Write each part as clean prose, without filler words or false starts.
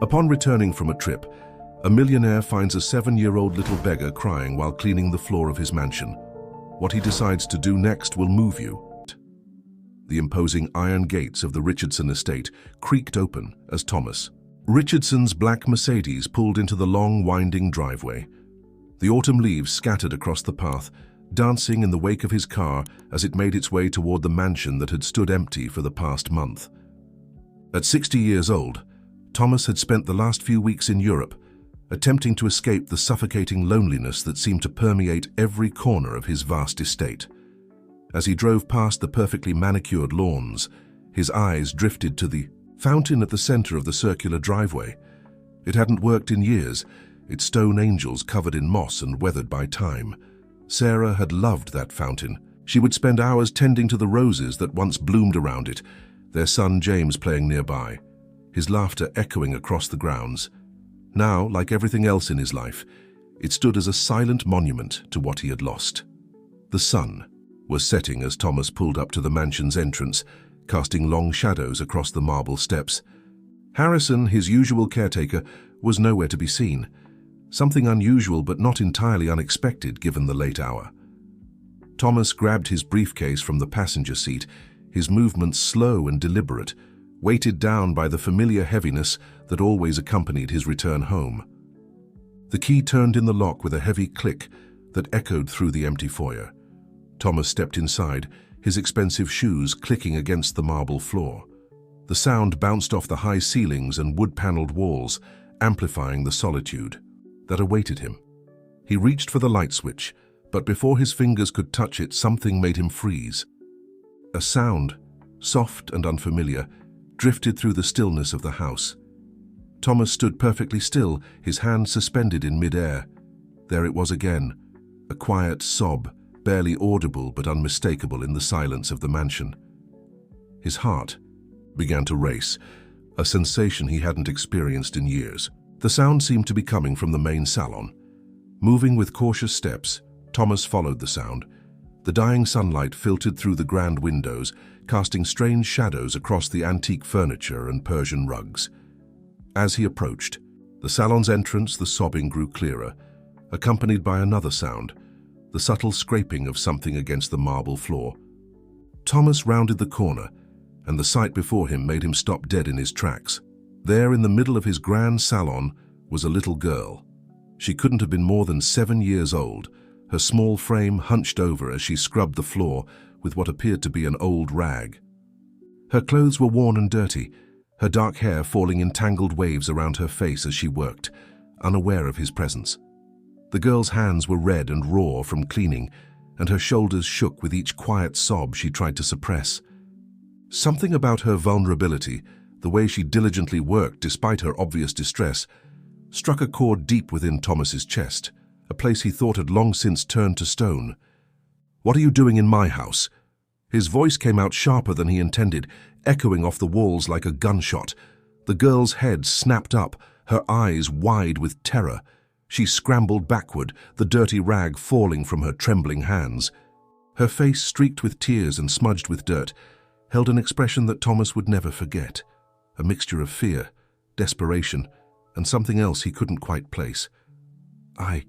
Upon returning from a trip, a millionaire finds a 7-year-old little beggar crying while cleaning the floor of his mansion. What he decides to do next will move you. The imposing iron gates of the Richardson estate creaked open as Thomas Richardson's black Mercedes pulled into the long, winding driveway. The autumn leaves scattered across the path, dancing in the wake of his car as it made its way toward the mansion that had stood empty for the past month. At 60 years old, Thomas had spent the last few weeks in Europe, attempting to escape the suffocating loneliness that seemed to permeate every corner of his vast estate. As he drove past the perfectly manicured lawns, his eyes drifted to the fountain at the center of the circular driveway. It hadn't worked in years, its stone angels covered in moss and weathered by time. Sarah had loved that fountain. She would spend hours tending to the roses that once bloomed around it, their son James playing nearby, his laughter echoing across the grounds. Now, like everything else in his life, it stood as a silent monument to what he had lost. The sun was setting as Thomas pulled up to the mansion's entrance, casting long shadows across the marble steps. Harrison, his usual caretaker, was nowhere to be seen. Something unusual but not entirely unexpected given the late hour. Thomas grabbed his briefcase from the passenger seat, his movements slow and deliberate, weighted down by the familiar heaviness that always accompanied his return home. The key turned in the lock with a heavy click that echoed through the empty foyer. Thomas stepped inside, his expensive shoes clicking against the marble floor. The sound bounced off the high ceilings and wood-paneled walls, amplifying the solitude that awaited him. He reached for the light switch, but before his fingers could touch it, something made him freeze. A sound, soft and unfamiliar, drifted through the stillness of the house. Thomas stood perfectly still, his hand suspended in mid-air. There it was again, a quiet sob, barely audible but unmistakable in the silence of the mansion. His heart began to race, a sensation he hadn't experienced in years. The sound seemed to be coming from the main salon. Moving with cautious steps, Thomas followed the sound. The dying sunlight filtered through the grand windows, casting strange shadows across the antique furniture and Persian rugs. As he approached the salon's entrance, the sobbing grew clearer, accompanied by another sound, the subtle scraping of something against the marble floor. Thomas rounded the corner, and the sight before him made him stop dead in his tracks. There, in the middle of his grand salon, was a little girl. She couldn't have been more than 7 years old, her small frame hunched over as she scrubbed the floor with what appeared to be an old rag. Her clothes were worn and dirty, her dark hair falling in tangled waves around her face as she worked, unaware of his presence. The girl's hands were red and raw from cleaning, and her shoulders shook with each quiet sob she tried to suppress. Something about her vulnerability, the way she diligently worked despite her obvious distress, struck a chord deep within Thomas's chest, a place he thought had long since turned to stone. "What are you doing in my house?" His voice came out sharper than he intended, echoing off the walls like a gunshot. The girl's head snapped up, her eyes wide with terror. She scrambled backward, the dirty rag falling from her trembling hands. Her face, streaked with tears and smudged with dirt, held an expression that Thomas would never forget, a mixture of fear, desperation, and something else he couldn't quite place. I,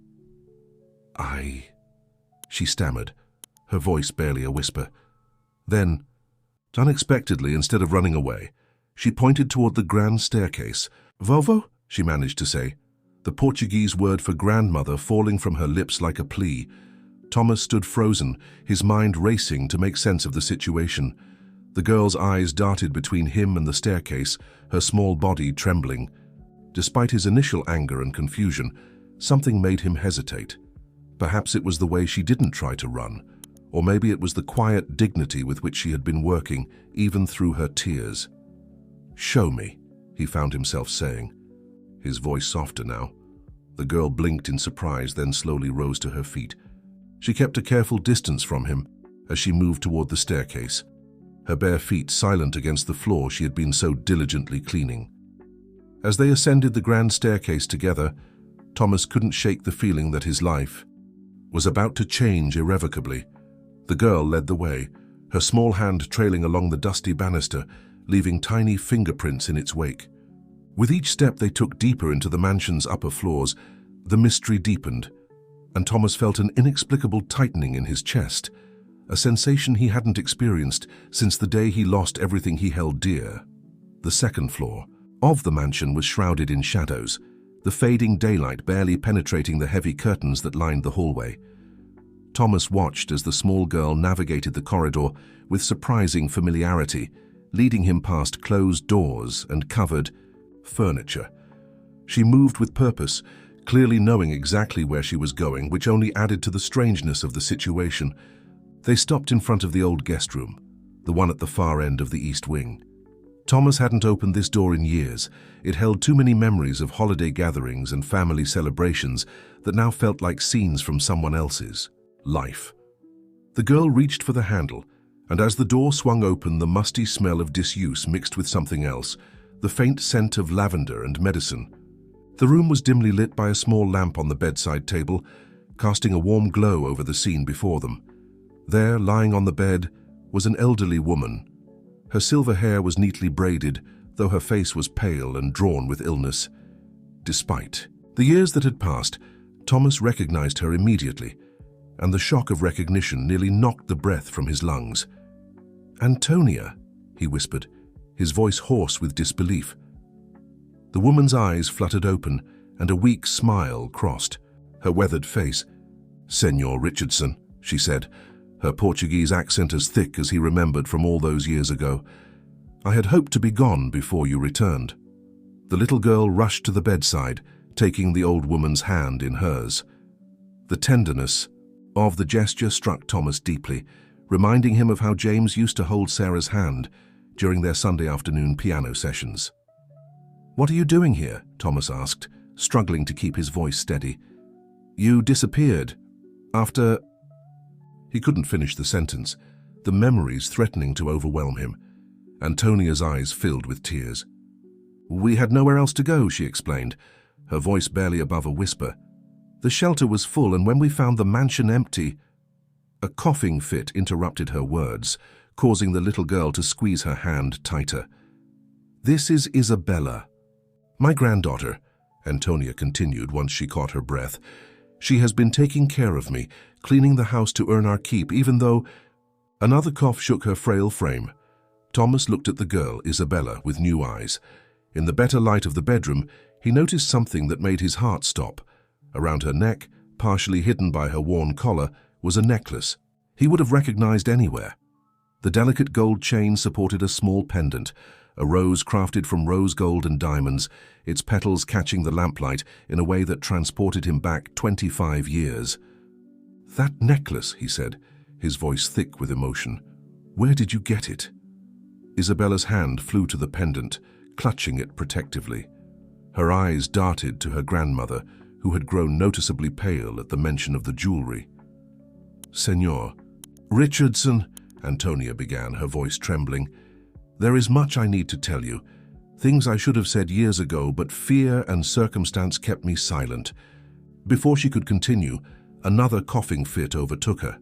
she stammered, her voice barely a whisper. Then, unexpectedly, instead of running away, she pointed toward the grand staircase. "Vovó," she managed to say, the Portuguese word for grandmother falling from her lips like a plea. Thomas stood frozen, his mind racing to make sense of the situation. The girl's eyes darted between him and the staircase, her small body trembling. Despite his initial anger and confusion, something made him hesitate. Perhaps it was the way she didn't try to run, or maybe it was the quiet dignity with which she had been working, even through her tears. "Show me," he found himself saying, his voice softer now. The girl blinked in surprise, then slowly rose to her feet. She kept a careful distance from him as she moved toward the staircase, her bare feet silent against the floor she had been so diligently cleaning. As they ascended the grand staircase together, Thomas couldn't shake the feeling that his life was about to change irrevocably. The girl led the way, her small hand trailing along the dusty banister, leaving tiny fingerprints in its wake. With each step they took deeper into the mansion's upper floors, the mystery deepened, and Thomas felt an inexplicable tightening in his chest, a sensation he hadn't experienced since the day he lost everything he held dear. The second floor of the mansion was shrouded in shadows, the fading daylight barely penetrating the heavy curtains that lined the hallway. Thomas watched as the small girl navigated the corridor with surprising familiarity, leading him past closed doors and covered furniture. She moved with purpose, clearly knowing exactly where she was going, which only added to the strangeness of the situation. They stopped in front of the old guest room, the one at the far end of the east wing. Thomas hadn't opened this door in years. It held too many memories of holiday gatherings and family celebrations that now felt like scenes from someone else's life. The girl reached for the handle, and as the door swung open, the musty smell of disuse mixed with something else, the faint scent of lavender and medicine. The room was dimly lit by a small lamp on the bedside table, casting a warm glow over the scene before them. There, lying on the bed, was an elderly woman. Her silver hair was neatly braided, though her face was pale and drawn with illness. Despite the years that had passed, Thomas recognized her immediately, and the shock of recognition nearly knocked the breath from his lungs. "Antonia," he whispered, his voice hoarse with disbelief. The woman's eyes fluttered open, and a weak smile crossed her weathered face. "Senor Richardson," she said, her Portuguese accent as thick as he remembered from all those years ago. "I had hoped to be gone before you returned." The little girl rushed to the bedside, taking the old woman's hand in hers. The tenderness of the gesture struck Thomas deeply, reminding him of how James used to hold Sarah's hand during their Sunday afternoon piano sessions. "What are you doing here?" Thomas asked, struggling to keep his voice steady. "You disappeared after—" He couldn't finish the sentence, the memories threatening to overwhelm him. Antonia's eyes filled with tears. "We had nowhere else to go," she explained, her voice barely above a whisper. "The shelter was full, and when we found the mansion empty—" A coughing fit interrupted her words, causing the little girl to squeeze her hand tighter. "This is Isabella, my granddaughter," Antonia continued once she caught her breath. "She has been taking care of me, cleaning the house to earn our keep, even though—" Another cough shook her frail frame. Thomas looked at the girl, Isabella, with new eyes. In the better light of the bedroom, he noticed something that made his heart stop. Around her neck, partially hidden by her worn collar, was a necklace he would have recognized anywhere. The delicate gold chain supported a small pendant, a rose crafted from rose gold and diamonds, its petals catching the lamplight in a way that transported him back 25 years. "That necklace," he said, his voice thick with emotion. "Where did you get it?" Isabella's hand flew to the pendant, clutching it protectively. Her eyes darted to her grandmother, who had grown noticeably pale at the mention of the jewelry. "Senor Richardson," Antonia began, her voice trembling, "there is much I need to tell you, things I should have said years ago, but fear and circumstance kept me silent." Before she could continue, another coughing fit overtook her,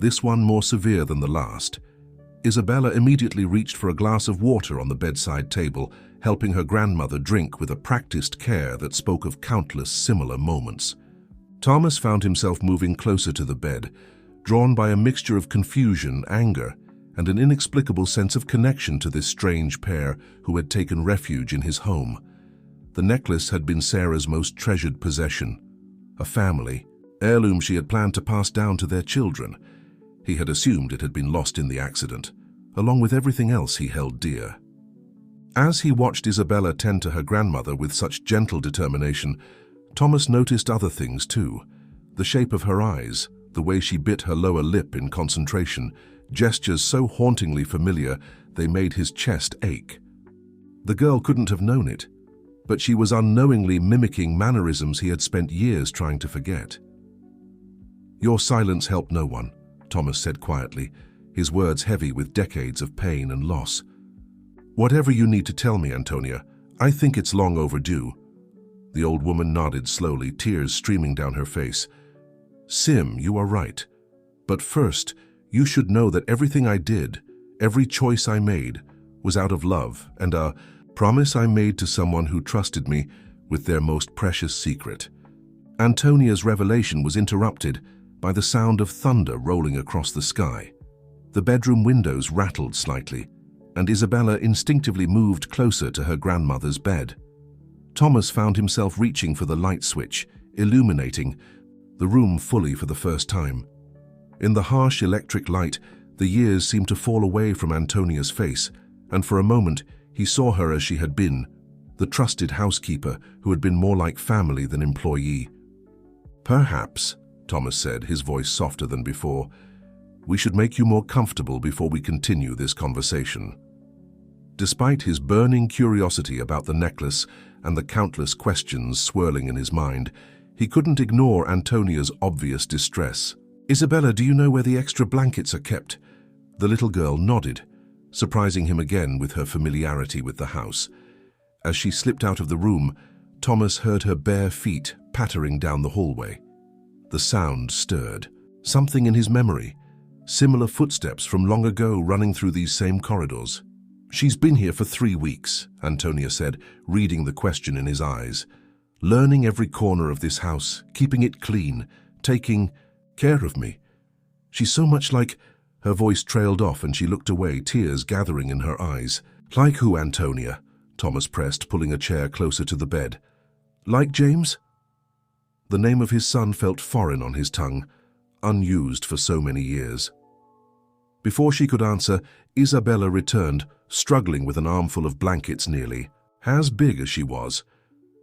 this one more severe than the last. Isabella immediately reached for a glass of water on the bedside table, helping her grandmother drink with a practiced care that spoke of countless similar moments. Thomas found himself moving closer to the bed, drawn by a mixture of confusion, anger, and an inexplicable sense of connection to this strange pair who had taken refuge in his home. The necklace had been Sarah's most treasured possession, a family heirloom she had planned to pass down to their children. He had assumed it had been lost in the accident, along with everything else he held dear. As he watched Isabella tend to her grandmother with such gentle determination, Thomas noticed other things too. The shape of her eyes, the way she bit her lower lip in concentration, gestures so hauntingly familiar they made his chest ache. The girl couldn't have known it, but she was unknowingly mimicking mannerisms he had spent years trying to forget. "Your silence helped no one," Thomas said quietly, his words heavy with decades of pain and loss. "Whatever you need to tell me, Antonia, I think it's long overdue." The old woman nodded slowly, tears streaming down her face. "Sim, you are right. But first, you should know that everything I did, every choice I made, was out of love and Promise I made to someone who trusted me with their most precious secret. Antonia's revelation was interrupted by the sound of thunder rolling across the sky. The bedroom windows rattled slightly, and Isabella instinctively moved closer to her grandmother's bed. Thomas found himself reaching for the light switch, illuminating the room fully for the first time. In the harsh electric light, the years seemed to fall away from Antonia's face, and for a moment he saw her as she had been, the trusted housekeeper who had been more like family than employee. "Perhaps," Thomas said, his voice softer than before, "we should make you more comfortable before we continue this conversation." Despite his burning curiosity about the necklace and the countless questions swirling in his mind, he couldn't ignore Antonia's obvious distress. "Isabella, do you know where the extra blankets are kept?" The little girl nodded, surprising him again with her familiarity with the house. As she slipped out of the room, Thomas heard her bare feet pattering down the hallway. The sound stirred something in his memory, similar footsteps from long ago running through these same corridors. "She's been here for 3 weeks, Antonia said, reading the question in his eyes. "Learning every corner of this house, keeping it clean, taking care of me. She's so much like—" Her voice trailed off and she looked away, tears gathering in her eyes. "Like who, Antonia?" Thomas pressed, pulling a chair closer to the bed. "Like James?" The name of his son felt foreign on his tongue, unused for so many years. Before she could answer, Isabella returned, struggling with an armful of blankets nearly, as big as she was.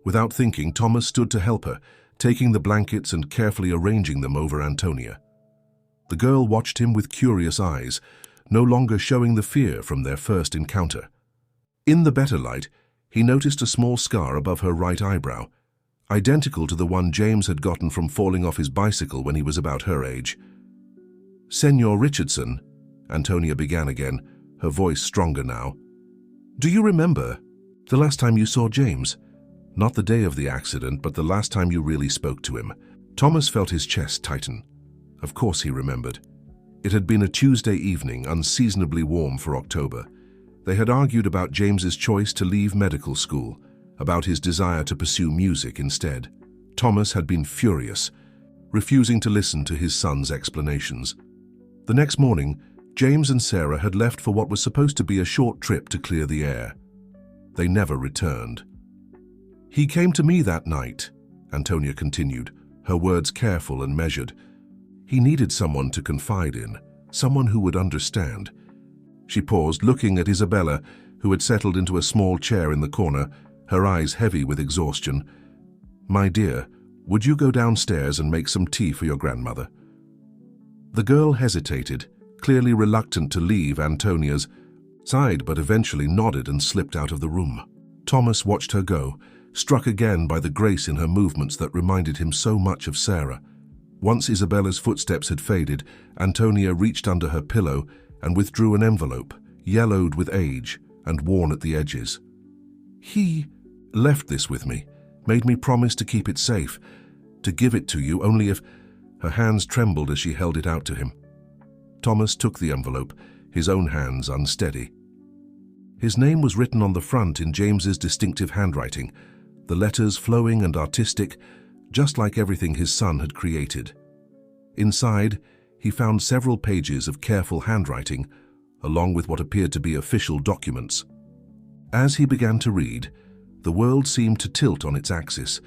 Without thinking, Thomas stood to help her, taking the blankets and carefully arranging them over Antonia. The girl watched him with curious eyes, no longer showing the fear from their first encounter. In the better light, he noticed a small scar above her right eyebrow, identical to the one James had gotten from falling off his bicycle when he was about her age. "Senor Richardson," Antonia began again, her voice stronger now. "Do you remember the last time you saw James? Not the day of the accident, but the last time you really spoke to him." Thomas felt his chest tighten. Of course he remembered. It had been a Tuesday evening, unseasonably warm for October. They had argued about James's choice to leave medical school, about his desire to pursue music instead. Thomas had been furious, refusing to listen to his son's explanations. The next morning, James and Sarah had left for what was supposed to be a short trip to clear the air. They never returned. "He came to me that night," Antonia continued, her words careful and measured. "He needed someone to confide in, someone who would understand." She paused, looking at Isabella, who had settled into a small chair in the corner, her eyes heavy with exhaustion. "My dear, would you go downstairs and make some tea for your grandmother?" The girl hesitated, clearly reluctant to leave Antonia's side, but eventually nodded and slipped out of the room. Thomas watched her go, struck again by the grace in her movements that reminded him so much of Sarah. Once Isabella's footsteps had faded, Antonia reached under her pillow and withdrew an envelope, yellowed with age and worn at the edges. "He left this with me, made me promise to keep it safe, to give it to you only if—" Her hands trembled as she held it out to him. Thomas took the envelope, his own hands unsteady. His name was written on the front in James's distinctive handwriting, the letters flowing and artistic, just like everything his son had created. Inside, he found several pages of careful handwriting, along with what appeared to be official documents. As he began to read, the world seemed to tilt on its axis.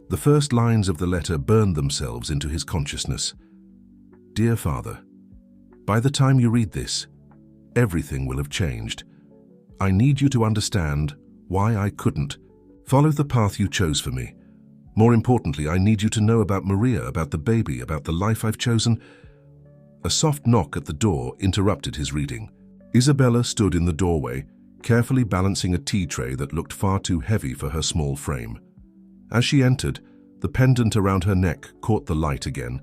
The first lines of the letter burned themselves into his consciousness. "Dear Father, by the time you read this, everything will have changed. I need you to understand why I couldn't follow the path you chose for me. More importantly, I need you to know about Maria, about the baby, about the life I've chosen." A soft knock at the door interrupted his reading. Isabella stood in the doorway, carefully balancing a tea tray that looked far too heavy for her small frame. As she entered, the pendant around her neck caught the light again,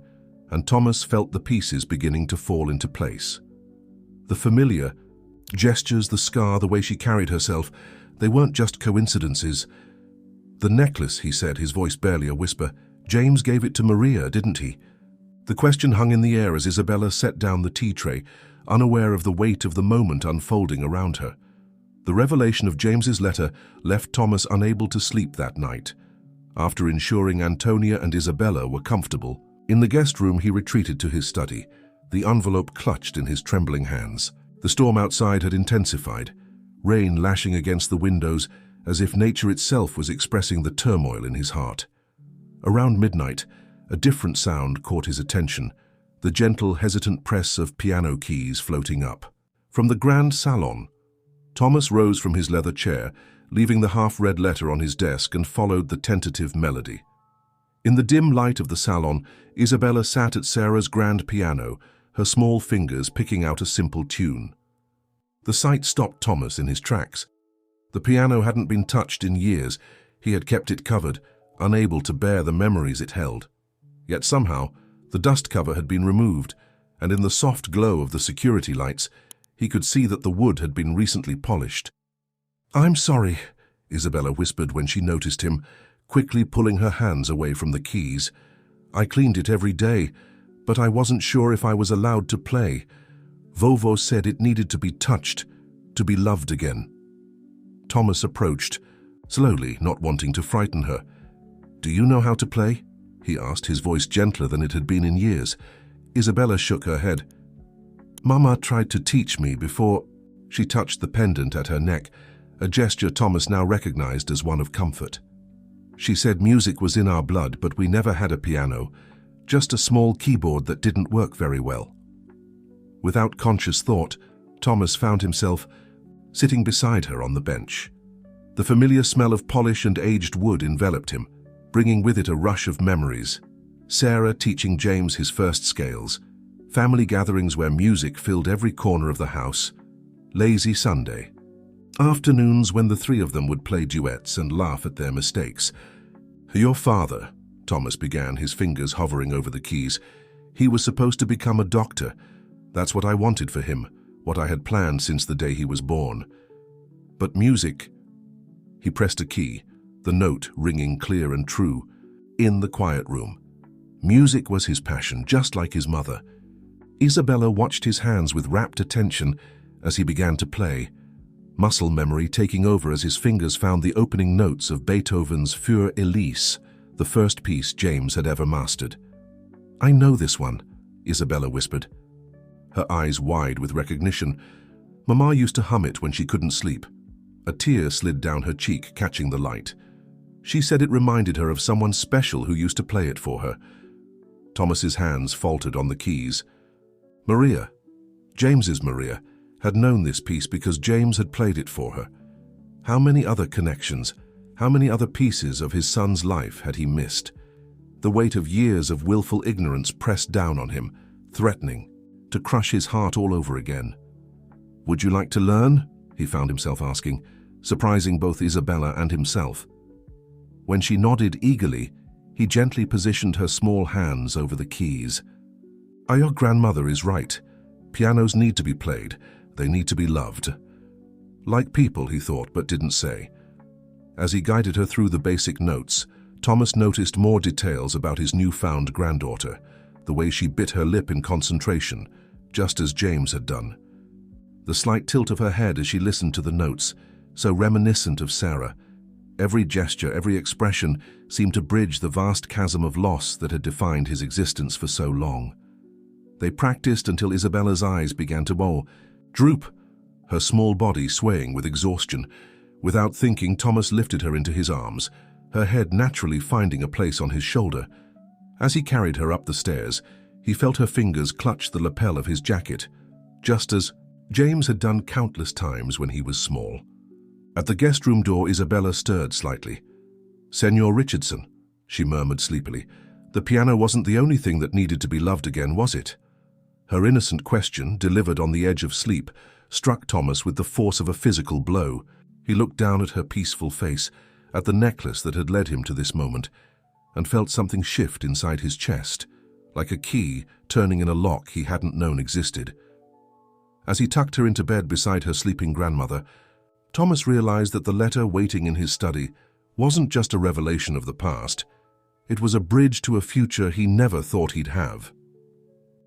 and Thomas felt the pieces beginning to fall into place. The familiar gestures, the scar, the way she carried herself, they weren't just coincidences. "The necklace," he said, his voice barely a whisper. "James gave it to Maria, didn't he?" The question hung in the air as Isabella set down the tea tray, unaware of the weight of the moment unfolding around her. The revelation of James's letter left Thomas unable to sleep that night. After ensuring Antonia and Isabella were comfortable, in the guest room he retreated to his study, the envelope clutched in his trembling hands. The storm outside had intensified, rain lashing against the windows as if nature itself was expressing the turmoil in his heart. Around midnight, a different sound caught his attention, the gentle, hesitant press of piano keys floating up. From the grand salon, Thomas rose from his leather chair, leaving the half-read letter on his desk, and followed the tentative melody. In the dim light of the salon, Isabella sat at Sarah's grand piano, her small fingers picking out a simple tune. The sight stopped Thomas in his tracks. The piano hadn't been touched in years. He had kept it covered, unable to bear the memories it held. Yet somehow, the dust cover had been removed, and in the soft glow of the security lights, he could see that the wood had been recently polished. "I'm sorry," Isabella whispered when she noticed him, quickly pulling her hands away from the keys. "I cleaned it every day, but I wasn't sure if I was allowed to play. Vovo said it needed to be touched, to be loved again." Thomas approached, slowly, not wanting to frighten her. "Do you know how to play?" he asked, his voice gentler than it had been in years. Isabella shook her head. "Mama tried to teach me before." She touched the pendant at her neck, a gesture Thomas now recognized as one of comfort. "She said music was in our blood, but we never had a piano, just a small keyboard that didn't work very well." Without conscious thought, Thomas found himself sitting beside her on the bench. The familiar smell of polish and aged wood enveloped him, bringing with it a rush of memories. Sarah teaching James his first scales, family gatherings where music filled every corner of the house, lazy Sunday, afternoons when the three of them would play duets and laugh at their mistakes. "Your father," Thomas began, his fingers hovering over the keys. "He was supposed to become a doctor. That's what I wanted for him, what I had planned since the day he was born. But music—" He pressed a key, the note ringing clear and true, in the quiet room. Music was his passion, just like his mother. Isabella watched his hands with rapt attention as he began to play, muscle memory taking over as his fingers found the opening notes of Beethoven's Für Elise, the first piece James had ever mastered. "I know this one," Isabella whispered, her eyes wide with recognition. Mama used to hum it when she couldn't sleep. A tear slid down her cheek, catching the light. She said it reminded her of someone special who used to play it for her. Thomas's hands faltered on the keys. Maria, James's Maria, had known this piece because James had played it for her. How many other connections, how many other pieces of his son's life had he missed? The weight of years of willful ignorance pressed down on him, threatening to crush his heart all over again. "Would you like to learn?" he found himself asking, surprising both Isabella and himself. When she nodded eagerly, he gently positioned her small hands over the keys. "Your grandmother is right. Pianos need to be played. They need to be loved." Like people, he thought, but didn't say. As he guided her through the basic notes, Thomas noticed more details about his newfound granddaughter, the way she bit her lip in concentration, just as James had done. The slight tilt of her head as she listened to the notes, so reminiscent of Sarah. Every gesture, every expression seemed to bridge the vast chasm of loss that had defined his existence for so long. They practiced until Isabella's eyes began to droop, her small body swaying with exhaustion. Without thinking, Thomas lifted her into his arms, her head naturally finding a place on his shoulder. As he carried her up the stairs, he felt her fingers clutch the lapel of his jacket, just as James had done countless times when he was small. At the guest room door, Isabella stirred slightly. "Senor Richardson," she murmured sleepily. "The piano wasn't the only thing that needed to be loved again, was it?" Her innocent question, delivered on the edge of sleep, struck Thomas with the force of a physical blow. He looked down at her peaceful face, at the necklace that had led him to this moment, and felt something shift inside his chest, like a key turning in a lock he hadn't known existed. As he tucked her into bed beside her sleeping grandmother, Thomas realized that the letter waiting in his study wasn't just a revelation of the past. It was a bridge to a future he never thought he'd have.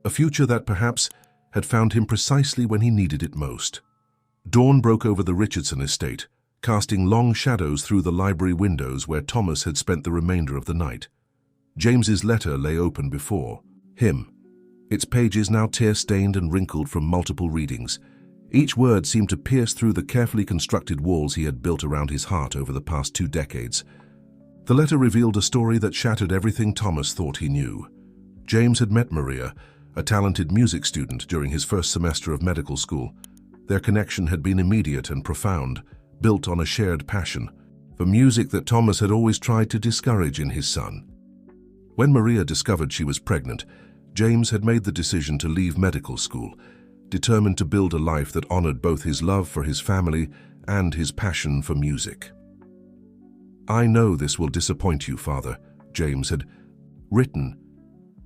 A future that perhaps had found him precisely when he needed it most. Dawn broke over the Richardson estate, casting long shadows through the library windows where Thomas had spent the remainder of the night. James's letter lay open before him, its pages now tear-stained and wrinkled from multiple readings. Each word seemed to pierce through the carefully constructed walls he had built around his heart over the past 2 decades. The letter revealed a story that shattered everything Thomas thought he knew. James had met Maria, a talented music student, during his first semester of medical school. Their connection had been immediate and profound, built on a shared passion for music that Thomas had always tried to discourage in his son. When Maria discovered she was pregnant, James had made the decision to leave medical school, determined to build a life that honored both his love for his family and his passion for music. "I know this will disappoint you, Father," James had written,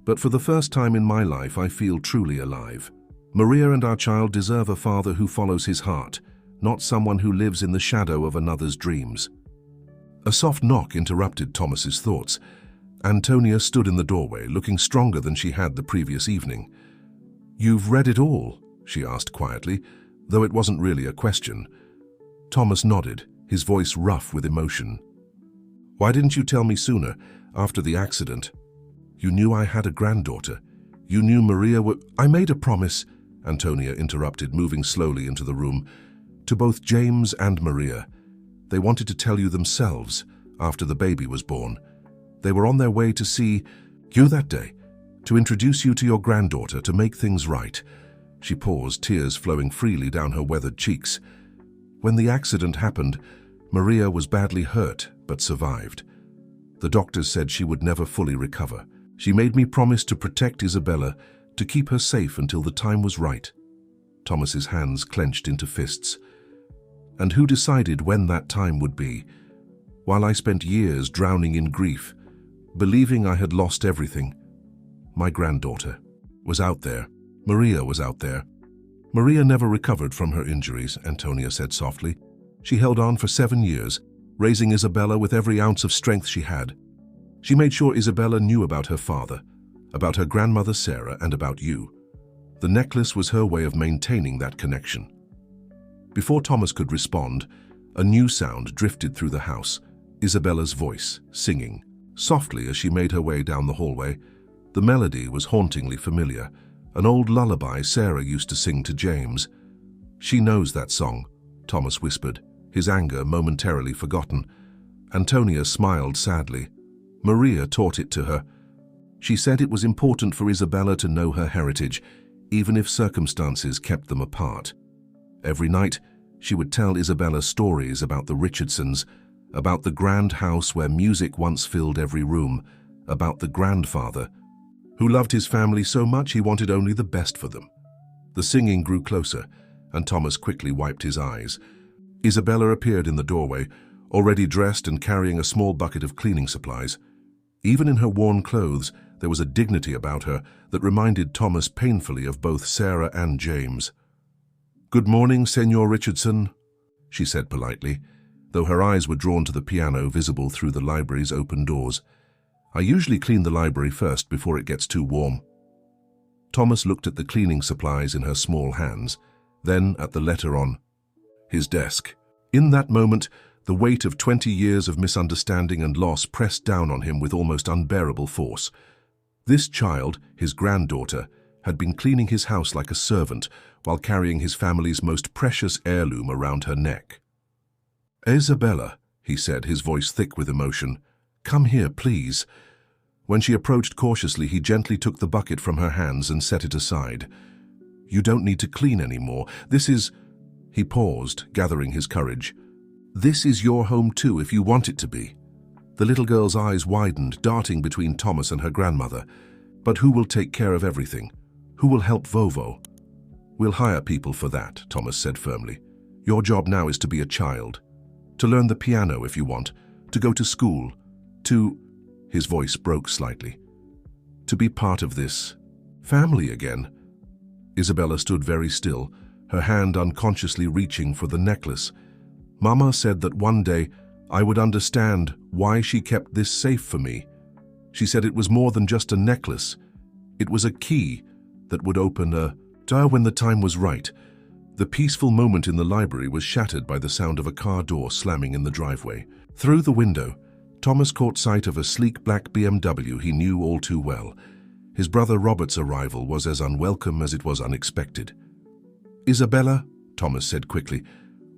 "but for the first time in my life I feel truly alive. Maria and our child deserve a father who follows his heart, not someone who lives in the shadow of another's dreams." A soft knock interrupted Thomas's thoughts. Antonia stood in the doorway, looking stronger than she had the previous evening. "You've read it all?" she asked quietly, though it wasn't really a question. Thomas nodded, his voice rough with emotion. "Why didn't you tell me sooner, after the accident? You knew I had a granddaughter. You knew Maria were—" "I made a promise," Antonia interrupted, moving slowly into the room, "to both James and Maria. They wanted to tell you themselves after the baby was born. They were on their way to see you that day, to introduce you to your granddaughter, to make things right." She paused, tears flowing freely down her weathered cheeks. "When the accident happened, Maria was badly hurt but survived. The doctors said she would never fully recover. She made me promise to protect Isabella, to keep her safe until the time was right." Thomas's hands clenched into fists. "And who decided when that time would be? While I spent years drowning in grief, believing I had lost everything, my granddaughter was out there. Maria was out there." "Maria never recovered from her injuries," Antonia said softly. "She held on for 7 years, raising Isabella with every ounce of strength she had. She made sure Isabella knew about her father, about her grandmother Sarah, and about you. The necklace was her way of maintaining that connection." Before Thomas could respond, a new sound drifted through the house, Isabella's voice, singing softly as she made her way down the hallway. The melody was hauntingly familiar, an old lullaby Sarah used to sing to James. "She knows that song," Thomas whispered, his anger momentarily forgotten. Antonia smiled sadly. "Maria taught it to her. She said it was important for Isabella to know her heritage, even if circumstances kept them apart. Every night, she would tell Isabella stories about the Richardsons, about the grand house where music once filled every room, about the grandfather, who loved his family so much he wanted only the best for them." The singing grew closer, and Thomas quickly wiped his eyes. Isabella appeared in the doorway, already dressed and carrying a small bucket of cleaning supplies. Even in her worn clothes, there was a dignity about her that reminded Thomas painfully of both Sarah and James. "Good morning, Senor Richardson," she said politely, though her eyes were drawn to the piano visible through the library's open doors. "I usually clean the library first before it gets too warm." Thomas looked at the cleaning supplies in her small hands, then at the letter on his desk. In that moment, the weight of 20 years of misunderstanding and loss pressed down on him with almost unbearable force. This child, his granddaughter, had been cleaning his house like a servant while carrying his family's most precious heirloom around her neck. "Isabella," he said, his voice thick with emotion, "come here, please." When she approached cautiously, he gently took the bucket from her hands and set it aside. "You don't need to clean anymore. This is—" He paused, gathering his courage. "This is your home too, if you want it to be." The little girl's eyes widened, darting between Thomas and her grandmother. "But who will take care of everything? Who will help Vovo?" "We'll hire people for that," Thomas said firmly. "Your job now is to be a child. To learn the piano if you want, to go to school, to—" His voice broke slightly. "To be part of this family again." Isabella stood very still, her hand unconsciously reaching for the necklace. "Mama said that one day I would understand why she kept this safe for me. She said it was more than just a necklace. It was a key that would open a door when the time was right. The peaceful moment in the library was shattered by the sound of a car door slamming in the driveway. Through the window, Thomas caught sight of a sleek black BMW he knew all too well. His brother Robert's arrival was as unwelcome as it was unexpected. "Isabella," Thomas said quickly,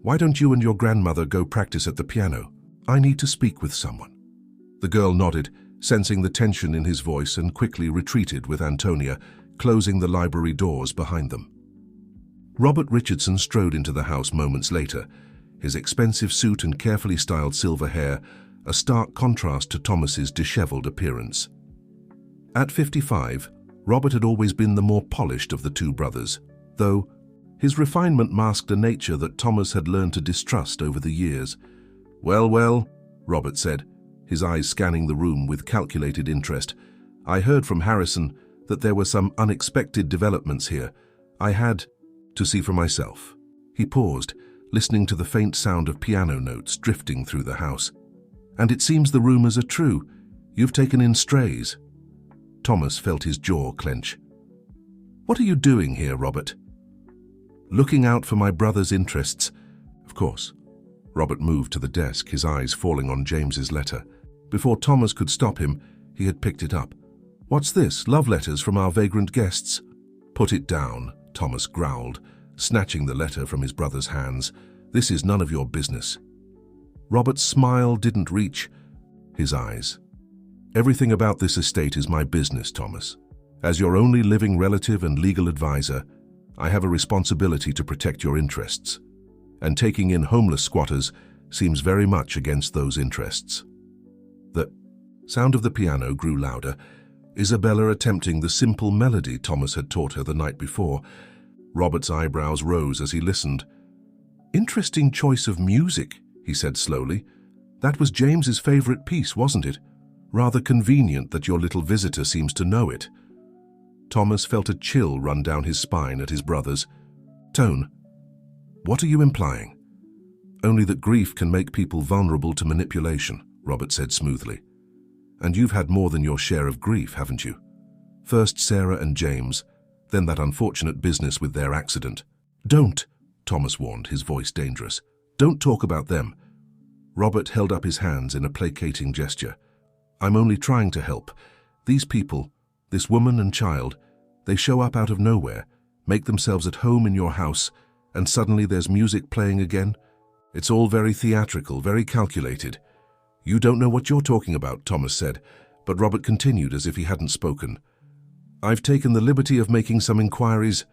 "why don't you and your grandmother go practice at the piano? I need to speak with someone." The girl nodded, sensing the tension in his voice, and quickly retreated with Antonia, closing the library doors behind them. Robert Richardson strode into the house moments later, his expensive suit and carefully styled silver hair a stark contrast to Thomas's disheveled appearance. At 55, Robert had always been the more polished of the two brothers, though his refinement masked a nature that Thomas had learned to distrust over the years. "Well, well," Robert said, his eyes scanning the room with calculated interest. "I heard from Harrison that there were some unexpected developments here. I had to see for myself." He paused, listening to the faint sound of piano notes drifting through the house. "And it seems the rumors are true. You've taken in strays." Thomas felt his jaw clench. "What are you doing here, Robert?" "Looking out for my brother's interests, of course." Robert moved to the desk, his eyes falling on James's letter. Before Thomas could stop him, he had picked it up. "What's this? Love letters from our vagrant guests?" "Put it down," Thomas growled, snatching the letter from his brother's hands. "This is none of your business." Robert's smile didn't reach his eyes. "Everything about this estate is my business, Thomas. As your only living relative and legal advisor, I have a responsibility to protect your interests. And taking in homeless squatters seems very much against those interests." The sound of the piano grew louder, Isabella attempting the simple melody Thomas had taught her the night before. Robert's eyebrows rose as he listened. "Interesting choice of music," he said slowly. "That was James's favorite piece, wasn't it? Rather convenient that your little visitor seems to know it." Thomas felt a chill run down his spine at his brother's tone. "What are you implying?" "Only that grief can make people vulnerable to manipulation," Robert said smoothly. "And you've had more than your share of grief, haven't you? First Sarah and James, then that unfortunate business with their accident." "Don't," Thomas warned, his voice dangerous. "Don't talk about them." Robert held up his hands in a placating gesture. "I'm only trying to help. These people, this woman and child, they show up out of nowhere, make themselves at home in your house, and suddenly there's music playing again. It's all very theatrical, very calculated." "You don't know what you're talking about," Thomas said, but Robert continued as if he hadn't spoken. "I've taken the liberty of making some inquiries.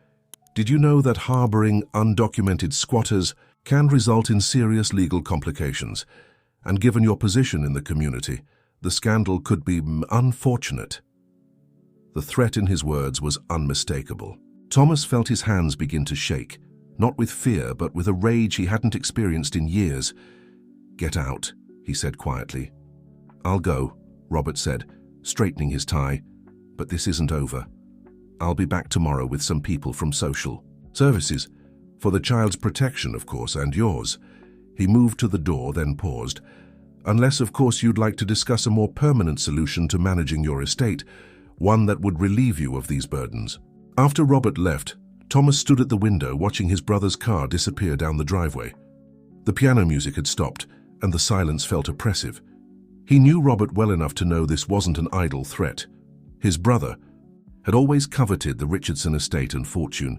Did you know that harboring undocumented squatters can result in serious legal complications? And given your position in the community, the scandal could be unfortunate." The threat in his words was unmistakable. Thomas felt his hands begin to shake, not with fear, but with a rage he hadn't experienced in years. "Get out," he said quietly. "I'll go," Robert said, straightening his tie. "But this isn't over. I'll be back tomorrow with some people from social services. For the child's protection, of course, and yours." He moved to the door, then paused. "Unless, of course, you'd like to discuss a more permanent solution to managing your estate, one that would relieve you of these burdens." After Robert left, Thomas stood at the window watching his brother's car disappear down the driveway. The piano music had stopped, and the silence felt oppressive. He knew Robert well enough to know this wasn't an idle threat. His brother had always coveted the Richardson estate and fortune,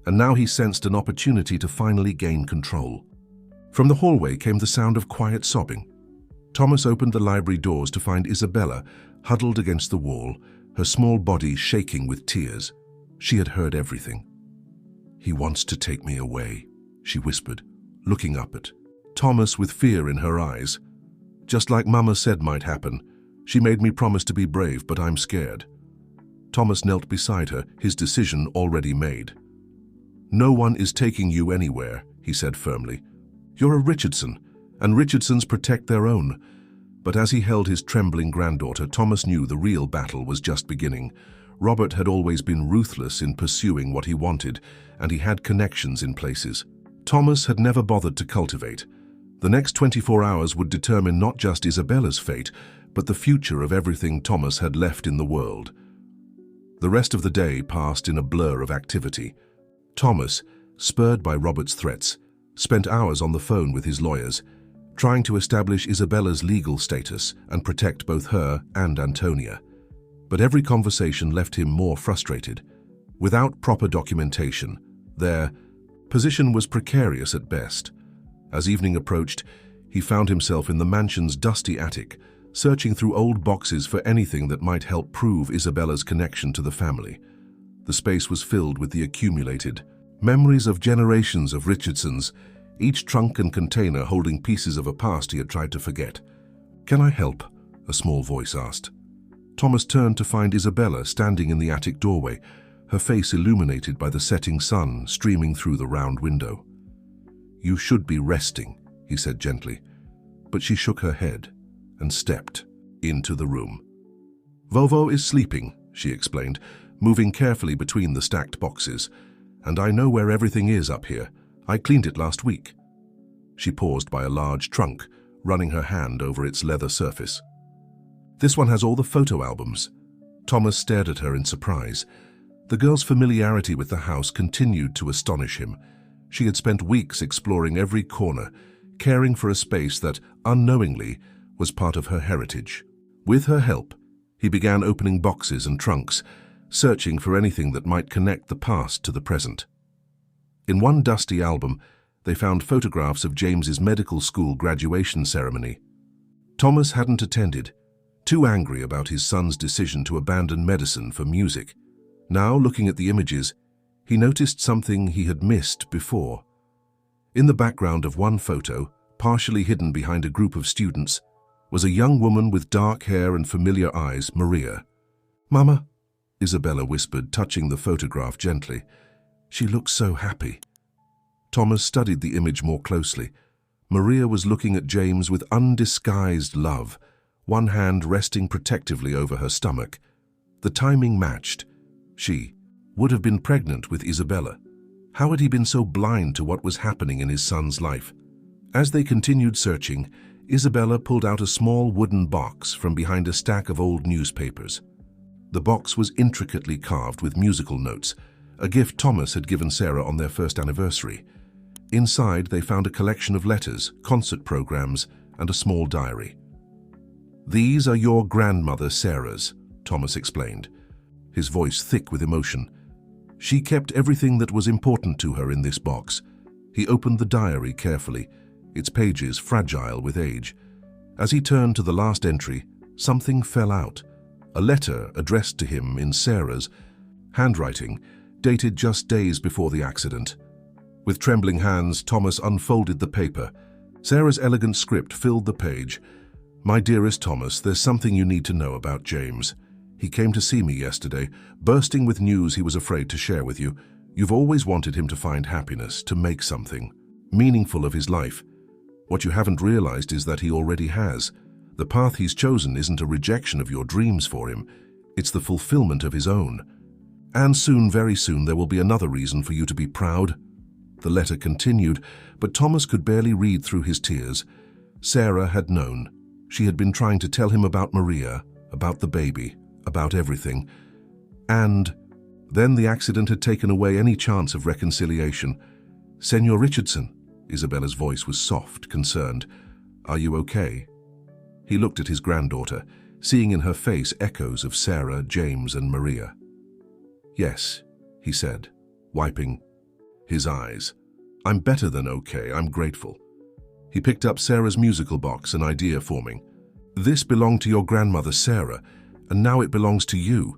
and now he sensed an opportunity to finally gain control. From the hallway came the sound of quiet sobbing. Thomas opened the library doors to find Isabella huddled against the wall, her small body shaking with tears. She had heard everything. "He wants to take me away," she whispered, looking up at Thomas with fear in her eyes. "Just like Mama said might happen. She made me promise to be brave, but I'm scared." Thomas knelt beside her, his decision already made. "No one is taking you anywhere," he said firmly. "You're a Richardson, and Richardsons protect their own." But as he held his trembling granddaughter, Thomas knew the real battle was just beginning. Robert had always been ruthless in pursuing what he wanted, and he had connections in places Thomas had never bothered to cultivate. The next 24 hours would determine not just Isabella's fate, but the future of everything Thomas had left in the world. The rest of the day passed in a blur of activity. Thomas, spurred by Robert's threats, spent hours on the phone with his lawyers, trying to establish Isabella's legal status and protect both her and Antonia. But every conversation left him more frustrated. Without proper documentation, their position was precarious at best. As evening approached, he found himself in the mansion's dusty attic, searching through old boxes for anything that might help prove Isabella's connection to the family. The space was filled with the accumulated memories of generations of Richardsons, each trunk and container holding pieces of a past he had tried to forget. "Can I help?" a small voice asked. Thomas turned to find Isabella standing in the attic doorway, her face illuminated by the setting sun streaming through the round window. "You should be resting," he said gently, but she shook her head and stepped into the room. "Vovo is sleeping," she explained, moving carefully between the stacked boxes. "And I know where everything is up here. I cleaned it last week." She paused by a large trunk, running her hand over its leather surface. "This one has all the photo albums." Thomas stared at her in surprise. The girl's familiarity with the house continued to astonish him. She had spent weeks exploring every corner, caring for a space that, unknowingly, was part of her heritage. With her help, he began opening boxes and trunks, searching for anything that might connect the past to the present. In one dusty album, they found photographs of James's medical school graduation ceremony. Thomas hadn't attended, too angry about his son's decision to abandon medicine for music. Now, looking at the images, he noticed something he had missed before. In the background of one photo, partially hidden behind a group of students, was a young woman with dark hair and familiar eyes, Maria. "Mama," Isabella whispered, touching the photograph gently. "She looks so happy." Thomas studied the image more closely. Maria was looking at James with undisguised love, one hand resting protectively over her stomach. The timing matched. She would have been pregnant with Isabella. How had he been so blind to what was happening in his son's life? As they continued searching, Isabella pulled out a small wooden box from behind a stack of old newspapers. The box was intricately carved with musical notes, a gift Thomas had given Sarah on their first anniversary. Inside, they found a collection of letters, concert programs, and a small diary. "These are your grandmother Sarah's," Thomas explained, his voice thick with emotion. "She kept everything that was important to her in this box." He opened the diary carefully, its pages fragile with age. As he turned to the last entry, something fell out. A letter addressed to him in Sarah's handwriting, dated just days before the accident. With trembling hands, Thomas unfolded the paper. Sarah's elegant script filled the page. "My dearest Thomas, there's something you need to know about James. He came to see me yesterday, bursting with news he was afraid to share with you. You've always wanted him to find happiness, to make something meaningful of his life. What you haven't realized is that he already has. The path he's chosen isn't a rejection of your dreams for him. It's the fulfillment of his own. And soon, very soon, there will be another reason for you to be proud." The letter continued, but Thomas could barely read through his tears. Sarah had known. She had been trying to tell him about Maria, about the baby, about everything. And then the accident had taken away any chance of reconciliation. "Senor Richardson," Isabella's voice was soft, concerned. "Are you okay?" He looked at his granddaughter, seeing in her face echoes of Sarah, James, and Maria. "Yes," he said, wiping his eyes. "I'm better than okay, I'm grateful." He picked up Sarah's musical box, an idea forming. "This belonged to your grandmother Sarah, and now it belongs to you,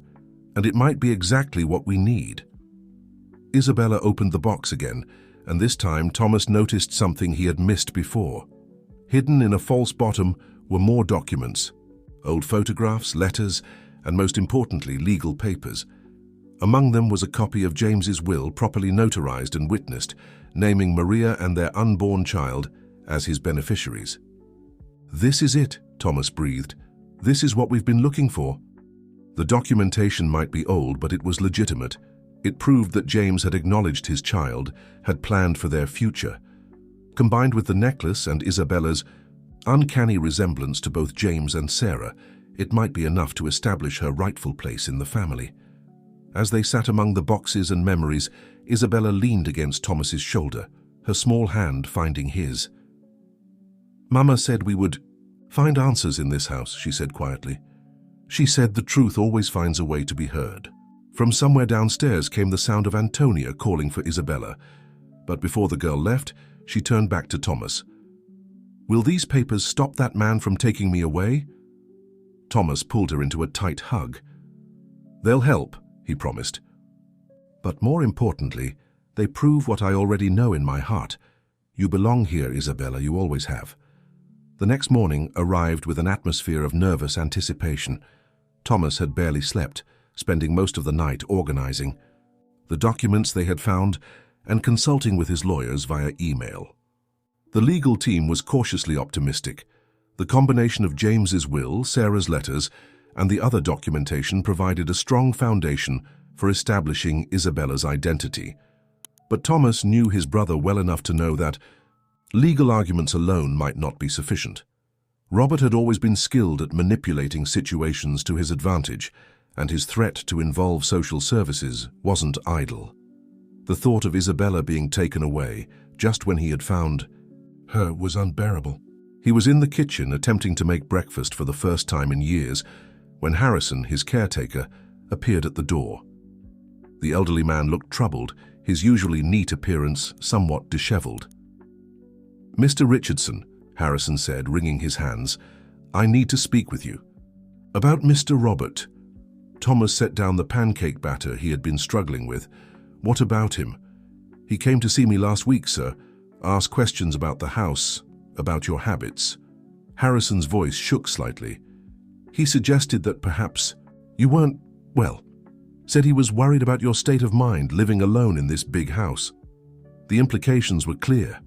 and it might be exactly what we need." Isabella opened the box again, and this time Thomas noticed something he had missed before. Hidden in a false bottom were more documents, old photographs, letters, and most importantly, legal papers. Among them was a copy of James's will properly notarized and witnessed, naming Maria and their unborn child as his beneficiaries. "This is it," Thomas breathed. "This is what we've been looking for." The documentation might be old, but it was legitimate. It proved that James had acknowledged his child, had planned for their future. Combined with the necklace and Isabella's uncanny resemblance to both James and Sarah, it might be enough to establish her rightful place in the family. As they sat among the boxes and memories, Isabella leaned against Thomas's shoulder, her small hand finding his. "Mama said we would find answers in this house," she said quietly. She said the truth always finds a way to be heard. From somewhere downstairs came the sound of Antonia calling for Isabella, but before the girl left, she turned back to Thomas. "Will these papers stop that man from taking me away?" Thomas pulled her into a tight hug. "They'll help," he promised. "But more importantly, they prove what I already know in my heart. You belong here, Isabella, you always have." The next morning arrived with an atmosphere of nervous anticipation. Thomas had barely slept, spending most of the night organizing the documents they had found and consulting with his lawyers via email. The legal team was cautiously optimistic. The combination of James's will, Sarah's letters, and the other documentation provided a strong foundation for establishing Isabella's identity. But Thomas knew his brother well enough to know that legal arguments alone might not be sufficient. Robert had always been skilled at manipulating situations to his advantage, and his threat to involve social services wasn't idle. The thought of Isabella being taken away just when he had found her was unbearable. He was in the kitchen attempting to make breakfast for the first time in years when Harrison, his caretaker, appeared at the door. The elderly man looked troubled, his usually neat appearance somewhat disheveled. "Mr. Richardson," Harrison said, wringing his hands, "I need to speak with you." "About Mr. Robert." Thomas set down the pancake batter he had been struggling with. "What about him?" "He came to see me last week, sir. Asked questions about the house, about your habits." Harrison's voice shook slightly. "He suggested that perhaps you weren't, well, said he was worried about your state of mind living alone in this big house." The implications were clear.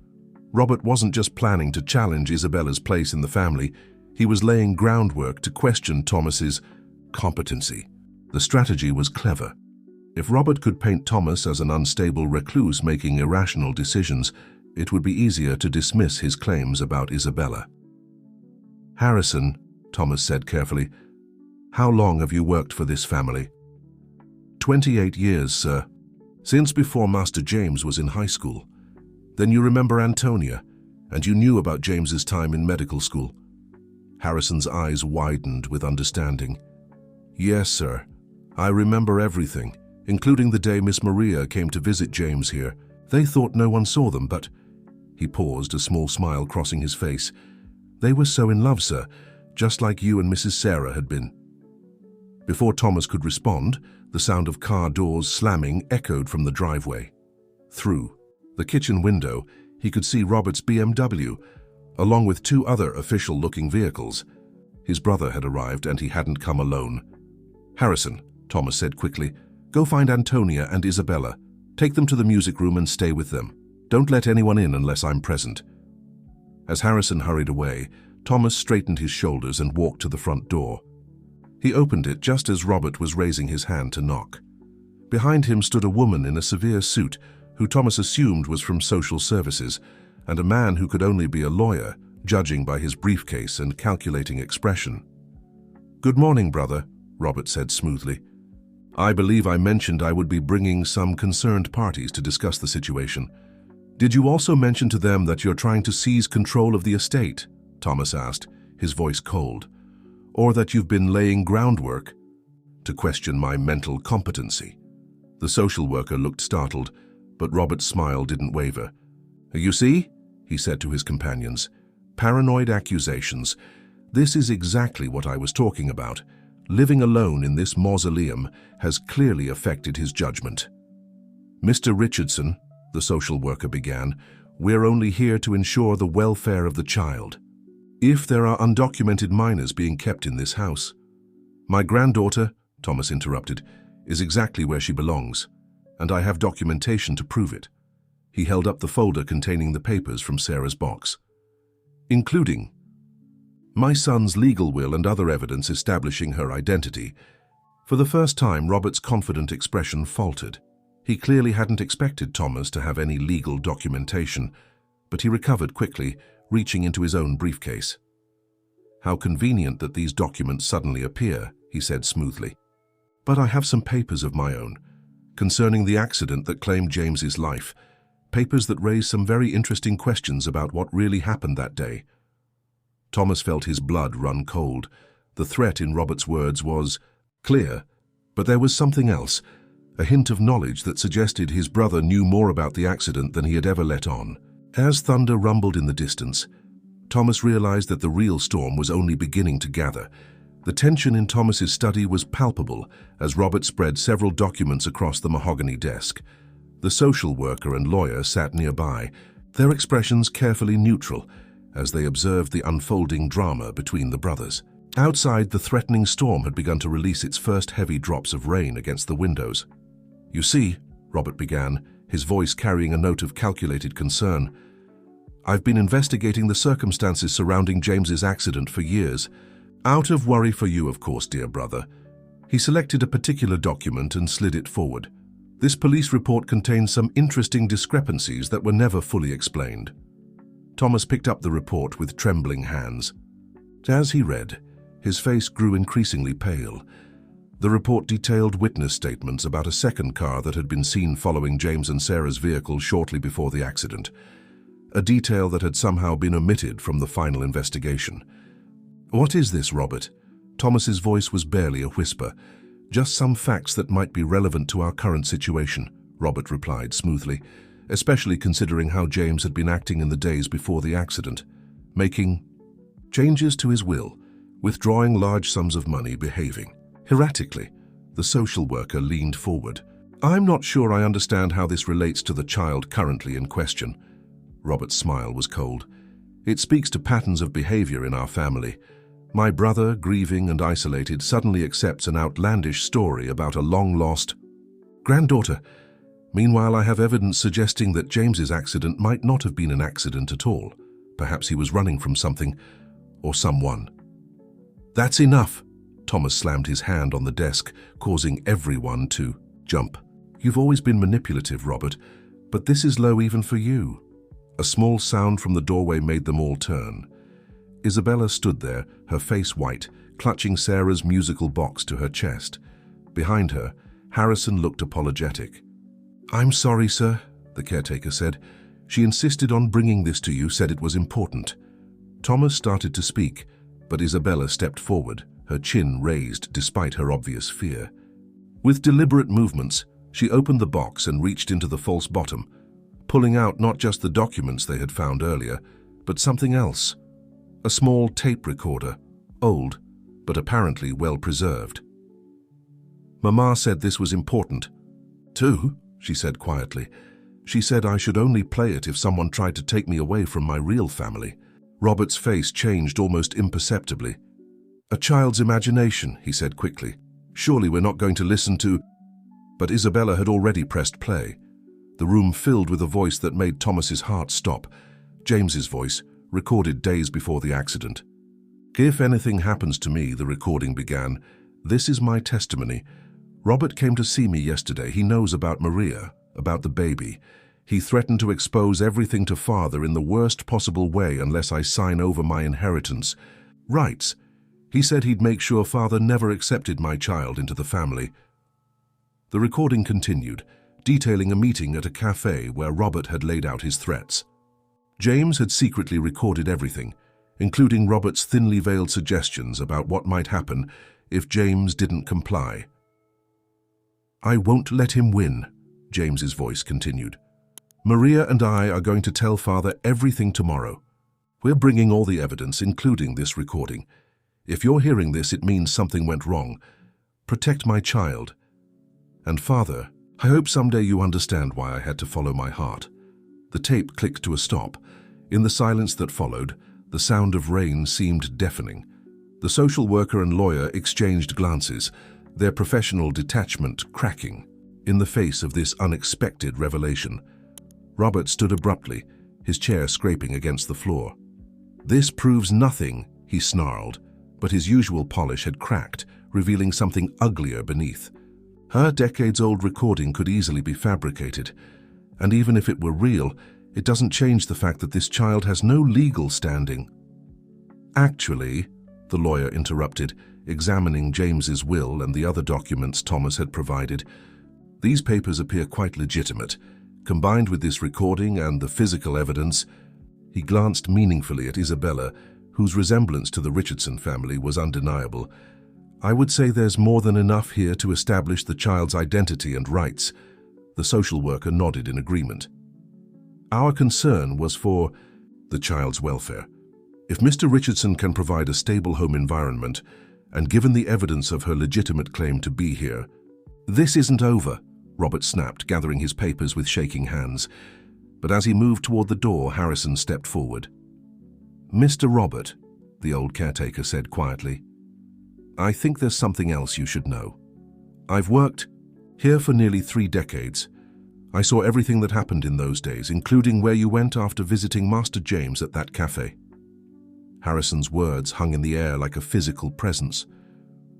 Robert wasn't just planning to challenge Isabella's place in the family, he was laying groundwork to question Thomas's competency. The strategy was clever. If Robert could paint Thomas as an unstable recluse making irrational decisions, it would be easier to dismiss his claims about Isabella. "Harrison," Thomas said carefully, "how long have you worked for this family?" 28 years, sir. Since before Master James was in high school. Then you remember Antonia, and you knew about James's time in medical school." Harrison's eyes widened with understanding. "Yes, sir. I remember everything, including the day Miss Maria came to visit James here. They thought no one saw them, but—" He paused, a small smile crossing his face. "They were so in love, sir, just like you and Mrs. Sarah had been." Before Thomas could respond, the sound of car doors slamming echoed from the driveway. Through the kitchen window, he could see Robert's BMW, along with two other official-looking vehicles. His brother had arrived, and he hadn't come alone. "Harrison," Thomas said quickly, "go find Antonia and Isabella. Take them to the music room and stay with them. Don't let anyone in unless I'm present." As Harrison hurried away, Thomas straightened his shoulders and walked to the front door. He opened it just as Robert was raising his hand to knock. Behind him stood a woman in a severe suit, who Thomas assumed was from social services, and a man who could only be a lawyer, judging by his briefcase and calculating expression. "Good morning, brother," Robert said smoothly. "I believe I mentioned I would be bringing some concerned parties to discuss the situation. Did you also mention to them that you're trying to seize control of the estate?" Thomas asked, his voice cold. "Or that you've been laying groundwork to question my mental competency?" The social worker looked startled, but Robert's smile didn't waver. "You see," he said to his companions, "paranoid accusations. This is exactly what I was talking about. Living alone in this mausoleum has clearly affected his judgment." "Mr. Richardson," the social worker began, "we're only here to ensure the welfare of the child. If there are undocumented minors being kept in this house—" "My granddaughter," Thomas interrupted, "is exactly where she belongs, and I have documentation to prove it." He held up the folder containing the papers from Sarah's box. "Including my son's legal will and other evidence establishing her identity." For the first time, Robert's confident expression faltered. He clearly hadn't expected Thomas to have any legal documentation, but he recovered quickly, reaching into his own briefcase. "How convenient that these documents suddenly appear," he said smoothly. But I have some papers of my own, concerning the accident that claimed James's life. Papers that raise some very interesting questions about what really happened that day. Thomas felt his blood run cold. The threat in Robert's words was clear, but there was something else, a hint of knowledge that suggested his brother knew more about the accident than he had ever let on. As thunder rumbled in the distance, Thomas realized that the real storm was only beginning to gather. The tension in Thomas's study was palpable as Robert spread several documents across the mahogany desk. The social worker and lawyer sat nearby, their expressions carefully neutral, as they observed the unfolding drama between the brothers. Outside, the threatening storm had begun to release its first heavy drops of rain against the windows. "You see," Robert began, his voice carrying a note of calculated concern, "I've been investigating the circumstances surrounding James's accident for years. Out of worry for you, of course, dear brother." He selected a particular document and slid it forward. This police report contains some interesting discrepancies that were never fully explained. Thomas picked up the report with trembling hands. As he read, his face grew increasingly pale. The report detailed witness statements about a second car that had been seen following James and Sarah's vehicle shortly before the accident, a detail that had somehow been omitted from the final investigation. "What is this, Robert?" Thomas's voice was barely a whisper. "Just some facts that might be relevant to our current situation," Robert replied smoothly, especially considering how James had been acting in the days before the accident, making changes to his will, withdrawing large sums of money, behaving erratically. The social worker leaned forward. "I'm not sure I understand how this relates to the child currently in question." Robert's smile was cold. "It speaks to patterns of behavior in our family. My brother, grieving and isolated, suddenly accepts an outlandish story about a long-lost granddaughter. Meanwhile, I have evidence suggesting that James's accident might not have been an accident at all. Perhaps he was running from something or someone." "That's enough." Thomas slammed his hand on the desk, causing everyone to jump. "You've always been manipulative, Robert, but this is low even for you." A small sound from the doorway made them all turn. Isabella stood there, her face white, clutching Sarah's musical box to her chest. Behind her, Harrison looked apologetic. "I'm sorry, sir," the caretaker said. "She insisted on bringing this to you, said it was important." Thomas started to speak, but Isabella stepped forward, her chin raised despite her obvious fear. With deliberate movements, she opened the box and reached into the false bottom, pulling out not just the documents they had found earlier, but something else. A small tape recorder, old, but apparently well preserved. "Mama said this was important, too," she said quietly. "She said I should only play it if someone tried to take me away from my real family." Robert's face changed almost imperceptibly. "A child's imagination," he said quickly. "Surely we're not going to listen to—" But Isabella had already pressed play. The room filled with a voice that made Thomas's heart stop. James's voice, recorded days before the accident. "If anything happens to me," the recording began, "this is my testimony. Robert came to see me yesterday. He knows about Maria, about the baby. He threatened to expose everything to Father in the worst possible way unless I sign over my inheritance rights. He said he'd make sure Father never accepted my child into the family." The recording continued, detailing a meeting at a cafe where Robert had laid out his threats. James had secretly recorded everything, including Robert's thinly veiled suggestions about what might happen if James didn't comply. "I won't let him win," James's voice continued. "Maria and I are going to tell Father everything tomorrow. We're bringing all the evidence, including this recording. If you're hearing this, it means something went wrong. Protect my child. And Father, I hope someday you understand why I had to follow my heart." The tape clicked to a stop. In the silence that followed, the sound of rain seemed deafening. The social worker and lawyer exchanged glances, their professional detachment cracking in the face of this unexpected revelation. Robert stood abruptly, his chair scraping against the floor. "This proves nothing," he snarled, but his usual polish had cracked, revealing something uglier beneath. Her decades-old recording could easily be fabricated, and even if it were real, it doesn't change the fact that this child has no legal standing. "Actually," the lawyer interrupted, examining James's will and the other documents Thomas had provided. These papers appear quite legitimate. Combined with this recording and the physical evidence, he glanced meaningfully at Isabella, whose resemblance to the Richardson family was undeniable. I would say there's more than enough here to establish the child's identity and rights. The social worker nodded in agreement. Our concern was for the child's welfare. If Mr. Richardson can provide a stable home environment, and given the evidence of her legitimate claim to be here— "This isn't over," Robert snapped, gathering his papers with shaking hands. But as he moved toward the door, Harrison stepped forward. "Mr. Robert," the old caretaker said quietly, "I think there's something else you should know. I've worked here for nearly 3 decades. I saw everything that happened in those days, including where you went after visiting Master James at that cafe." Harrison's words hung in the air like a physical presence.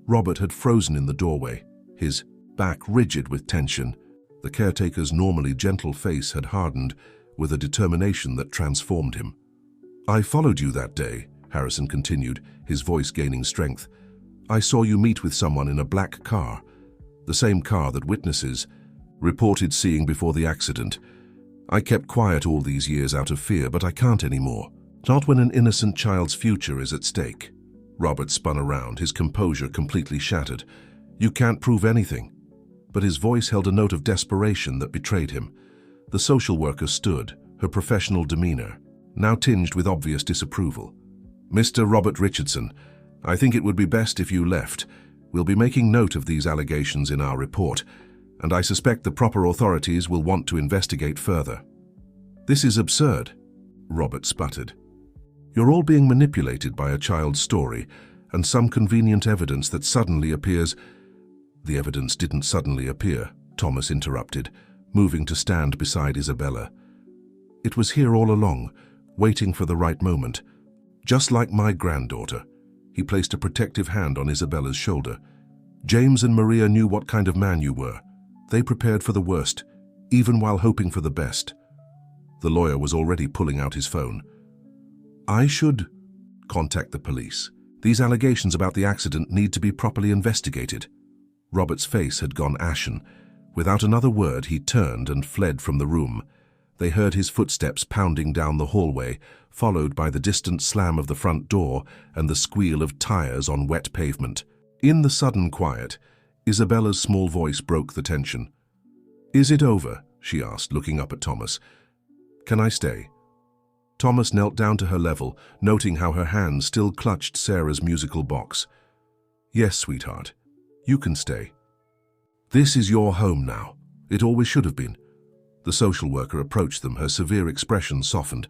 Robert had frozen in the doorway, his back rigid with tension. The caretaker's normally gentle face had hardened with a determination that transformed him. "I followed you that day," Harrison continued, his voice gaining strength. "I saw you meet with someone in a black car, the same car that witnesses reported seeing before the accident. I kept quiet all these years out of fear, but I can't anymore. Not when an innocent child's future is at stake." Robert spun around, his composure completely shattered. "You can't prove anything." But his voice held a note of desperation that betrayed him. The social worker stood, her professional demeanor now tinged with obvious disapproval. "Mr. Robert Richardson, I think it would be best if you left. We'll be making note of these allegations in our report, and I suspect the proper authorities will want to investigate further." "This is absurd," Robert sputtered. "You're all being manipulated by a child's story and some convenient evidence that suddenly appears—" "The evidence didn't suddenly appear," Thomas interrupted, moving to stand beside Isabella. "It was here all along, waiting for the right moment. Just like my granddaughter." He placed a protective hand on Isabella's shoulder. "James and Maria knew what kind of man you were. They prepared for the worst, even while hoping for the best." The lawyer was already pulling out his phone. "I should contact the police. These allegations about the accident need to be properly investigated." Robert's face had gone ashen. Without another word, he turned and fled from the room. They heard his footsteps pounding down the hallway, followed by the distant slam of the front door and the squeal of tires on wet pavement. In the sudden quiet, Isabella's small voice broke the tension. "Is it over?" she asked, looking up at Thomas. "Can I stay?" Thomas knelt down to her level, noting how her hand still clutched Sarah's musical box. "Yes, sweetheart. You can stay. This is your home now. It always should have been." The social worker approached them, her severe expression softened.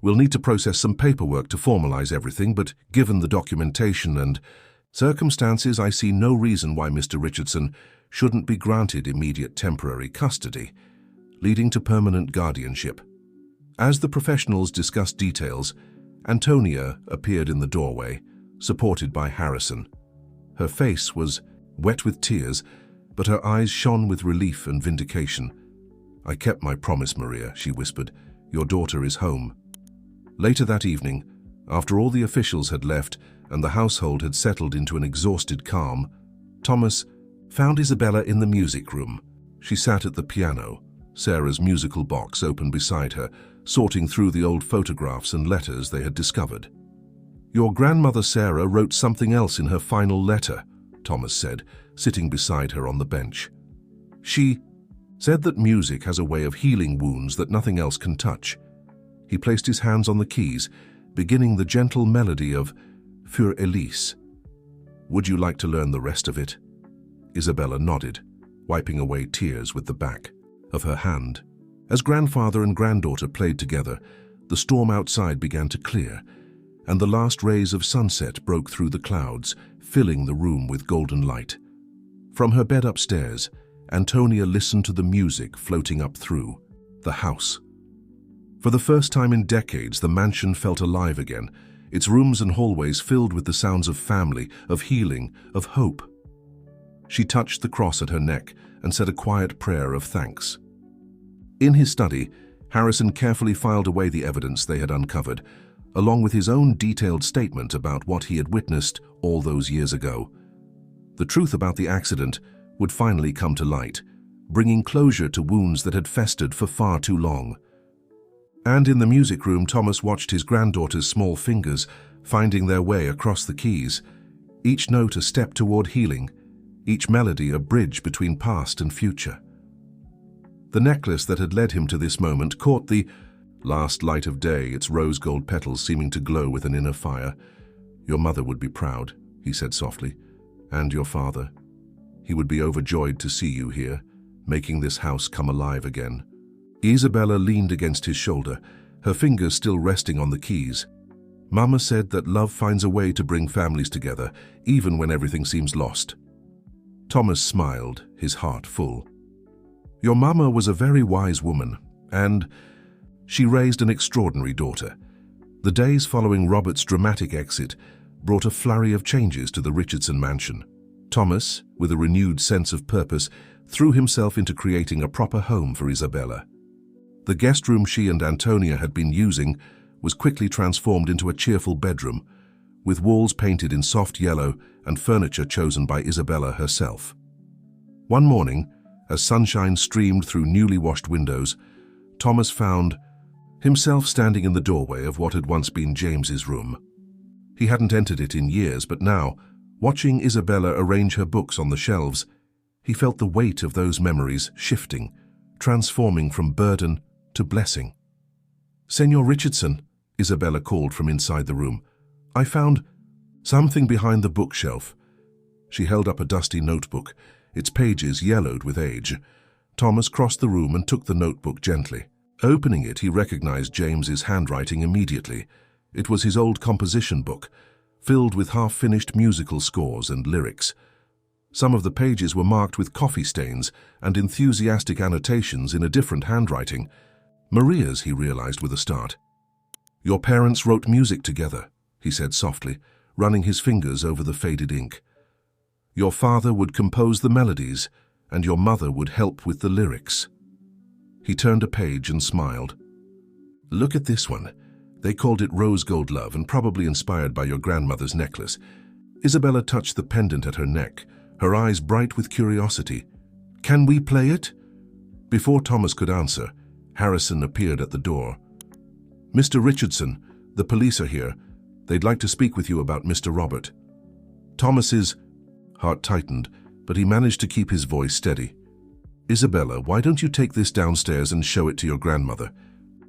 "We'll need to process some paperwork to formalize everything, but given the documentation and circumstances, I see no reason why Mr. Richardson shouldn't be granted immediate temporary custody, leading to permanent guardianship." As the professionals discussed details, Antonia appeared in the doorway, supported by Harrison. Her face was wet with tears, but her eyes shone with relief and vindication. "I kept my promise, Maria," she whispered. "Your daughter is home." Later that evening, after all the officials had left and the household had settled into an exhausted calm, Thomas found Isabella in the music room. She sat at the piano, Sarah's musical box open beside her, sorting through the old photographs and letters they had discovered. "Your grandmother Sarah wrote something else in her final letter," Thomas said, sitting beside her on the bench. "She said that music has a way of healing wounds that nothing else can touch." He placed his hands on the keys, beginning the gentle melody of Für Elise. "Would you like to learn the rest of it?" Isabella nodded, wiping away tears with the back of her hand. As grandfather and granddaughter played together, the storm outside began to clear, and the last rays of sunset broke through the clouds, filling the room with golden light. From her bed upstairs, Antonia listened to the music floating up through the house. For the first time in decades, the mansion felt alive again, its rooms and hallways filled with the sounds of family, of healing, of hope. She touched the cross at her neck and said a quiet prayer of thanks. In his study, Harrison carefully filed away the evidence they had uncovered, along with his own detailed statement about what he had witnessed all those years ago. The truth about the accident would finally come to light, bringing closure to wounds that had festered for far too long. And in the music room, Thomas watched his granddaughter's small fingers finding their way across the keys, each note a step toward healing, each melody a bridge between past and future. The necklace that had led him to this moment caught the last light of day, its rose-gold petals seeming to glow with an inner fire. "Your mother would be proud," he said softly, "and your father. He would be overjoyed to see you here, making this house come alive again." Isabella leaned against his shoulder, her fingers still resting on the keys. "Mama said that love finds a way to bring families together, even when everything seems lost." Thomas smiled, his heart full. "Your mama was a very wise woman, and she raised an extraordinary daughter." The days following Robert's dramatic exit brought a flurry of changes to the Richardson mansion. Thomas, with a renewed sense of purpose, threw himself into creating a proper home for Isabella. The guest room she and Antonia had been using was quickly transformed into a cheerful bedroom, with walls painted in soft yellow and furniture chosen by Isabella herself. One morning, as sunshine streamed through newly washed windows, Thomas found himself standing in the doorway of what had once been James's room. He hadn't entered it in years, but now, watching Isabella arrange her books on the shelves, he felt the weight of those memories shifting, transforming from burden to blessing. "Senor Richardson," Isabella called from inside the room, "I found something behind the bookshelf." She held up a dusty notebook, its pages yellowed with age. Thomas crossed the room and took the notebook gently. Opening it, he recognized James's handwriting immediately. It was his old composition book, filled with half-finished musical scores and lyrics. Some of the pages were marked with coffee stains and enthusiastic annotations in a different handwriting. Maria's, he realized with a start. "Your parents wrote music together," he said softly, running his fingers over the faded ink. "Your father would compose the melodies, and your mother would help with the lyrics." He turned a page and smiled. "Look at this one. They called it Rose Gold Love, and probably inspired by your grandmother's necklace." Isabella touched the pendant at her neck, her eyes bright with curiosity. "Can we play it?" Before Thomas could answer, Harrison appeared at the door. "Mr. Richardson, the police are here. They'd like to speak with you about Mr. Robert." Thomas's heart tightened, but he managed to keep his voice steady. "Isabella, why don't you take this downstairs and show it to your grandmother?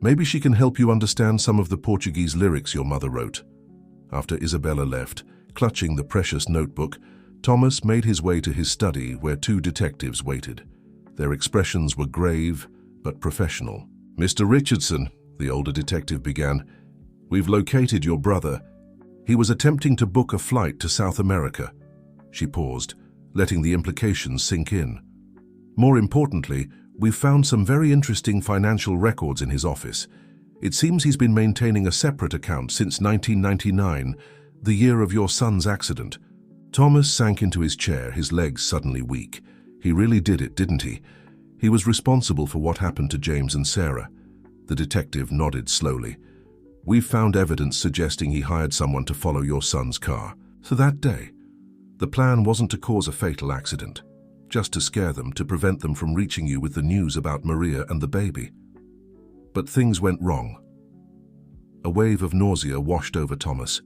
Maybe she can help you understand some of the Portuguese lyrics your mother wrote." After Isabella left, clutching the precious notebook, Thomas made his way to his study where two detectives waited. Their expressions were grave but professional. "Mr. Richardson," the older detective began, "we've located your brother. He was attempting to book a flight to South America." She paused, letting the implications sink in. "More importantly, we've found some very interesting financial records in his office. It seems he's been maintaining a separate account since 1999, the year of your son's accident." Thomas sank into his chair, his legs suddenly weak. He really did it, didn't he? He was responsible for what happened to James and Sarah. The detective nodded slowly. "We've found evidence suggesting he hired someone to follow your son's car. So that day, the plan wasn't to cause a fatal accident, just to scare them, to prevent them from reaching you with the news about Maria and the baby. But things went wrong." A wave of nausea washed over Thomas.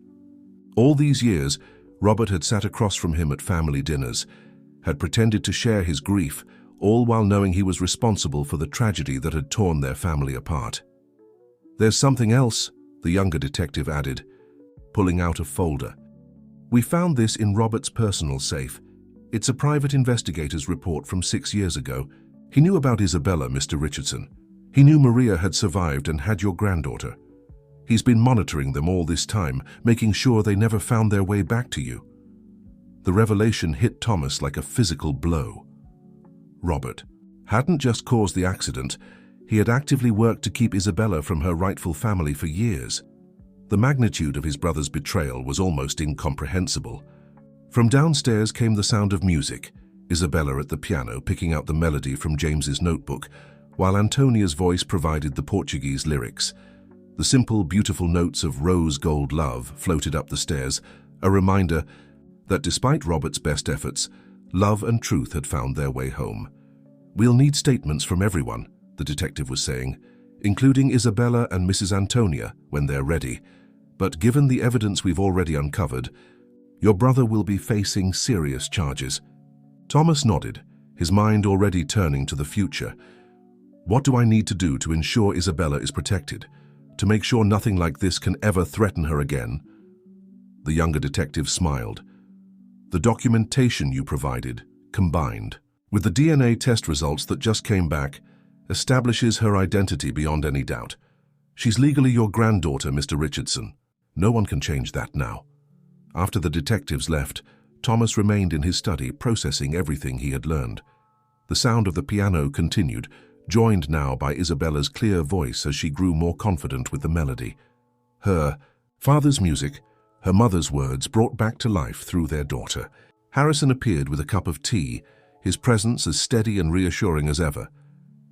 All these years, Robert had sat across from him at family dinners, had pretended to share his grief, all while knowing he was responsible for the tragedy that had torn their family apart. "There's something else," the younger detective added, pulling out a folder. "We found this in Robert's personal safe. It's a private investigator's report from 6 years ago. He knew about Isabella, Mr. Richardson. He knew Maria had survived and had your granddaughter. He's been monitoring them all this time, making sure they never found their way back to you." The revelation hit Thomas like a physical blow. Robert hadn't just caused the accident, he had actively worked to keep Isabella from her rightful family for years. The magnitude of his brother's betrayal was almost incomprehensible. From downstairs came the sound of music, Isabella at the piano picking out the melody from James's notebook, while Antonia's voice provided the Portuguese lyrics. The simple, beautiful notes of Rose Gold Love floated up the stairs, a reminder that despite Robert's best efforts, love and truth had found their way home. "We'll need statements from everyone," the detective was saying, "including Isabella and Mrs. Antonia when they're ready. But given the evidence we've already uncovered, your brother will be facing serious charges." Thomas nodded, his mind already turning to the future. "What do I need to do to ensure Isabella is protected? To make sure nothing like this can ever threaten her again?" The younger detective smiled. "The documentation you provided, combined with the DNA test results that just came back, establishes her identity beyond any doubt. She's legally your granddaughter, Mr. Richardson. No one can change that now." After the detectives left, Thomas remained in his study, processing everything he had learned. The sound of the piano continued, joined now by Isabella's clear voice as she grew more confident with the melody. Her father's music, her mother's words brought back to life through their daughter. Harrison appeared with a cup of tea, his presence as steady and reassuring as ever.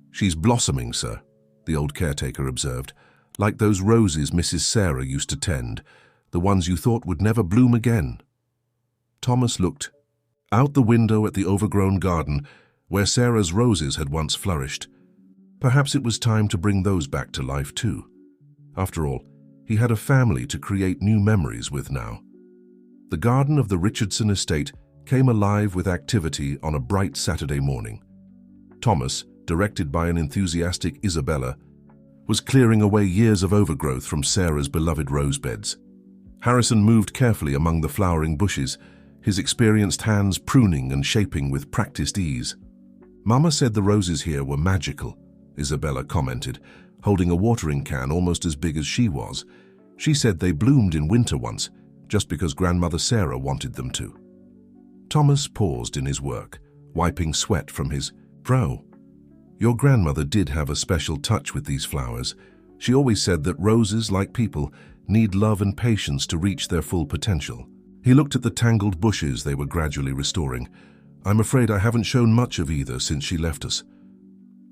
"She's blossoming, sir," the old caretaker observed, "like those roses Mrs. Sarah used to tend, the ones you thought would never bloom again." Thomas looked out the window at the overgrown garden where Sarah's roses had once flourished. Perhaps it was time to bring those back to life too. After all, he had a family to create new memories with now. The garden of the Richardson estate came alive with activity on a bright Saturday morning. Thomas, directed by an enthusiastic Isabella, was clearing away years of overgrowth from Sarah's beloved rose beds. Harrison moved carefully among the flowering bushes, his experienced hands pruning and shaping with practiced ease. "Mama said the roses here were magical," Isabella commented, holding a watering can almost as big as she was. "She said they bloomed in winter once, just because Grandmother Sarah wanted them to." Thomas paused in his work, wiping sweat from his brow. "Your grandmother did have a special touch with these flowers. She always said that roses, like people, need love and patience to reach their full potential." He looked at the tangled bushes they were gradually restoring. "I'm afraid I haven't shown much of either since she left us."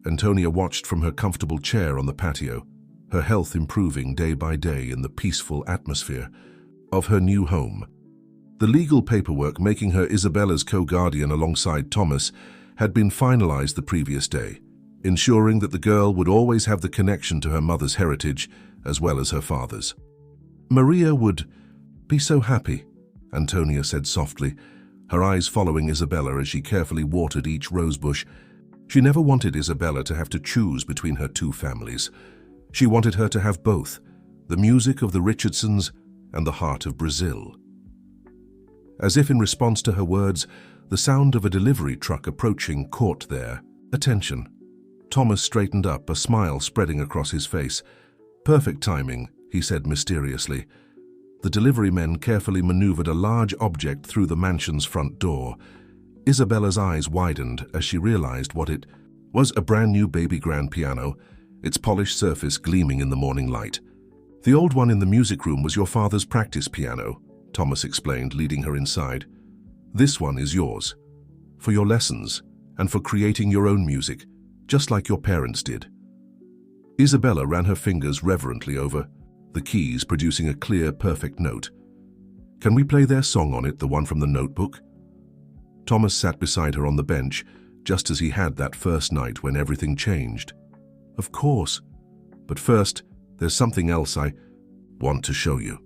Antonia watched from her comfortable chair on the patio, her health improving day by day in the peaceful atmosphere of her new home. The legal paperwork making her Isabella's co-guardian alongside Thomas had been finalized the previous day, ensuring that the girl would always have the connection to her mother's heritage as well as her father's. "Maria would be so happy," Antonia said softly, her eyes following Isabella as she carefully watered each rosebush. She never wanted Isabella to have to choose between her two families. She wanted her to have both, the music of the Richardsons and the heart of Brazil. As if in response to her words, the sound of a delivery truck approaching caught their attention. Thomas straightened up, a smile spreading across his face. "Perfect timing," he said mysteriously. The delivery men carefully maneuvered a large object through the mansion's front door. Isabella's eyes widened as she realized what it was: a brand new baby grand piano, its polished surface gleaming in the morning light. "The old one in the music room was your father's practice piano," Thomas explained, leading her inside. "This one is yours, for your lessons and for creating your own music, just like your parents did." Isabella ran her fingers reverently over the keys, producing a clear, perfect note. "Can we play their song on it, the one from the notebook?" Thomas sat beside her on the bench, just as he had that first night when everything changed. "Of course. But first, there's something else I want to show you."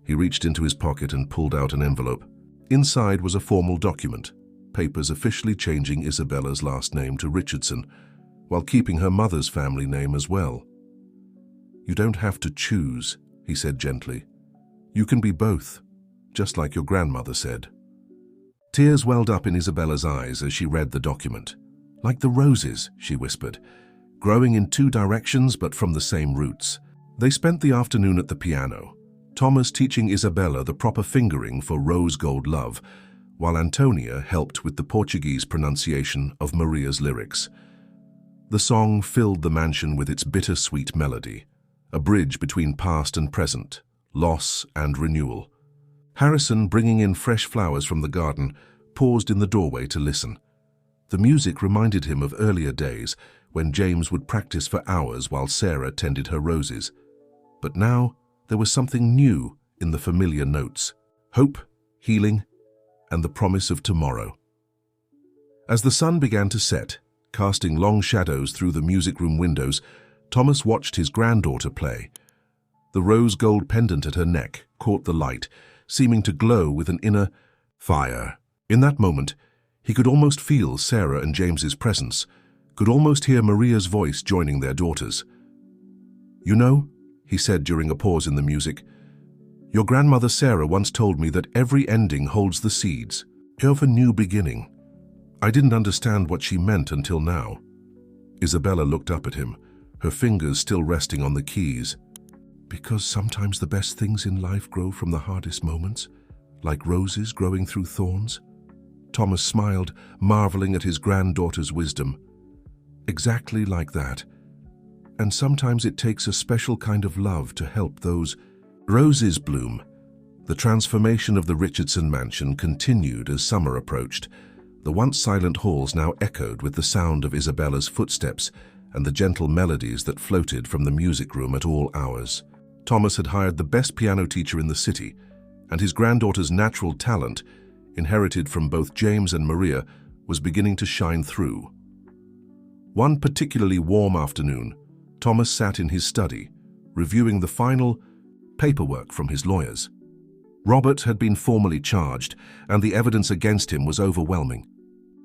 He reached into his pocket and pulled out an envelope. Inside was a formal document, papers officially changing Isabella's last name to Richardson, while keeping her mother's family name as well. "You don't have to choose," he said gently. "You can be both, just like your grandmother said." Tears welled up in Isabella's eyes as she read the document. "Like the roses," she whispered, "growing in two directions but from the same roots." They spent the afternoon at the piano, Thomas teaching Isabella the proper fingering for rose gold love, while Antonia helped with the Portuguese pronunciation of Maria's lyrics. The song filled the mansion with its bittersweet melody, a bridge between past and present, loss and renewal. Harrison, bringing in fresh flowers from the garden, paused in the doorway to listen. The music reminded him of earlier days when James would practice for hours while Sarah tended her roses. But now there was something new in the familiar notes: hope, healing, and the promise of tomorrow. As the sun began to set, casting long shadows through the music room windows, Thomas watched his granddaughter play. The rose gold pendant at her neck caught the light, seeming to glow with an inner fire. In that moment, he could almost feel Sarah and James's presence, could almost hear Maria's voice joining their daughters. "You know," he said during a pause in the music, "your grandmother Sarah once told me that every ending holds the seeds of a new beginning." I didn't understand what she meant until now. Isabella looked up at him, her fingers still resting on the keys. "Because sometimes the best things in life grow from the hardest moments, like roses growing through thorns." Thomas smiled, marveling at his granddaughter's wisdom. "Exactly like that. And sometimes it takes a special kind of love to help those roses bloom." The transformation of the Richardson mansion continued as summer approached. The once silent halls now echoed with the sound of Isabella's footsteps and the gentle melodies that floated from the music room at all hours. Thomas had hired the best piano teacher in the city, and his granddaughter's natural talent, inherited from both James and Maria, was beginning to shine through. One particularly warm afternoon, Thomas sat in his study, reviewing the final paperwork from his lawyers. Robert had been formally charged, and the evidence against him was overwhelming.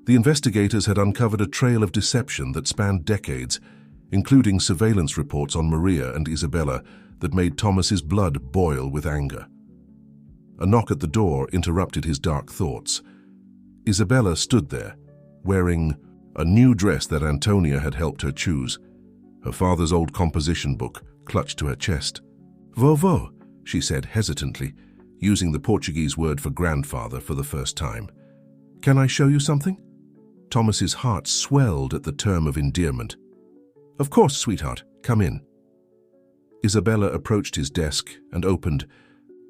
The investigators had uncovered a trail of deception that spanned decades, including surveillance reports on Maria and Isabella that made Thomas's blood boil with anger. A knock at the door interrupted his dark thoughts. Isabella stood there, wearing a new dress that Antonia had helped her choose, her father's old composition book clutched to her chest. "Vovô," she said hesitantly, using the Portuguese word for grandfather for the first time. "Can I show you something?" Thomas's heart swelled at the term of endearment. "Of course, sweetheart, come in." Isabella approached his desk and opened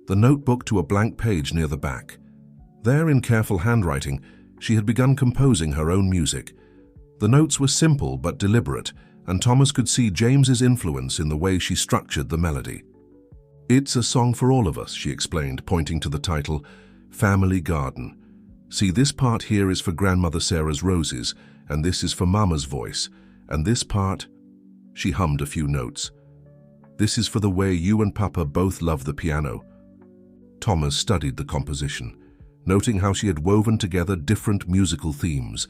the notebook to a blank page near the back. There, in careful handwriting, she had begun composing her own music. The notes were simple but deliberate, and Thomas could see James's influence in the way she structured the melody. "It's a song for all of us," she explained, pointing to the title, "Family Garden. See, this part here is for Grandmother Sarah's roses, and this is for Mama's voice, and this part—" She hummed a few notes. "This is for the way you and Papa both love the piano." Thomas studied the composition, noting how she had woven together different musical themes,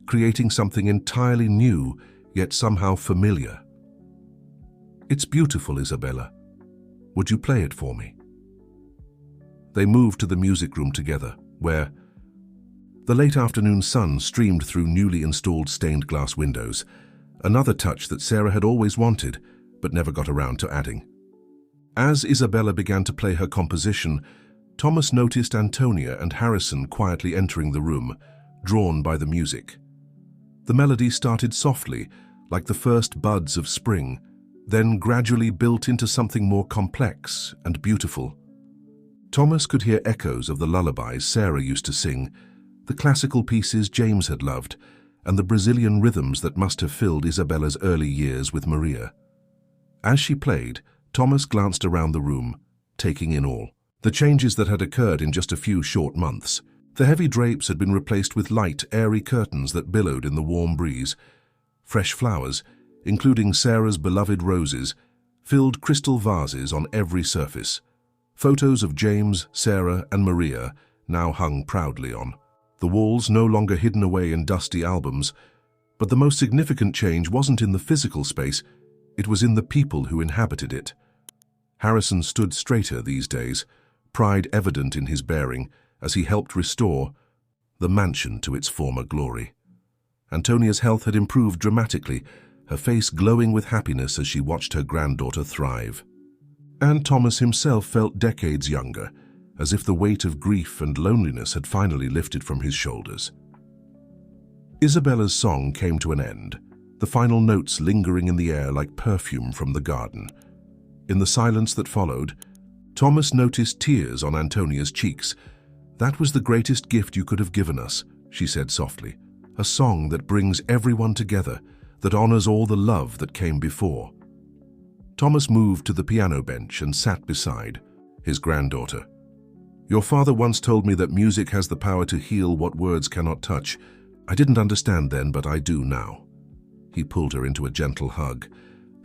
creating something entirely new, yet somehow familiar. "It's beautiful, Isabella. Would you play it for me?" They moved to the music room together, where the late afternoon sun streamed through newly installed stained glass windows, another touch that Sarah had always wanted, but never got around to adding. As Isabella began to play her composition, Thomas noticed Antonia and Harrison quietly entering the room, drawn by the music. The melody started softly, like the first buds of spring, then gradually built into something more complex and beautiful. Thomas could hear echoes of the lullabies Sarah used to sing, the classical pieces James had loved, and the Brazilian rhythms that must have filled Isabella's early years with Maria. As she played, Thomas glanced around the room, taking in all the changes that had occurred in just a few short months. The heavy drapes had been replaced with light, airy curtains that billowed in the warm breeze. Fresh flowers, including Sarah's beloved roses, filled crystal vases on every surface. Photos of James, Sarah, and Maria now hung proudly on the walls, no longer hidden away in dusty albums. But the most significant change wasn't in the physical space, it was in the people who inhabited it. Harrison stood straighter these days, pride evident in his bearing, as he helped restore the mansion to its former glory. Antonia's health had improved dramatically, her face glowing with happiness as she watched her granddaughter thrive. And Thomas himself felt decades younger, as if the weight of grief and loneliness had finally lifted from his shoulders. Isabella's song came to an end, the final notes lingering in the air like perfume from the garden. In the silence that followed, Thomas noticed tears on Antonia's cheeks. "That was the greatest gift you could have given us," she said softly. "A song that brings everyone together, that honors all the love that came before." Thomas moved to the piano bench and sat beside his granddaughter. Your father once told me that music has the power to heal what words cannot touch. I didn't understand then, but I do now. He pulled her into a gentle hug.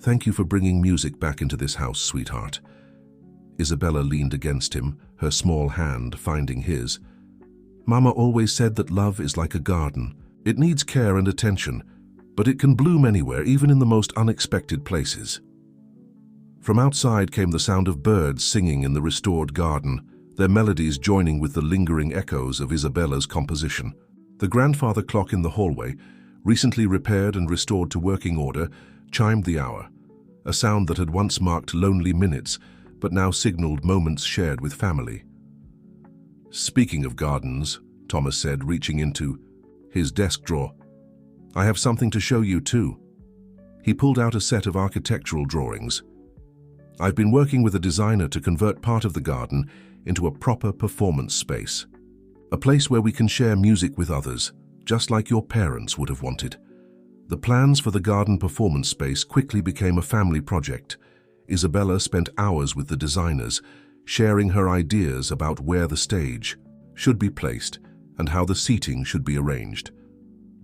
Thank you for bringing music back into this house, sweetheart. Isabella leaned against him, her small hand finding his. Mama always said that love is like a garden. It needs care and attention, but it can bloom anywhere, even in the most unexpected places. From outside came the sound of birds singing in the restored garden, their melodies joining with the lingering echoes of Isabella's composition. The grandfather clock in the hallway, recently repaired and restored to working order, chimed the hour, a sound that had once marked lonely minutes, but now signaled moments shared with family. Speaking of gardens, Thomas said, reaching into his desk drawer, I have something to show you too. He pulled out a set of architectural drawings. I've been working with a designer to convert part of the garden into a proper performance space. A place where we can share music with others, just like your parents would have wanted. The plans for the garden performance space quickly became a family project. Isabella spent hours with the designers, sharing her ideas about where the stage should be placed and how the seating should be arranged.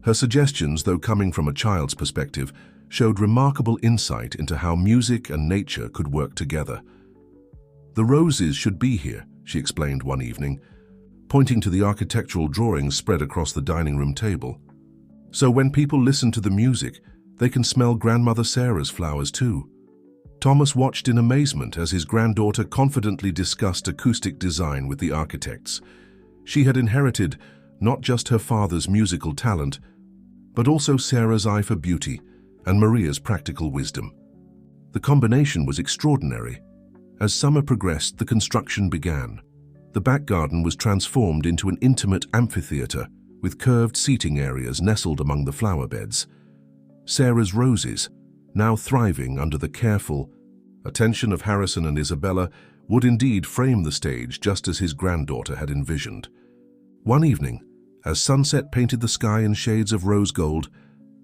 Her suggestions, though coming from a child's perspective, showed remarkable insight into how music and nature could work together. The roses should be here, she explained one evening, pointing to the architectural drawings spread across the dining room table. So when people listen to the music, they can smell Grandmother Sarah's flowers too. Thomas watched in amazement as his granddaughter confidently discussed acoustic design with the architects. She had inherited not just her father's musical talent, but also Sarah's eye for beauty and Maria's practical wisdom. The combination was extraordinary. As summer progressed, the construction began. The back garden was transformed into an intimate amphitheater with curved seating areas nestled among the flower beds. Sarah's roses, now thriving under the careful attention of Harrison and Isabella, would indeed frame the stage just as his granddaughter had envisioned. One evening, as sunset painted the sky in shades of rose gold,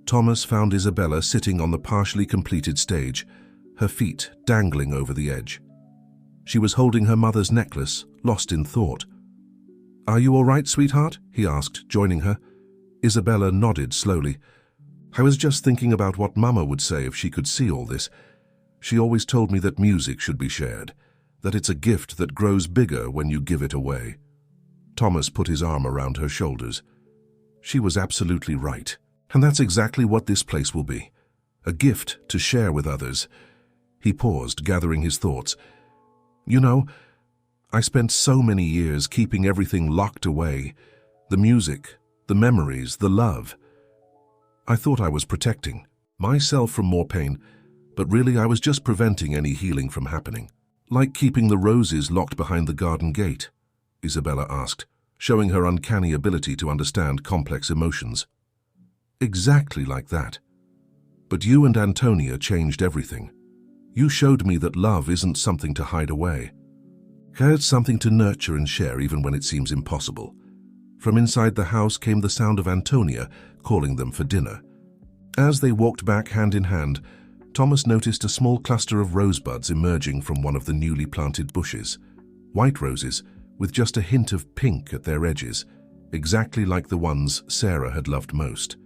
Thomas found Isabella sitting on the partially completed stage, her feet dangling over the edge. She was holding her mother's necklace, lost in thought. Are you all right, sweetheart? He asked, joining her. Isabella nodded slowly. I was just thinking about what Mama would say if she could see all this. She always told me that music should be shared, that it's a gift that grows bigger when you give it away. Thomas put his arm around her shoulders. She was absolutely right, and that's exactly what this place will be. A gift to share with others. He paused, gathering his thoughts. You know, I spent so many years keeping everything locked away. The music, the memories, the love. I thought I was protecting myself from more pain, but really I was just preventing any healing from happening. Like keeping the roses locked behind the garden gate, Isabella asked, showing her uncanny ability to understand complex emotions. Exactly like that. But you and Antonia changed everything. You showed me that love isn't something to hide away. It's something to nurture and share even when it seems impossible. From inside the house came the sound of Antonia calling them for dinner. As they walked back hand in hand, Thomas noticed a small cluster of rosebuds emerging from one of the newly planted bushes. White roses, with just a hint of pink at their edges, exactly like the ones Sarah had loved most.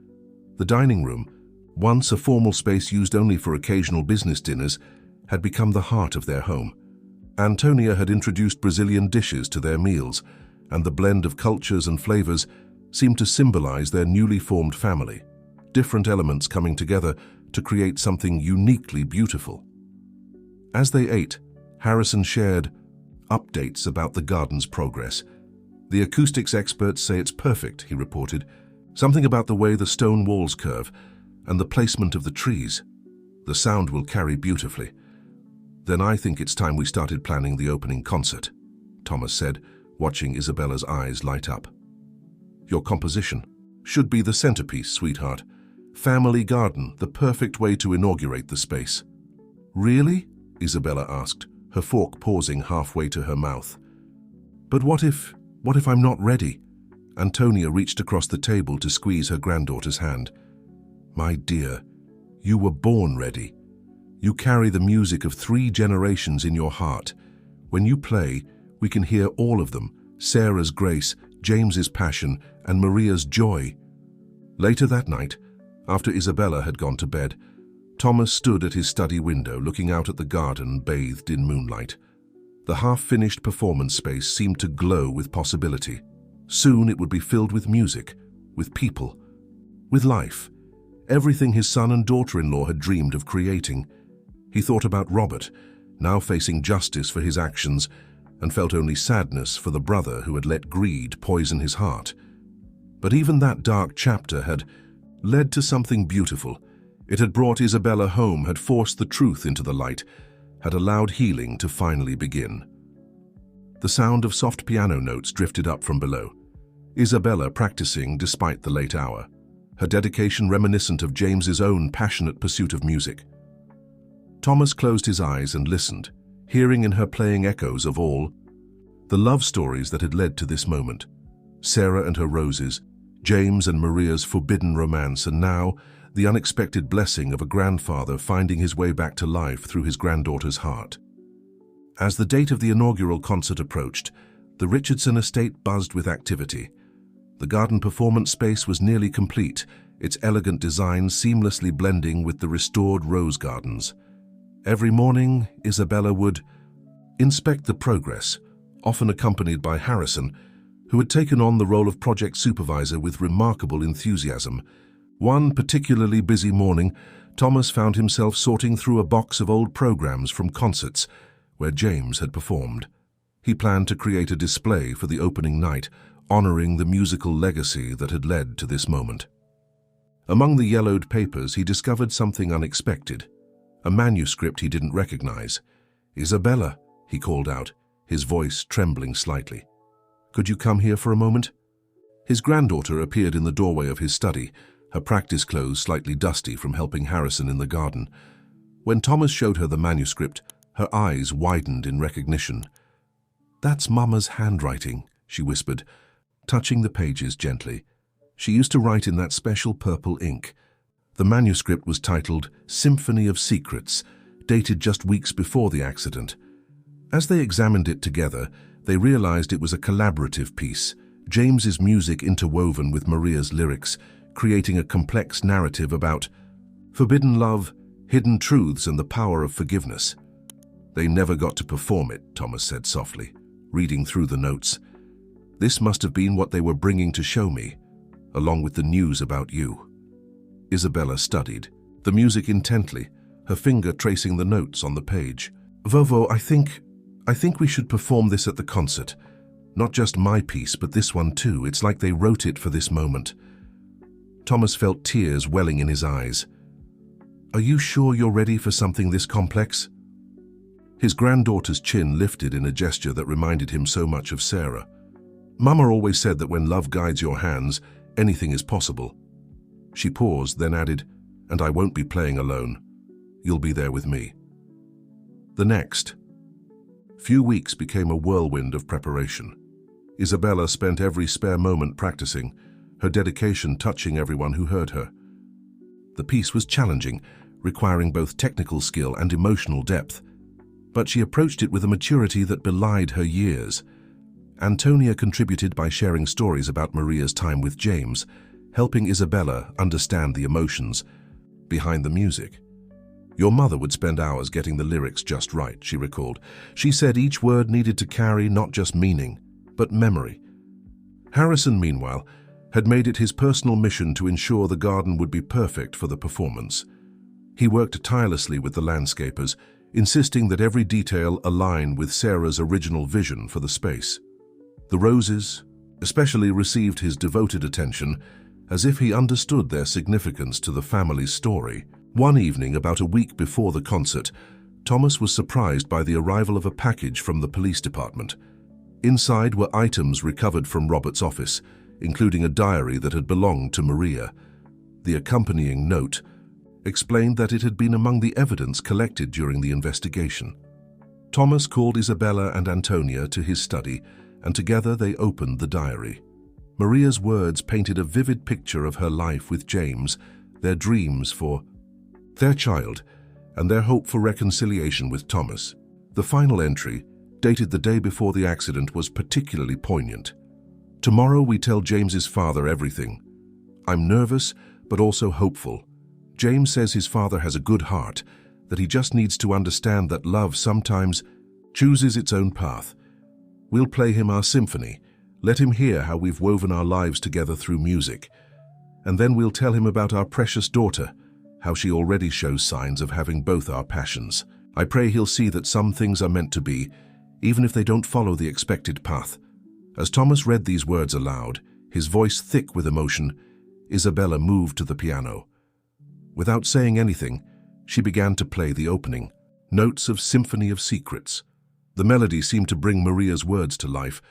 The dining room, once a formal space used only for occasional business dinners, had become the heart of their home. Antonia had introduced Brazilian dishes to their meals, and the blend of cultures and flavors seemed to symbolize their newly formed family, different elements coming together to create something uniquely beautiful. As they ate, Harrison shared updates about the garden's progress. The acoustics experts say it's perfect, he reported. Something about the way the stone walls curve and the placement of the trees. The sound will carry beautifully. Then I think it's time we started planning the opening concert, Thomas said, watching Isabella's eyes light up. Your composition should be the centerpiece, sweetheart. Family garden, the perfect way to inaugurate the space. Really? Isabella asked, her fork pausing halfway to her mouth. But what if I'm not ready? Antonia reached across the table to squeeze her granddaughter's hand. My dear, you were born ready. You carry the music of 3 generations in your heart. When you play, we can hear all of them, Sarah's grace, James's passion, and Maria's joy. Later that night, after Isabella had gone to bed, Thomas stood at his study window looking out at the garden bathed in moonlight. The half-finished performance space seemed to glow with possibility. Soon it would be filled with music, with people, with life. Everything his son and daughter-in-law had dreamed of creating. He thought about Robert, now facing justice for his actions, and felt only sadness for the brother who had let greed poison his heart. But even that dark chapter had led to something beautiful. It had brought Isabella home, had forced the truth into the light, had allowed healing to finally begin. The sound of soft piano notes drifted up from below. Isabella practicing despite the late hour, her dedication reminiscent of James's own passionate pursuit of music. Thomas closed his eyes and listened, hearing in her playing echoes of all the love stories that had led to this moment. Sarah and her roses, James and Maria's forbidden romance, and now the unexpected blessing of a grandfather finding his way back to life through his granddaughter's heart. As the date of the inaugural concert approached, the Richardson estate buzzed with activity. The garden performance space was nearly complete, its elegant design seamlessly blending with the restored rose gardens. Every morning, Isabella would inspect the progress, often accompanied by Harrison, who had taken on the role of project supervisor with remarkable enthusiasm. One particularly busy morning, Thomas found himself sorting through a box of old programs from concerts where James had performed. He planned to create a display for the opening night, honoring the musical legacy that had led to this moment. Among the yellowed papers, he discovered something unexpected, a manuscript he didn't recognize. "Isabella," he called out, his voice trembling slightly. "Could you come here for a moment?" His granddaughter appeared in the doorway of his study, her practice clothes slightly dusty from helping Harrison in the garden. When Thomas showed her the manuscript, her eyes widened in recognition. "That's Mama's handwriting," she whispered, touching the pages gently. She used to write in that special purple ink. The manuscript was titled Symphony of Secrets, dated just weeks before the accident. As they examined it together, they realized it was a collaborative piece, James's music interwoven with Maria's lyrics, creating a complex narrative about forbidden love, hidden truths, and the power of forgiveness. "They never got to perform it," Thomas said softly, reading through the notes. "This must have been what they were bringing to show me, along with the news about you." Isabella studied the music intently, her finger tracing the notes on the page. "Vovo, I think we should perform this at the concert. Not just my piece, but this one too. It's like they wrote it for this moment." Thomas felt tears welling in his eyes. "Are you sure you're ready for something this complex?" His granddaughter's chin lifted in a gesture that reminded him so much of Sarah. "Mama always said that when love guides your hands, anything is possible." She paused, then added, "And I won't be playing alone. You'll be there with me." The next few weeks became a whirlwind of preparation. Isabella spent every spare moment practicing, her dedication touching everyone who heard her. The piece was challenging, requiring both technical skill and emotional depth, but she approached it with a maturity that belied her years. Antonia contributed by sharing stories about Maria's time with James, helping Isabella understand the emotions behind the music. "Your mother would spend hours getting the lyrics just right," she recalled. "She said each word needed to carry not just meaning, but memory." Harrison, meanwhile, had made it his personal mission to ensure the garden would be perfect for the performance. He worked tirelessly with the landscapers, insisting that every detail align with Sarah's original vision for the space. The roses especially received his devoted attention, as if he understood their significance to the family's story. One evening, about a week before the concert, Thomas was surprised by the arrival of a package from the police department. Inside were items recovered from Robert's office, including a diary that had belonged to Maria. The accompanying note explained that it had been among the evidence collected during the investigation. Thomas called Isabella and Antonia to his study, and together they opened the diary. Maria's words painted a vivid picture of her life with James, their dreams for their child, and their hope for reconciliation with Thomas. The final entry, dated the day before the accident, was particularly poignant. Tomorrow we tell James's father everything. I'm nervous, but also hopeful. James says his father has a good heart, that he just needs to understand that love sometimes chooses its own path. We'll play him our symphony, let him hear how we've woven our lives together through music. And then we'll tell him about our precious daughter, how she already shows signs of having both our passions. I pray he'll see that some things are meant to be, even if they don't follow the expected path. As Thomas read these words aloud, his voice thick with emotion, Isabella moved to the piano. Without saying anything, she began to play the opening, notes of Symphony of Secrets. The melody seemed to bring Maria's words to life,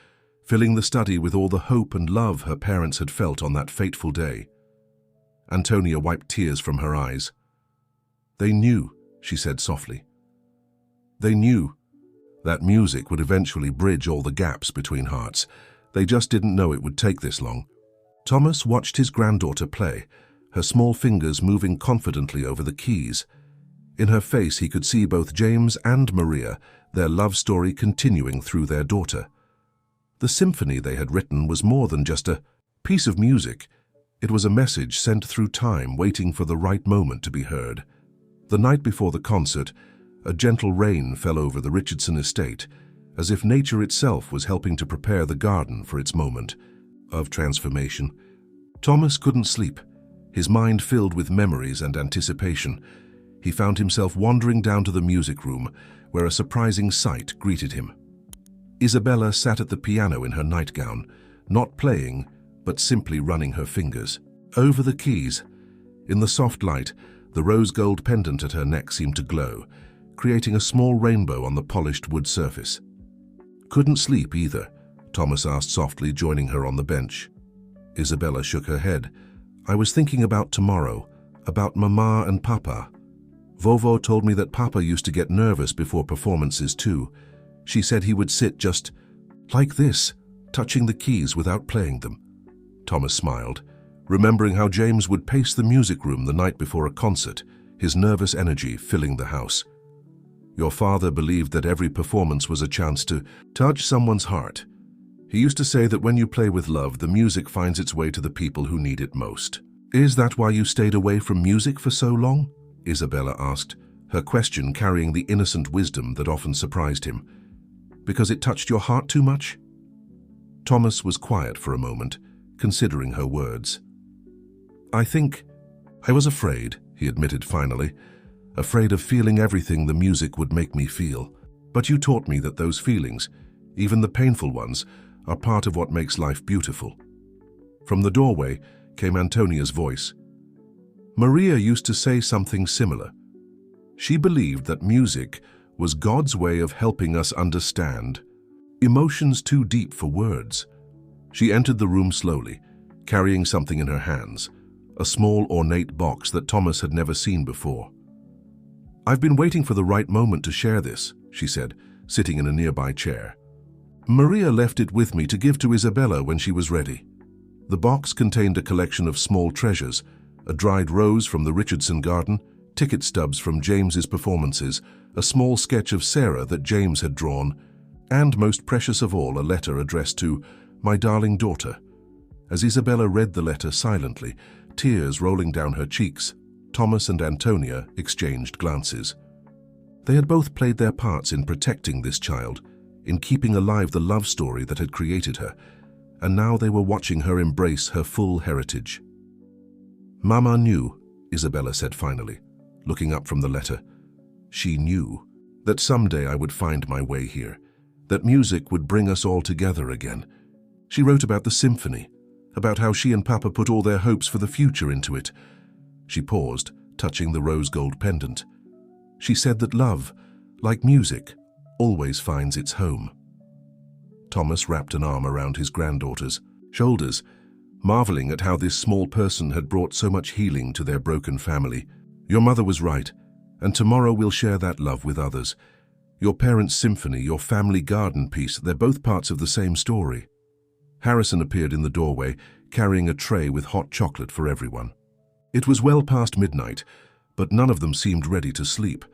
filling the study with all the hope and love her parents had felt on that fateful day. Antonia wiped tears from her eyes. They knew, she said softly. They knew that music would eventually bridge all the gaps between hearts. They just didn't know it would take this long. Thomas watched his granddaughter play, her small fingers moving confidently over the keys. In her face he could see both James and Maria, their love story continuing through their daughter. The symphony they had written was more than just a piece of music. It was a message sent through time, waiting for the right moment to be heard. The night before the concert, a gentle rain fell over the Richardson estate, as if nature itself was helping to prepare the garden for its moment of transformation. Thomas couldn't sleep, his mind filled with memories and anticipation. He found himself wandering down to the music room, where a surprising sight greeted him. Isabella sat at the piano in her nightgown, not playing, but simply running her fingers over the keys. In the soft light, the rose-gold pendant at her neck seemed to glow, creating a small rainbow on the polished wood surface. Couldn't sleep either? Thomas asked softly, joining her on the bench. Isabella shook her head. I was thinking about tomorrow, about Mama and Papa. Vovo told me that Papa used to get nervous before performances too. She said he would sit just like this, touching the keys without playing them. Thomas smiled, remembering how James would pace the music room the night before a concert, his nervous energy filling the house. Your father believed that every performance was a chance to touch someone's heart. He used to say that when you play with love, the music finds its way to the people who need it most. Is that why you stayed away from music for so long? Isabella asked, her question carrying the innocent wisdom that often surprised him. Because it touched your heart too much? Thomas was quiet for a moment, considering her words. I was afraid, he admitted finally, afraid of feeling everything the music would make me feel. But you taught me that those feelings, even the painful ones, are part of what makes life beautiful. From the doorway came Antonia's voice. Maria used to say something similar. She believed that music was God's way of helping us understand emotions too deep for words. She entered the room slowly, carrying something in her hands, a small ornate box that Thomas had never seen before. I've been waiting for the right moment to share this, she said, sitting in a nearby chair. Maria left it with me to give to Isabella when she was ready. The box contained a collection of small treasures, a dried rose from the Richardson garden, ticket stubs from James's performances, a small sketch of Sarah that James had drawn, and most precious of all, a letter addressed to my darling daughter. As Isabella read the letter silently, tears rolling down her cheeks, Thomas and Antonia exchanged glances. They had both played their parts in protecting this child, in keeping alive the love story that had created her, and now they were watching her embrace her full heritage. Mama knew, Isabella said finally, looking up from the letter. She knew that someday I would find my way here, that music would bring us all together again. She wrote about the symphony, about how she and Papa put all their hopes for the future into it. She paused, touching the rose-gold pendant. She said that love, like music, always finds its home. Thomas wrapped an arm around his granddaughter's shoulders, marveling at how this small person had brought so much healing to their broken family. Your mother was right, and tomorrow we'll share that love with others. Your parents' symphony, your family garden piece, they're both parts of the same story. Harrison appeared in the doorway, carrying a tray with hot chocolate for everyone. It was well past midnight, but none of them seemed ready to sleep.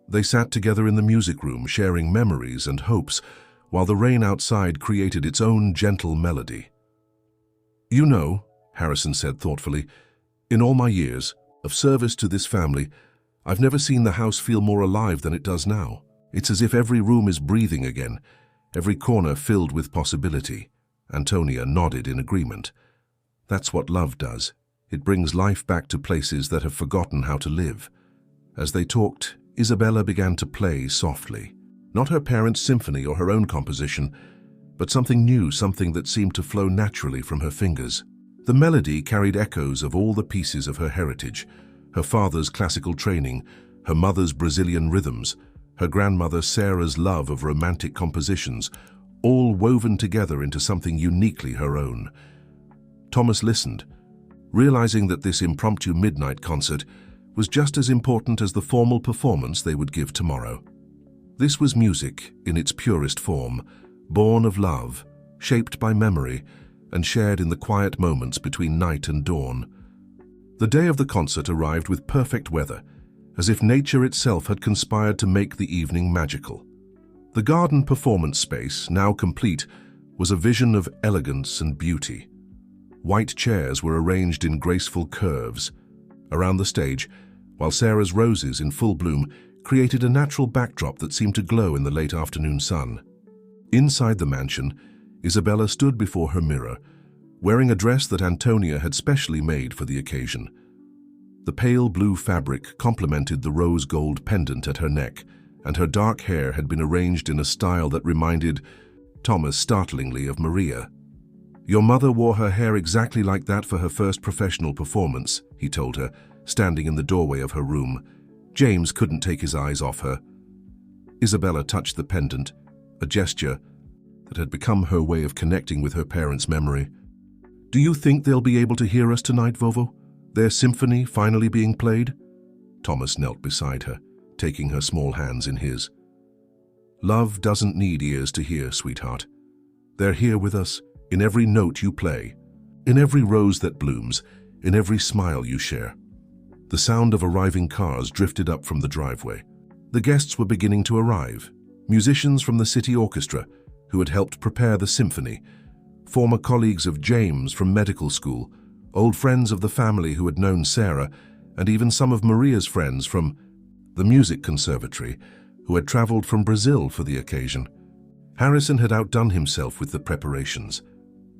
They sat together in the music room, sharing memories and hopes, while the rain outside created its own gentle melody. "You know," Harrison said thoughtfully, "in all my years of service to this family, I've never seen the house feel more alive than it does now. It's as if every room is breathing again, every corner filled with possibility." Antonia nodded in agreement. "That's what love does. It brings life back to places that have forgotten how to live." As they talked, Isabella began to play softly. Not her parents' symphony or her own composition, but something new, something that seemed to flow naturally from her fingers. The melody carried echoes of all the pieces of her heritage: her father's classical training, her mother's Brazilian rhythms, her grandmother Sarah's love of romantic compositions, all woven together into something uniquely her own. Thomas listened, realizing that this impromptu midnight concert was just as important as the formal performance they would give tomorrow. This was music in its purest form, born of love, shaped by memory, and shared in the quiet moments between night and dawn. The day of the concert arrived with perfect weather, as if nature itself had conspired to make the evening magical. The garden performance space, now complete, was a vision of elegance and beauty. White chairs were arranged in graceful curves. Around the stage, while Sarah's roses in full bloom created a natural backdrop that seemed to glow in the late afternoon sun. Inside the mansion, Isabella stood before her mirror, wearing a dress that Antonia had specially made for the occasion. The pale blue fabric complemented the rose gold pendant at her neck, and her dark hair had been arranged in a style that reminded Thomas startlingly of Maria. "Your mother wore her hair exactly like that for her first professional performance," he told her, standing in the doorway of her room. James couldn't take his eyes off her. Isabella touched the pendant, a gesture that had become her way of connecting with her parents' memory. "Do you think they'll be able to hear us tonight, Vovo? Their symphony finally being played?" Thomas knelt beside her, taking her small hands in his. "Love doesn't need ears to hear, sweetheart. They're here with us, in every note you play, in every rose that blooms, in every smile you share." The sound of arriving cars drifted up from the driveway. The guests were beginning to arrive. Musicians from the city orchestra, who had helped prepare the symphony, former colleagues of James from medical school, old friends of the family who had known Sarah, and even some of Maria's friends from the music conservatory, who had traveled from Brazil for the occasion. Harrison had outdone himself with the preparations.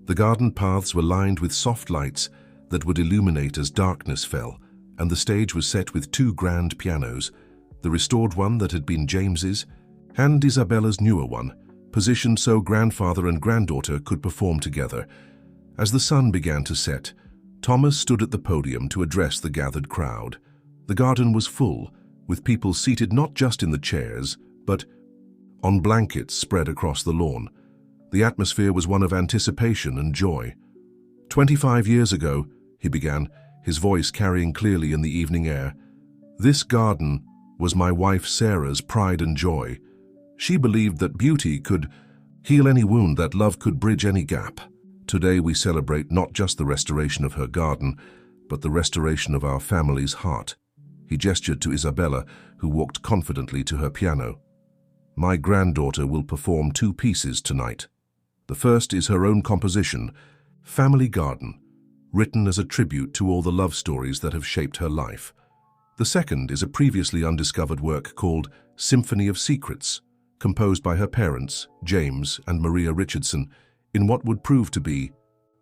The garden paths were lined with soft lights that would illuminate as darkness fell, and the stage was set with two grand pianos, the restored one that had been James's, and Isabella's newer one, positioned so grandfather and granddaughter could perform together. As the sun began to set, Thomas stood at the podium to address the gathered crowd. The garden was full, with people seated not just in the chairs, but on blankets spread across the lawn. The atmosphere was one of anticipation and joy. 25 years ago, he began, his voice carrying clearly in the evening air, "This garden was my wife Sarah's pride and joy. She believed that beauty could heal any wound, that love could bridge any gap. Today we celebrate not just the restoration of her garden, but the restoration of our family's heart." He gestured to Isabella, who walked confidently to her piano. "My granddaughter will perform two pieces tonight. The first is her own composition, Family Garden, written as a tribute to all the love stories that have shaped her life. The second is a previously undiscovered work called Symphony of Secrets, composed by her parents, James and Maria Richardson, in what would prove to be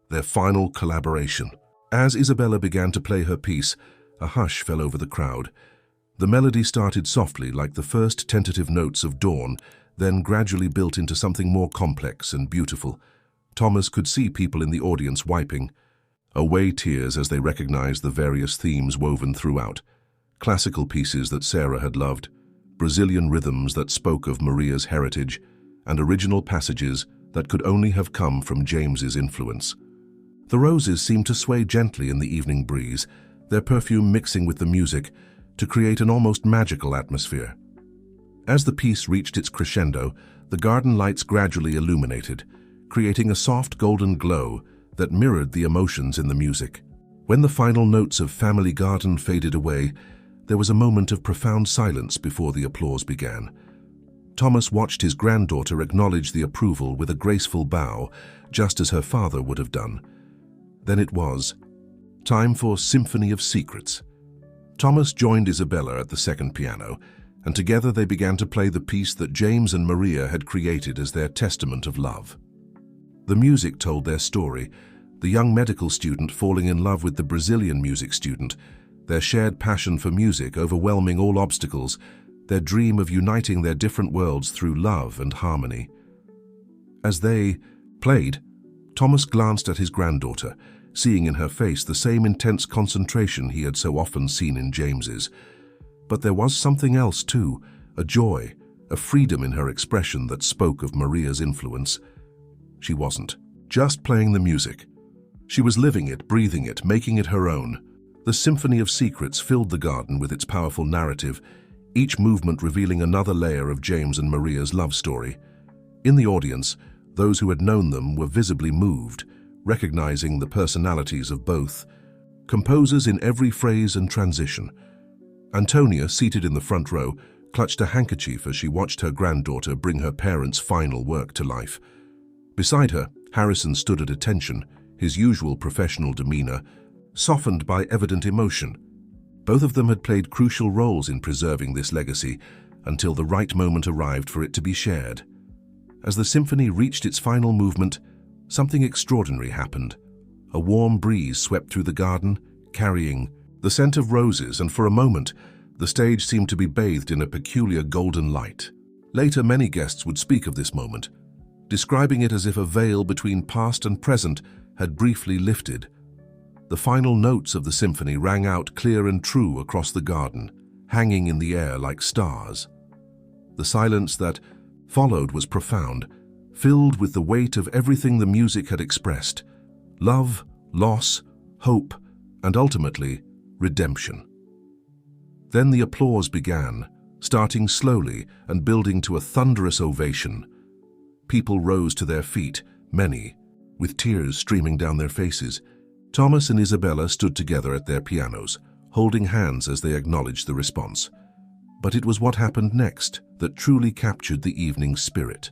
their final collaboration. As Isabella began to play her piece, a hush fell over the crowd. The melody started softly, like the first tentative notes of dawn, then gradually built into something more complex and beautiful. Thomas could see people in the audience wiping away tears as they recognized the various themes woven throughout. Classical pieces that Sarah had loved, Brazilian rhythms that spoke of Maria's heritage, and original passages that could only have come from James's influence. The roses seemed to sway gently in the evening breeze, their perfume mixing with the music to create an almost magical atmosphere. As the piece reached its crescendo, the garden lights gradually illuminated, creating a soft golden glow that mirrored the emotions in the music. When the final notes of Family Garden faded away, There was a moment of profound silence before the applause began. Thomas watched his granddaughter acknowledge the approval with a graceful bow, just as her father would have done. Then it was time for Symphony of Secrets. Thomas joined Isabella at the second piano, and together they began to play the piece that James and Maria had created as their testament of love. The music told their story, the young medical student falling in love with the Brazilian music student, their shared passion for music overwhelming all obstacles, their dream of uniting their different worlds through love and harmony. As they played, Thomas glanced at his granddaughter, seeing in her face the same intense concentration he had so often seen in James's. But there was something else too, a joy, a freedom in her expression that spoke of Maria's influence. She wasn't just playing the music. She was living it, breathing it, making it her own. The Symphony of Secrets filled the garden with its powerful narrative, each movement revealing another layer of James and Maria's love story. In the audience, those who had known them were visibly moved, recognizing the personalities of both, composers in every phrase and transition. Antonia, seated in the front row, clutched a handkerchief as she watched her granddaughter bring her parents' final work to life. Beside her, Harrison stood at attention, his usual professional demeanor softened by evident emotion. Both of them had played crucial roles in preserving this legacy until the right moment arrived for it to be shared. As the symphony reached its final movement, something extraordinary happened. A warm breeze swept through the garden, carrying the scent of roses, and for a moment, the stage seemed to be bathed in a peculiar golden light. Later, many guests would speak of this moment, describing it as if a veil between past and present had briefly lifted. The final notes of the symphony rang out clear and true across the garden, hanging in the air like stars. The silence that followed was profound, filled with the weight of everything the music had expressed: love, loss, hope, and ultimately, redemption. Then the applause began, starting slowly and building to a thunderous ovation. People rose to their feet, many, with tears streaming down their faces. Thomas and Isabella stood together at their pianos, holding hands as they acknowledged the response. But it was what happened next that truly captured the evening's spirit.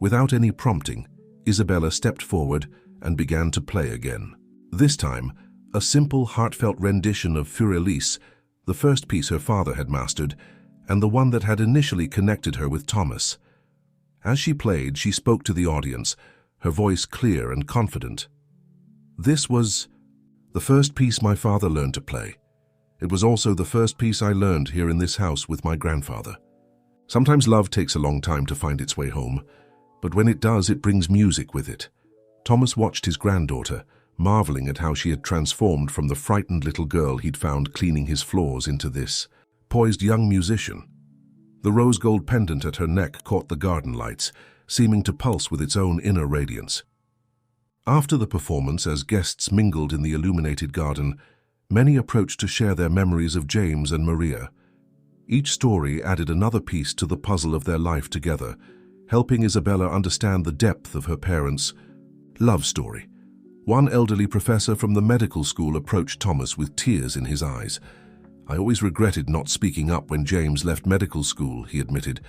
Without any prompting, Isabella stepped forward and began to play again. This time, a simple, heartfelt rendition of Fur-Elise, the first piece her father had mastered, and the one that had initially connected her with Thomas. As she played, she spoke to the audience, her voice clear and confident. "This was the first piece my father learned to play. It was also the first piece I learned here in this house with my grandfather. Sometimes love takes a long time to find its way home, but when it does, it brings music with it." Thomas watched his granddaughter, marveling at how she had transformed from the frightened little girl he'd found cleaning his floors into this poised young musician. The rose gold pendant at her neck caught the garden lights, seeming to pulse with its own inner radiance. After the performance, as guests mingled in the illuminated garden, many approached to share their memories of James and Maria. Each story added another piece to the puzzle of their life together, helping Isabella understand the depth of her parents' love story. One elderly professor from the medical school approached Thomas with tears in his eyes. "I always regretted not speaking up when James left medical school," he admitted.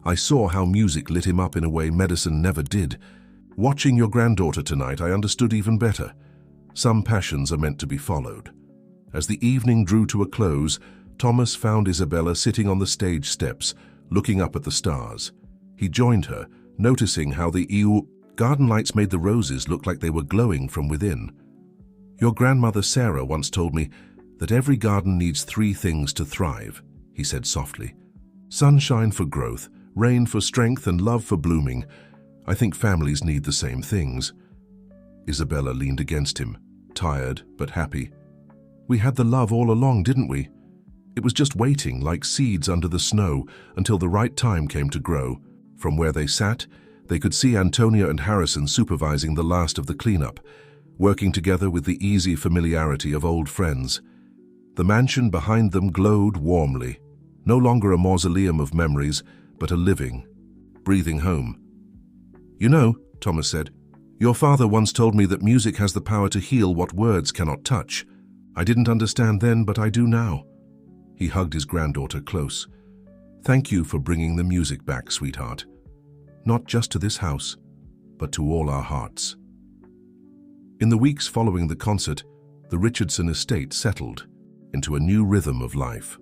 "I saw how music lit him up in a way medicine never did. Watching your granddaughter tonight, I understood even better. Some passions are meant to be followed." As the evening drew to a close, Thomas found Isabella sitting on the stage steps, looking up at the stars. He joined her, noticing how the garden lights made the roses look like they were glowing from within. "Your grandmother Sarah once told me that every garden needs 3 things to thrive," he said softly. "Sunshine for growth, rain for strength, and love for blooming. I think families need the same things." Isabella leaned against him, tired but happy. "We had the love all along, didn't we? It was just waiting, like seeds under the snow, until the right time came to grow." From where they sat, they could see Antonia and Harrison supervising the last of the cleanup, working together with the easy familiarity of old friends. The mansion behind them glowed warmly, no longer a mausoleum of memories, but a living, breathing home. "You know," Thomas said, "your father once told me that music has the power to heal what words cannot touch. I didn't understand then, but I do now." He hugged his granddaughter close. "Thank you for bringing the music back, sweetheart. Not just to this house, but to all our hearts." In the weeks following the concert, the Richardson estate settled into a new rhythm of life.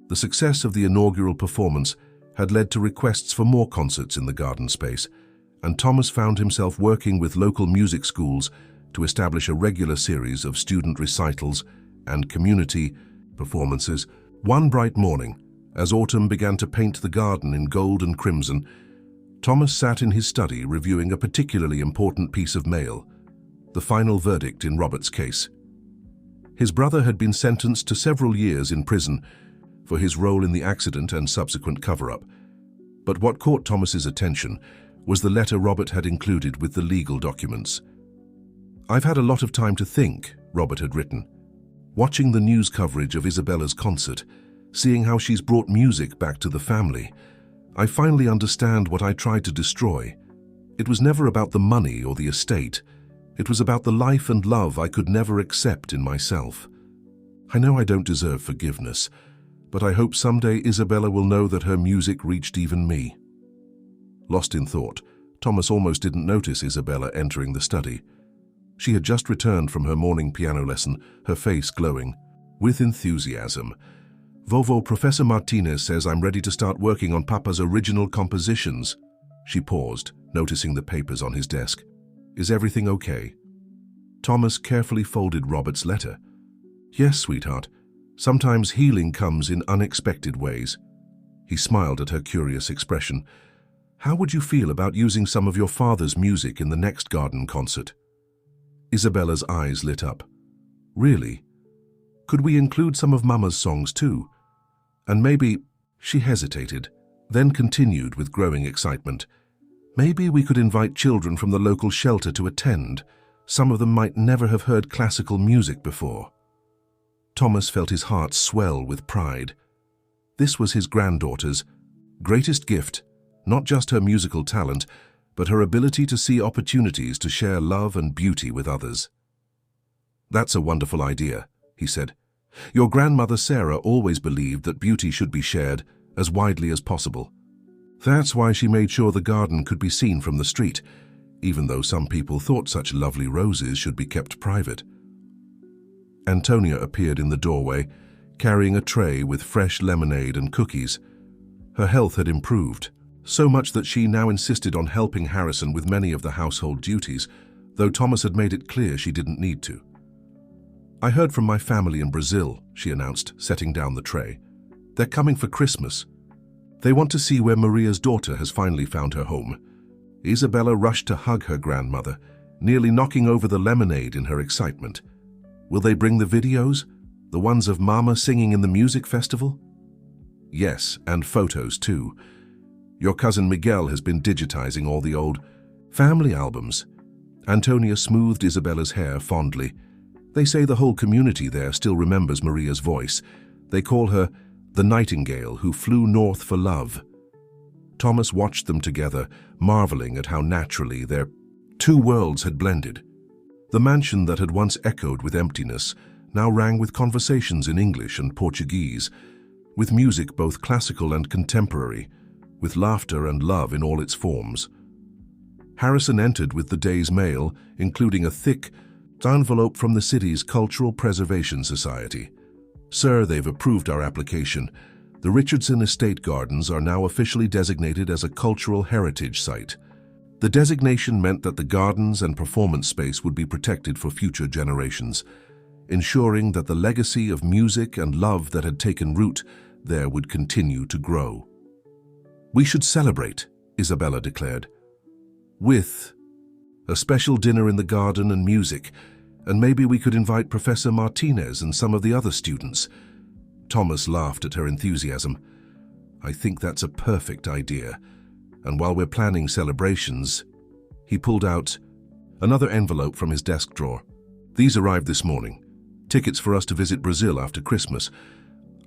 The success of the inaugural performance had led to requests for more concerts in the garden space, and Thomas found himself working with local music schools to establish a regular series of student recitals and community performances. One bright morning, as autumn began to paint the garden in gold and crimson, Thomas sat in his study reviewing a particularly important piece of mail, the final verdict in Robert's case. His brother had been sentenced to several years in prison for his role in the accident and subsequent cover-up. But what caught Thomas's attention was the letter Robert had included with the legal documents. "I've had a lot of time to think," Robert had written. "Watching the news coverage of Isabella's concert, seeing how she's brought music back to the family, I finally understand what I tried to destroy. It was never about the money or the estate. It was about the life and love I could never accept in myself. I know I don't deserve forgiveness, but I hope someday Isabella will know that her music reached even me." Lost in thought, Thomas almost didn't notice Isabella entering the study. She had just returned from her morning piano lesson, her face glowing with enthusiasm. "Vovo, Professor Martinez says I'm ready to start working on Papa's original compositions." She paused, noticing the papers on his desk. "Is everything okay?" Thomas carefully folded Robert's letter. "Yes, sweetheart. Sometimes healing comes in unexpected ways." He smiled at her curious expression. "How would you feel about using some of your father's music in the next garden concert?" Isabella's eyes lit up. "Really? Could we include some of Mama's songs too? And maybe—" She hesitated, then continued with growing excitement. "Maybe we could invite children from the local shelter to attend. Some of them might never have heard classical music before." Thomas felt his heart swell with pride. This was his granddaughter's greatest gift, not just her musical talent, but her ability to see opportunities to share love and beauty with others. "That's a wonderful idea," he said. "Your grandmother Sarah always believed that beauty should be shared as widely as possible. That's why she made sure the garden could be seen from the street, even though some people thought such lovely roses should be kept private." Antonia appeared in the doorway, carrying a tray with fresh lemonade and cookies. Her health had improved, so much that she now insisted on helping Harrison with many of the household duties, though Thomas had made it clear she didn't need to. "I heard from my family in Brazil," she announced, setting down the tray. "They're coming for Christmas. They want to see where Maria's daughter has finally found her home." Isabella rushed to hug her grandmother, nearly knocking over the lemonade in her excitement. "Will they bring the videos? The ones of Mama singing in the music festival?" "Yes, and photos too. Your cousin Miguel has been digitizing all the old family albums." Antonia smoothed Isabella's hair fondly. "They say the whole community there still remembers Maria's voice. They call her the nightingale who flew north for love." Thomas watched them together, marveling at how naturally their two worlds had blended. The mansion that had once echoed with emptiness now rang with conversations in English and Portuguese, with music both classical and contemporary, with laughter and love in all its forms. Harrison entered with the day's mail, including a thick envelope from the city's Cultural Preservation Society. "Sir, they've approved our application. The Richardson Estate Gardens are now officially designated as a cultural heritage site." The designation meant that the gardens and performance space would be protected for future generations, ensuring that the legacy of music and love that had taken root there would continue to grow. "We should celebrate," Isabella declared, "with a special dinner in the garden and music, and maybe we could invite Professor Martinez and some of the other students." Thomas laughed at her enthusiasm. "I think that's a perfect idea. And while we're planning celebrations..." He pulled out another envelope from his desk drawer. "These arrived this morning. Tickets for us to visit Brazil after Christmas.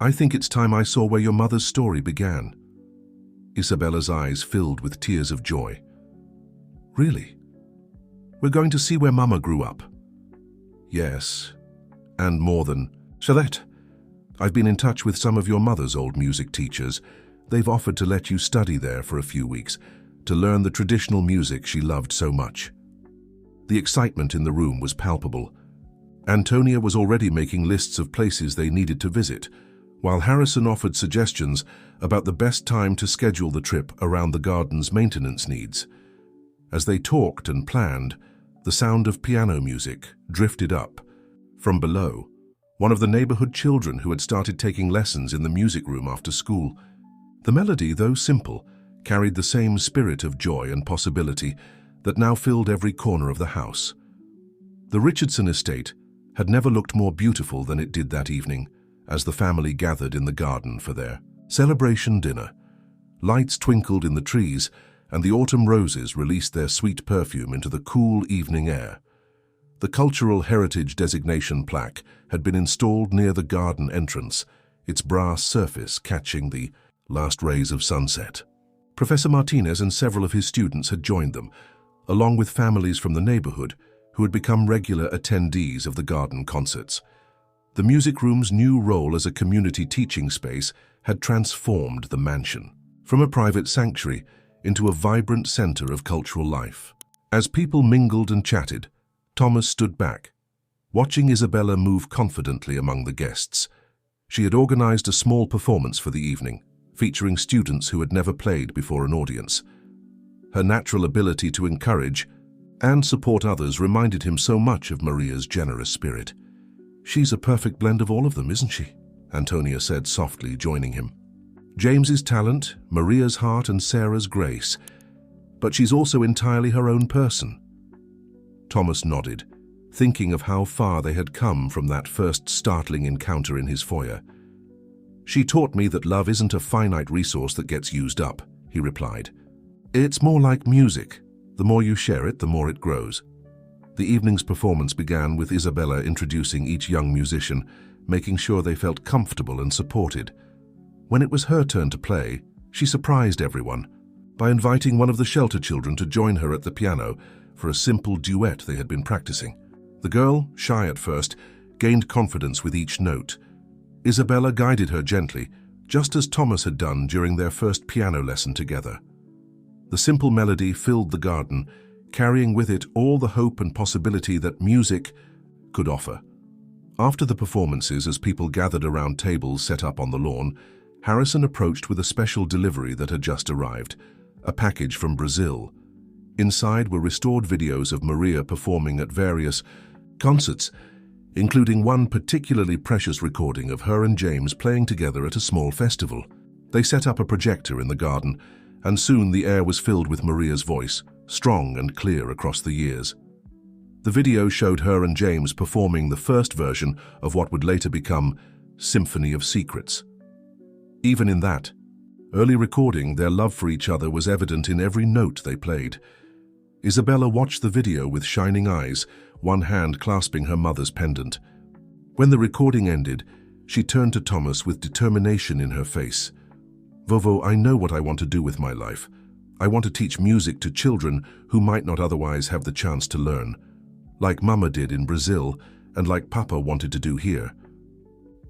I think it's time I saw where your mother's story began." Isabella's eyes filled with tears of joy. "Really? We're going to see where Mama grew up?" "Yes, and more than..." "Charlotte, I've been in touch with some of your mother's old music teachers. They've offered to let you study there for a few weeks to learn the traditional music she loved so much. The excitement in the room was palpable. Antonia was already making lists of places they needed to visit, while Harrison offered suggestions about the best time to schedule the trip around the garden's maintenance needs. As they talked and planned, the sound of piano music drifted up. From below, one of the neighborhood children who had started taking lessons in the music room after school. The melody, though simple, carried the same spirit of joy and possibility that now filled every corner of the house. The Richardson estate had never looked more beautiful than it did that evening, as the family gathered in the garden for their celebration dinner. Lights twinkled in the trees, and the autumn roses released their sweet perfume into the cool evening air. The Cultural Heritage Designation plaque had been installed near the garden entrance, its brass surface catching the last rays of sunset. Professor Martinez and several of his students had joined them, along with families from the neighborhood who had become regular attendees of the garden concerts. The music room's new role as a community teaching space had transformed the mansion from a private sanctuary into a vibrant center of cultural life. As people mingled and chatted, Thomas stood back, watching Isabella move confidently among the guests. She had organized a small performance for the evening, featuring students who had never played before an audience. Her natural ability to encourage and support others reminded him so much of Maria's generous spirit. "She's a perfect blend of all of them, isn't she?" Antonia said softly, joining him. "James's talent, Maria's heart, and Sarah's grace. But she's also entirely her own person." Thomas nodded, thinking of how far they had come from that first startling encounter in his foyer. "She taught me that love isn't a finite resource that gets used up," he replied. "It's more like music. The more you share it, the more it grows." The evening's performance began with Isabella introducing each young musician, making sure they felt comfortable and supported. When it was her turn to play, she surprised everyone by inviting one of the shelter children to join her at the piano for a simple duet they had been practicing. The girl, shy at first, gained confidence with each note. Isabella guided her gently, just as Thomas had done during their first piano lesson together. The simple melody filled the garden, carrying with it all the hope and possibility that music could offer. After the performances, as people gathered around tables set up on the lawn, Harrison approached with a special delivery that had just arrived, a package from Brazil. Inside were restored videos of Maria performing at various concerts, including one particularly precious recording of her and James playing together at a small festival. They set up a projector in the garden, and soon the air was filled with Maria's voice, strong and clear across the years. The video showed her and James performing the first version of what would later become Symphony of Secrets. Even in that early recording, their love for each other was evident in every note they played. Isabella watched the video with shining eyes, one hand clasping her mother's pendant. When the recording ended, she turned to Thomas with determination in her face. "Vovo, I know what I want to do with my life. I want to teach music to children who might not otherwise have the chance to learn, like Mama did in Brazil and like Papa wanted to do here."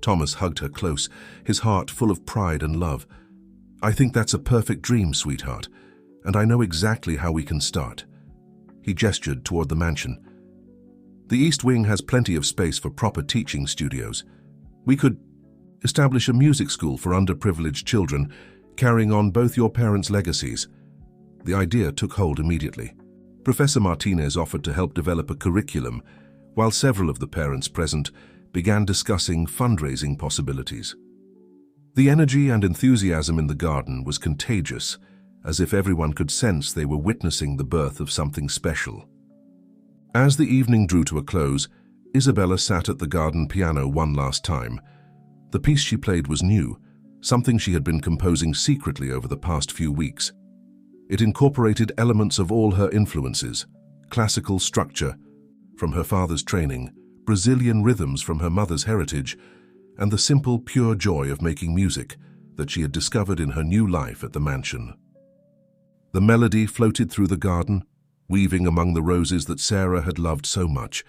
Thomas hugged her close, his heart full of pride and love. "I think that's a perfect dream, sweetheart, and I know exactly how we can start." He gestured toward the mansion. "The East Wing has plenty of space for proper teaching studios. We could establish a music school for underprivileged children, carrying on both your parents' legacies." The idea took hold immediately. Professor Martinez offered to help develop a curriculum, while several of the parents present began discussing fundraising possibilities. The energy and enthusiasm in the garden was contagious, as if everyone could sense they were witnessing the birth of something special. As the evening drew to a close, Isabella sat at the garden piano one last time. The piece she played was new, something she had been composing secretly over the past few weeks. It incorporated elements of all her influences: classical structure from her father's training, Brazilian rhythms from her mother's heritage, and the simple, pure joy of making music that she had discovered in her new life at the mansion. The melody floated through the garden, weaving among the roses that Sarah had loved so much.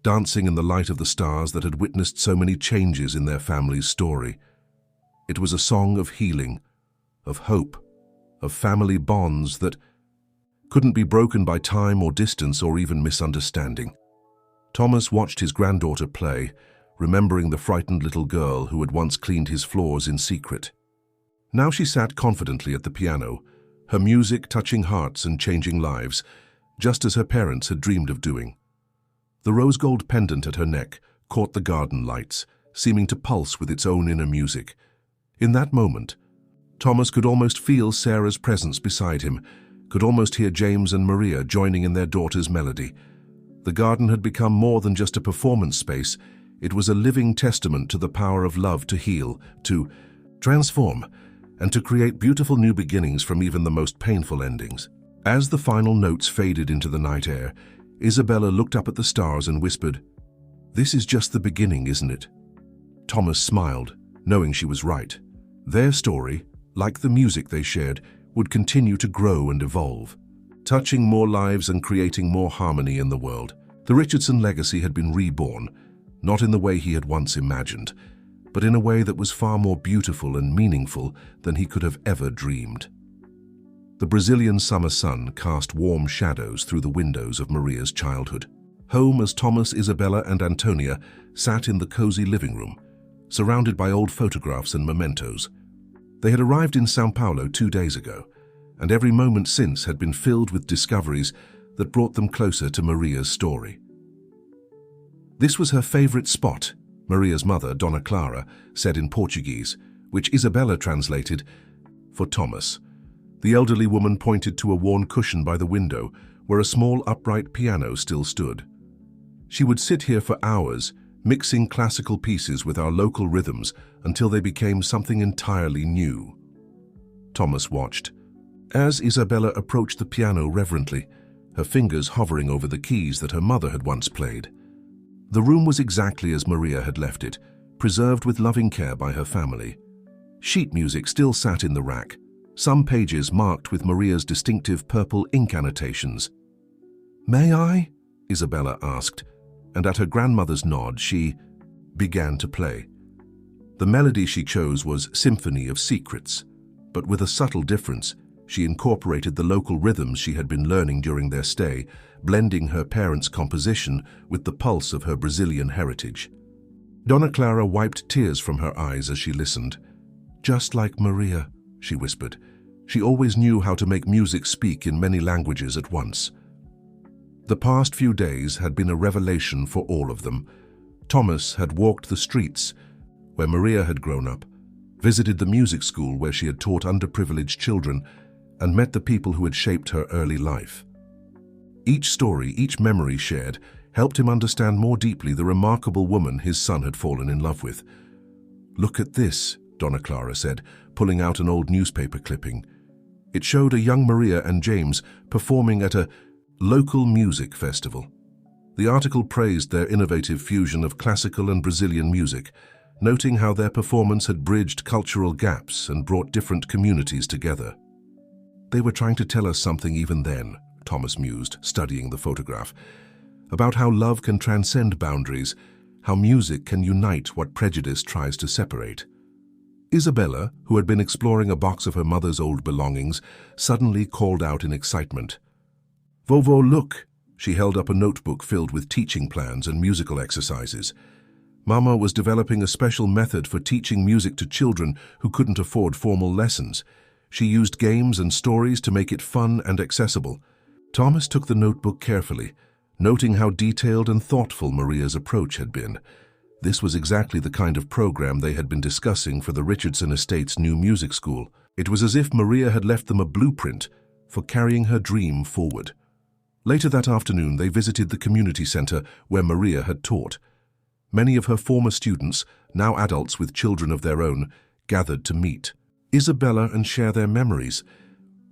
dancing in the light of the stars that had witnessed so many changes in their family's story. It was a song of healing, of hope, of family bonds that couldn't be broken by time or distance or even misunderstanding. Thomas watched his granddaughter play, remembering the frightened little girl who had once cleaned his floors in secret. Now she sat confidently at the piano, her music touching hearts and changing lives, just as her parents had dreamed of doing. The rose-gold pendant at her neck caught the garden lights, seeming to pulse with its own inner music. In that moment, Thomas could almost feel Sarah's presence beside him, could almost hear James and Maria joining in their daughter's melody. The garden had become more than just a performance space. It was a living testament to the power of love to heal, to transform, and to create beautiful new beginnings from even the most painful endings. As the final notes faded into the night air, Isabella looked up at the stars and whispered, "This is just the beginning, isn't it?" Thomas smiled, knowing she was right. Their story, like the music they shared, would continue to grow and evolve, touching more lives and creating more harmony in the world. The Richardson legacy had been reborn, not in the way he had once imagined, but in a way that was far more beautiful and meaningful than he could have ever dreamed. The Brazilian summer sun cast warm shadows through the windows of Maria's childhood. Home as Thomas, Isabella, and Antonia sat in the cozy living room, surrounded by old photographs and mementos. They had arrived in São Paulo 2 days ago, and every moment since had been filled with discoveries that brought them closer to Maria's story. This was her favorite spot, Maria's mother, Dona Clara, said in Portuguese, which Isabella translated for Thomas. The elderly woman pointed to a worn cushion by the window, where a small upright piano still stood. She would sit here for hours, mixing classical pieces with our local rhythms until they became something entirely new. Thomas watched. As Isabella approached the piano reverently, her fingers hovering over the keys that her mother had once played. The room was exactly as Maria had left it, preserved with loving care by her family. Sheet music still sat in the rack, some pages marked with Maria's distinctive purple ink annotations. "May I?" Isabella asked, and at her grandmother's nod she began to play. The melody she chose was Symphony of Secrets, but with a subtle difference. She incorporated the local rhythms she had been learning during their stay, blending her parents' composition with the pulse of her Brazilian heritage. Dona Clara wiped tears from her eyes as she listened. "Just like Maria," she whispered. She always knew how to make music speak in many languages at once. The past few days had been a revelation for all of them. Thomas had walked the streets where Maria had grown up, visited the music school where she had taught underprivileged children, and met the people who had shaped her early life. Each story, each memory shared, helped him understand more deeply the remarkable woman his son had fallen in love with. "Look at this," Dona Clara said, pulling out an old newspaper clipping. It showed a young Maria and James performing at a local music festival. The article praised their innovative fusion of classical and Brazilian music, noting how their performance had bridged cultural gaps and brought different communities together. "They were trying to tell us something even then," Thomas mused, studying the photograph, "about how love can transcend boundaries, how music can unite what prejudice tries to separate." Isabella, who had been exploring a box of her mother's old belongings, suddenly called out in excitement. "Vovô, look!" She held up a notebook filled with teaching plans and musical exercises. Mama was developing a special method for teaching music to children who couldn't afford formal lessons. She used games and stories to make it fun and accessible. Thomas took the notebook carefully, noting how detailed and thoughtful Maria's approach had been. This was exactly the kind of program they had been discussing for the Richardson estate's new music school. It was as if Maria had left them a blueprint for carrying her dream forward. Later that afternoon, they visited the community center where Maria had taught. Many of her former students, now adults with children of their own, gathered to meet Isabella and share their memories.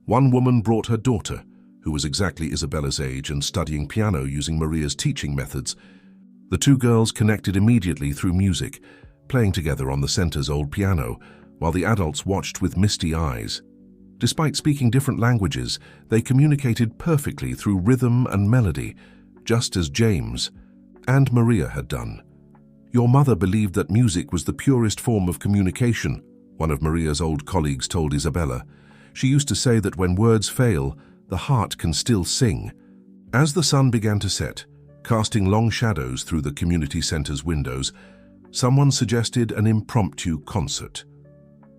One woman brought her daughter, who was exactly Isabella's age and studying piano using Maria's teaching methods. The two girls connected immediately through music, playing together on the center's old piano, while the adults watched with misty eyes. Despite speaking different languages, they communicated perfectly through rhythm and melody, just as James, And Maria had done. "Your mother believed that music was the purest form of communication," one of Maria's old colleagues told Isabella. "She used to say that when words fail, the heart can still sing." As the sun began to set, casting long shadows through the community center's windows, someone suggested an impromptu concert.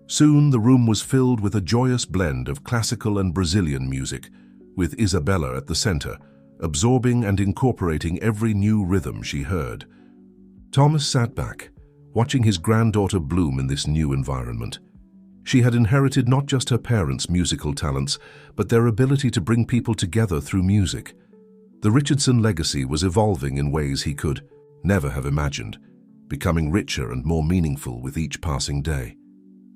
Soon the room was filled with a joyous blend of classical and Brazilian music, with Isabella at the center, absorbing and incorporating every new rhythm she heard. Thomas sat back, watching his granddaughter bloom in this new environment. She had inherited not just her parents' musical talents, but their ability to bring people together through music. The Richardson legacy was evolving in ways he could never have imagined, becoming richer and more meaningful with each passing day.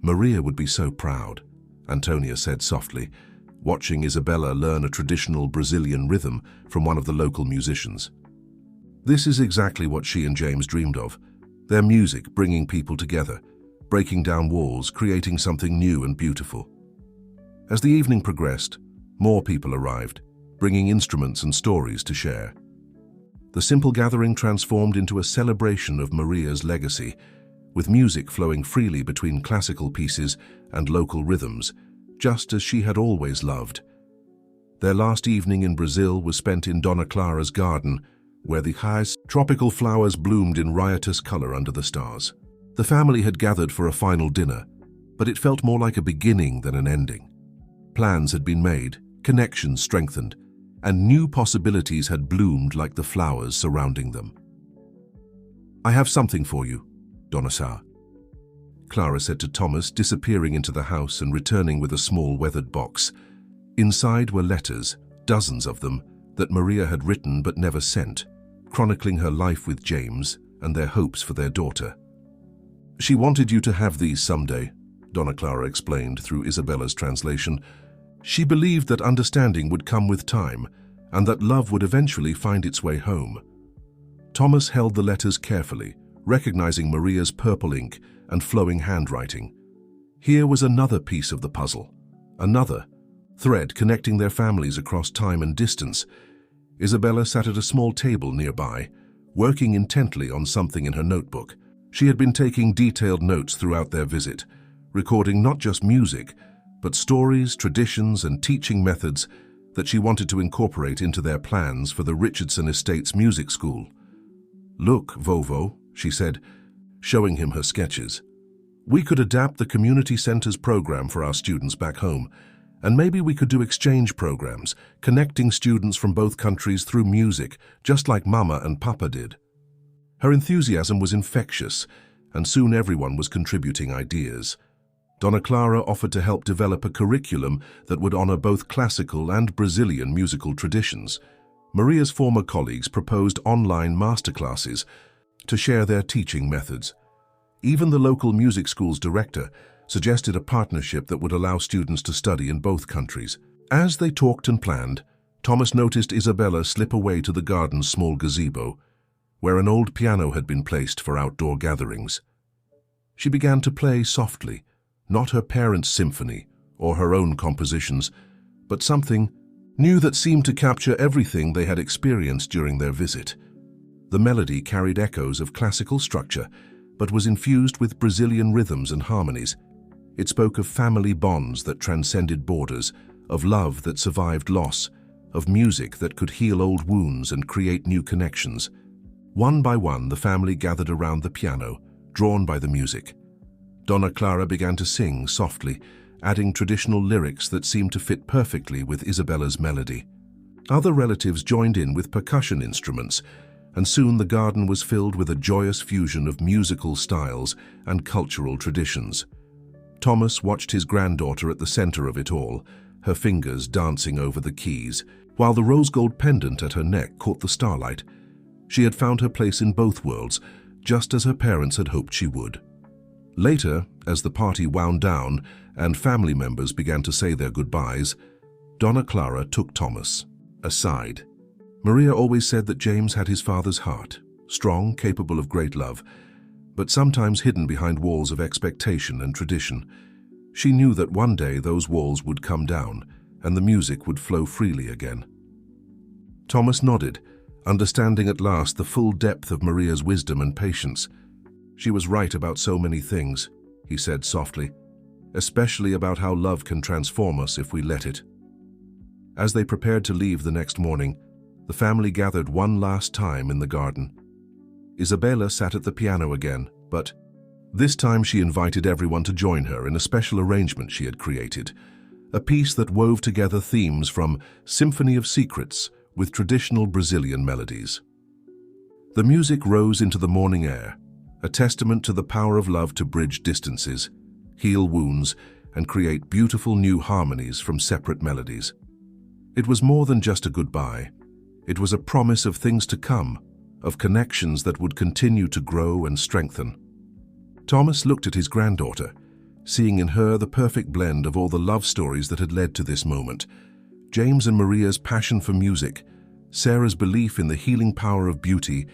"Maria would be so proud," Antonia said softly, watching Isabella learn a traditional Brazilian rhythm from one of the local musicians. This is exactly what she and James dreamed of, their music bringing people together, breaking down walls, creating something new and beautiful. As the evening progressed, more people arrived, bringing instruments and stories to share. The simple gathering transformed into a celebration of Maria's legacy, with music flowing freely between classical pieces and local rhythms, just as she had always loved. Their last evening in Brazil was spent in Dona Clara's garden, where the highest tropical flowers bloomed in riotous color under the stars. The family had gathered for a final dinner, but it felt more like a beginning than an ending. Plans had been made, connections strengthened, and new possibilities had bloomed like the flowers surrounding them. "I have something for you, Dona Sá," Clara said to Thomas, disappearing into the house and returning with a small weathered box. Inside were letters, dozens of them, that Maria had written but never sent, chronicling her life with James and their hopes for their daughter. "She wanted you to have these someday," Dona Clara explained through Isabella's translation. "She believed that understanding would come with time and that love would eventually find its way home." Thomas held the letters carefully, recognizing Maria's purple ink and flowing handwriting. Here was another piece of the puzzle, another thread connecting their families across time and distance. Isabella sat at a small table nearby, working intently on something in her notebook. She had been taking detailed notes throughout their visit, recording not just music, but stories, traditions, and teaching methods that she wanted to incorporate into their plans for the Richardson Estates Music School. "Look, Vovo," she said, showing him her sketches. "We could adapt the community center's program for our students back home, and maybe we could do exchange programs, connecting students from both countries through music, just like Mama and Papa did." Her enthusiasm was infectious, and soon everyone was contributing ideas. Dona Clara offered to help develop a curriculum that would honor both classical and Brazilian musical traditions. Maria's former colleagues proposed online masterclasses to share their teaching methods. Even the local music school's director suggested a partnership that would allow students to study in both countries. As they talked and planned, Thomas noticed Isabella slip away to the garden's small gazebo, where an old piano had been placed for outdoor gatherings. She began to play softly, not her parents' symphony or her own compositions, but something new that seemed to capture everything they had experienced during their visit. The melody carried echoes of classical structure, but was infused with Brazilian rhythms and harmonies. It spoke of family bonds that transcended borders, of love that survived loss, of music that could heal old wounds and create new connections. One by one, the family gathered around the piano, drawn by the music. Dona Clara began to sing softly, adding traditional lyrics that seemed to fit perfectly with Isabella's melody. Other relatives joined in with percussion instruments, and soon the garden was filled with a joyous fusion of musical styles and cultural traditions. Thomas watched his granddaughter at the center of it all, her fingers dancing over the keys, while the rose-gold pendant at her neck caught the starlight. She had found her place in both worlds, just as her parents had hoped she would. Later, as the party wound down and family members began to say their goodbyes, Dona Clara took Thomas aside. Maria always said that James had his father's heart, strong, capable of great love, but sometimes hidden behind walls of expectation and tradition. She knew that one day those walls would come down and the music would flow freely again. Thomas nodded, understanding at last the full depth of Maria's wisdom and patience. "She was right about so many things," he said softly, "especially about how love can transform us if we let it." As they prepared to leave the next morning, the family gathered one last time in the garden. Isabella sat at the piano again, but this time she invited everyone to join her in a special arrangement she had created, a piece that wove together themes from Symphony of Secrets with traditional Brazilian melodies. The music rose into the morning air, a testament to the power of love to bridge distances, heal wounds, and create beautiful new harmonies from separate melodies. It was more than just a goodbye. It was a promise of things to come, of connections that would continue to grow and strengthen. Thomas looked at his granddaughter, seeing in her the perfect blend of all the love stories that had led to this moment. James and Maria's passion for music, Sarah's belief in the healing power of beauty,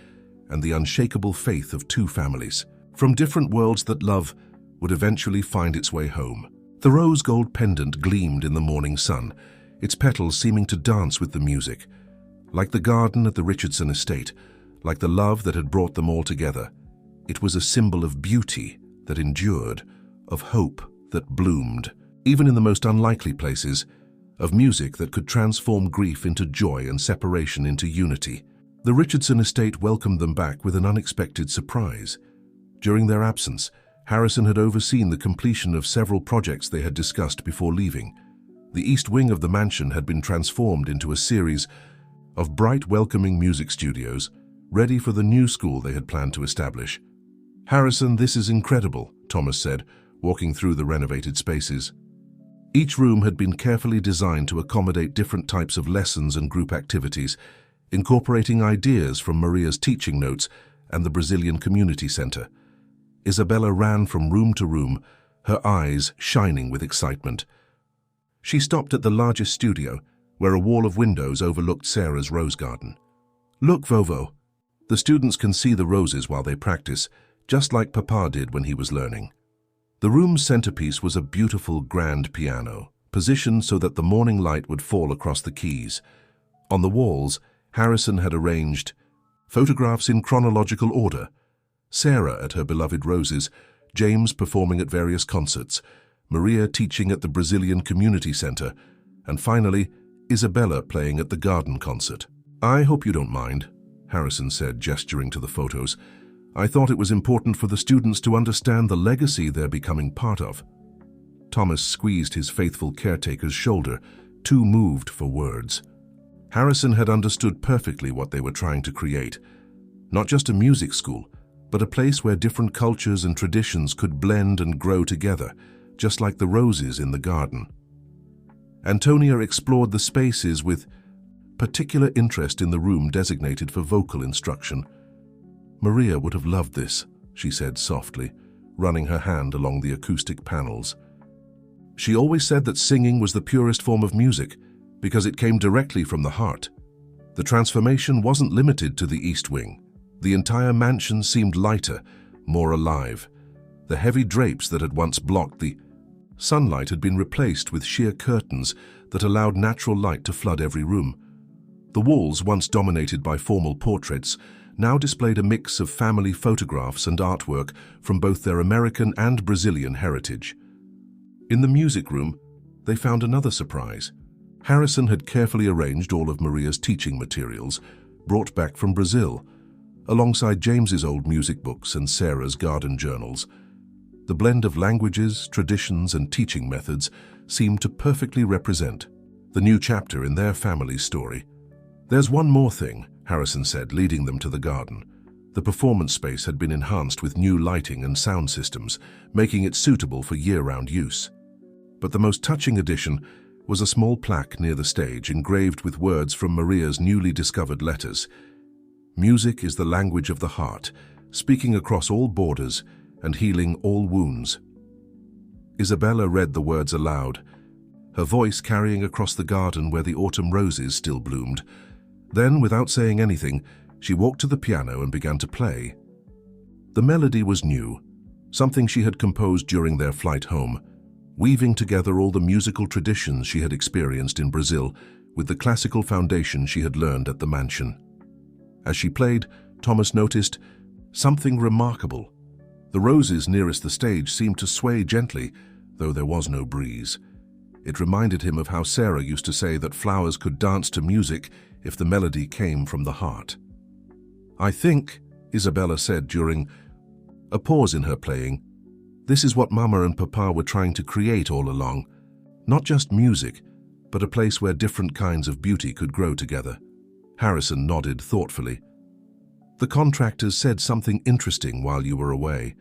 and the unshakable faith of two families from different worlds that love would eventually find its way home. The rose gold pendant gleamed in the morning sun, its petals seeming to dance with the music. Like the garden at the Richardson estate, like the love that had brought them all together, it was a symbol of beauty that endured, of hope that bloomed, even in the most unlikely places, of music that could transform grief into joy and separation into unity. The Richardson estate welcomed them back with an unexpected surprise. During their absence, Harrison had overseen the completion of several projects they had discussed before leaving. The east wing of the mansion had been transformed into a series of bright, welcoming music studios, ready for the new school they had planned to establish. "Harrison, this is incredible," Thomas said, walking through the renovated spaces. Each room had been carefully designed to accommodate different types of lessons and group activities, incorporating ideas from Maria's teaching notes and the Brazilian Community Center. Isabella ran from room to room, her eyes shining with excitement. She stopped at the largest studio, where a wall of windows overlooked Sarah's rose garden. "Look, Vovo. The students can see the roses while they practice, just like Papa did when he was learning." The room's centerpiece was a beautiful grand piano, positioned so that the morning light would fall across the keys. On the walls, Harrison had arranged photographs in chronological order: Sarah at her beloved roses, James performing at various concerts, Maria teaching at the Brazilian Community Center, and finally, Isabella playing at the garden concert. "I hope you don't mind," Harrison said, gesturing to the photos. "I thought it was important for the students to understand the legacy they're becoming part of." Thomas squeezed his faithful caretaker's shoulder, too moved for words. Harrison had understood perfectly what they were trying to create. Not just a music school, but a place where different cultures and traditions could blend and grow together, just like the roses in the garden. Antonia explored the spaces with particular interest in the room designated for vocal instruction. "Maria would have loved this," she said softly, running her hand along the acoustic panels. "She always said that singing was the purest form of music because it came directly from the heart." The transformation wasn't limited to the East Wing. The entire mansion seemed lighter, more alive. The heavy drapes that had once blocked the sunlight had been replaced with sheer curtains that allowed natural light to flood every room. The walls, once dominated by formal portraits, now displayed a mix of family photographs and artwork from both their American and Brazilian heritage. In the music room, they found another surprise. Harrison had carefully arranged all of Maria's teaching materials, brought back from Brazil, alongside James's old music books and Sarah's garden journals. The blend of languages, traditions, and teaching methods seemed to perfectly represent the new chapter in their family's story. "There's one more thing," Harrison said, leading them to the garden. The performance space had been enhanced with new lighting and sound systems, making it suitable for year-round use. But the most touching addition was a small plaque near the stage engraved with words from Maria's newly discovered letters. "Music is the language of the heart, speaking across all borders and healing all wounds." Isabella read the words aloud, her voice carrying across the garden where the autumn roses still bloomed. Then, without saying anything, she walked to the piano and began to play. The melody was new, something she had composed during their flight home, weaving together all the musical traditions she had experienced in Brazil with the classical foundation she had learned at the mansion. As she played, Thomas noticed something remarkable. The roses nearest the stage seemed to sway gently, though there was no breeze. It reminded him of how Sarah used to say that flowers could dance to music if the melody came from the heart. "I think," Isabella said during a pause in her playing, "this is what Mama and Papa were trying to create all along. Not just music, but a place where different kinds of beauty could grow together." Harrison nodded thoughtfully. "The contractors said something interesting while you were away.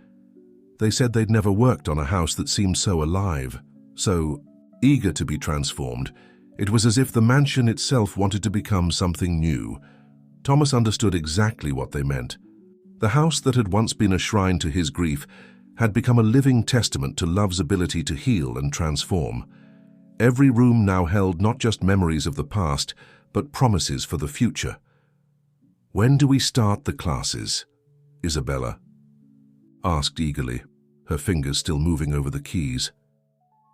They said they'd never worked on a house that seemed so alive, so eager to be transformed. It was as if the mansion itself wanted to become something new." Thomas understood exactly what they meant. The house that had once been a shrine to his grief had become a living testament to love's ability to heal and transform. Every room now held not just memories of the past, but promises for the future. "When do we start the classes?" Isabella asked eagerly, her fingers still moving over the keys.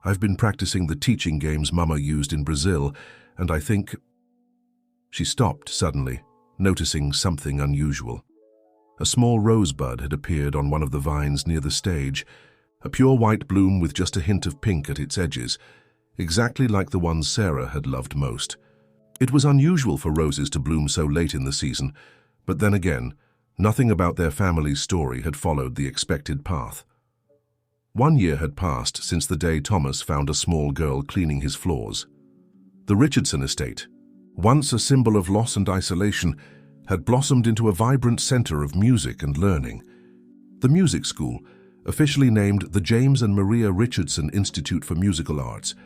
"I've been practicing the teaching games Mama used in Brazil, and I think—" She stopped suddenly, noticing something unusual. A small rosebud had appeared on one of the vines near the stage, a pure white bloom with just a hint of pink at its edges, exactly like the ones Sarah had loved most. It was unusual for roses to bloom so late in the season, but then again, nothing about their family's story had followed the expected path. 1 year had passed since the day Thomas found a small girl cleaning his floors. The Richardson estate, once a symbol of loss and isolation, had blossomed into a vibrant center of music and learning. The music school, officially named the James and Maria Richardson Institute for Musical Arts,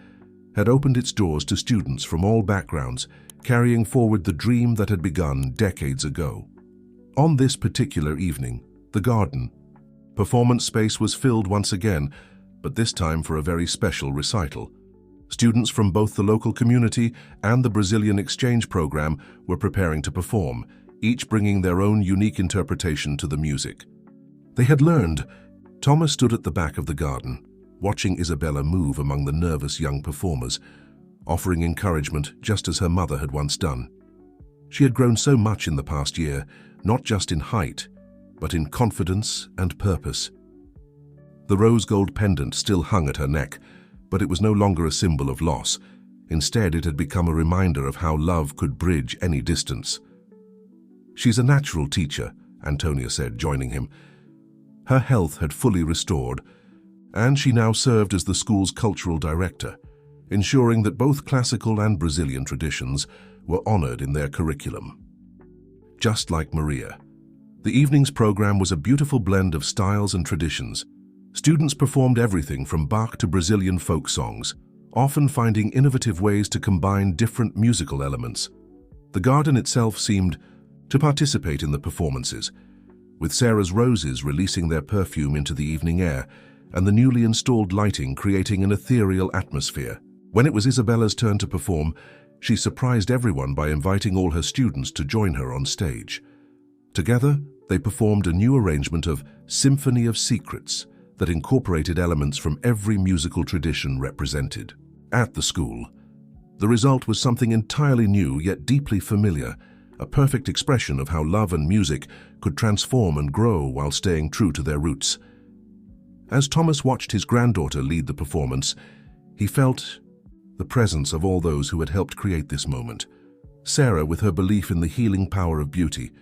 had opened its doors to students from all backgrounds, carrying forward the dream that had begun decades ago. On this particular evening, the garden performance space was filled once again, but this time for a very special recital. Students from both the local community and the Brazilian exchange program were preparing to perform, each bringing their own unique interpretation to the music. They had learned. Thomas stood at the back of the garden, watching Isabella move among the nervous young performers, offering encouragement just as her mother had once done. She had grown so much in the past year, not just in height, but in confidence and purpose. The rose gold pendant still hung at her neck, but it was no longer a symbol of loss. Instead, it had become a reminder of how love could bridge any distance. "She's a natural teacher," Antonia said, joining him. Her health had fully restored, and she now served as the school's cultural director, ensuring that both classical and Brazilian traditions were honored in their curriculum. Just like Maria, the evening's program was a beautiful blend of styles and traditions. Students performed everything from Bach to Brazilian folk songs, often finding innovative ways to combine different musical elements. The garden itself seemed to participate in the performances, with Sarah's roses releasing their perfume into the evening air and the newly installed lighting creating an ethereal atmosphere. When it was Isabella's turn to perform, she surprised everyone by inviting all her students to join her on stage. Together, they performed a new arrangement of Symphony of Secrets that incorporated elements from every musical tradition represented. At the school, the result was something entirely new yet deeply familiar, a perfect expression of how love and music could transform and grow while staying true to their roots. As Thomas watched his granddaughter lead the performance, he felt the presence of all those who had helped create this moment. Sarah with her belief in the healing power of beauty,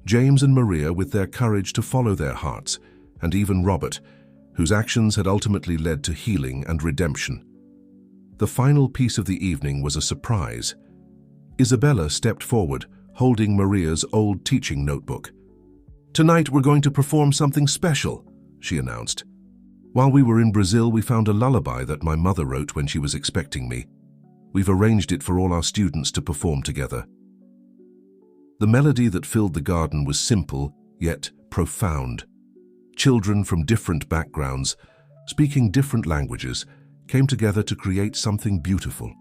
James and Maria with their courage to follow their hearts, and even Robert, whose actions had ultimately led to healing and redemption. The final piece of the evening was a surprise. Isabella stepped forward, holding Maria's old teaching notebook. "Tonight we're going to perform something special," she announced. "While we were in Brazil, we found a lullaby that my mother wrote when she was expecting me. We've arranged it for all our students to perform together." The melody that filled the garden was simple, yet profound. Children from different backgrounds, speaking different languages, came together to create something beautiful.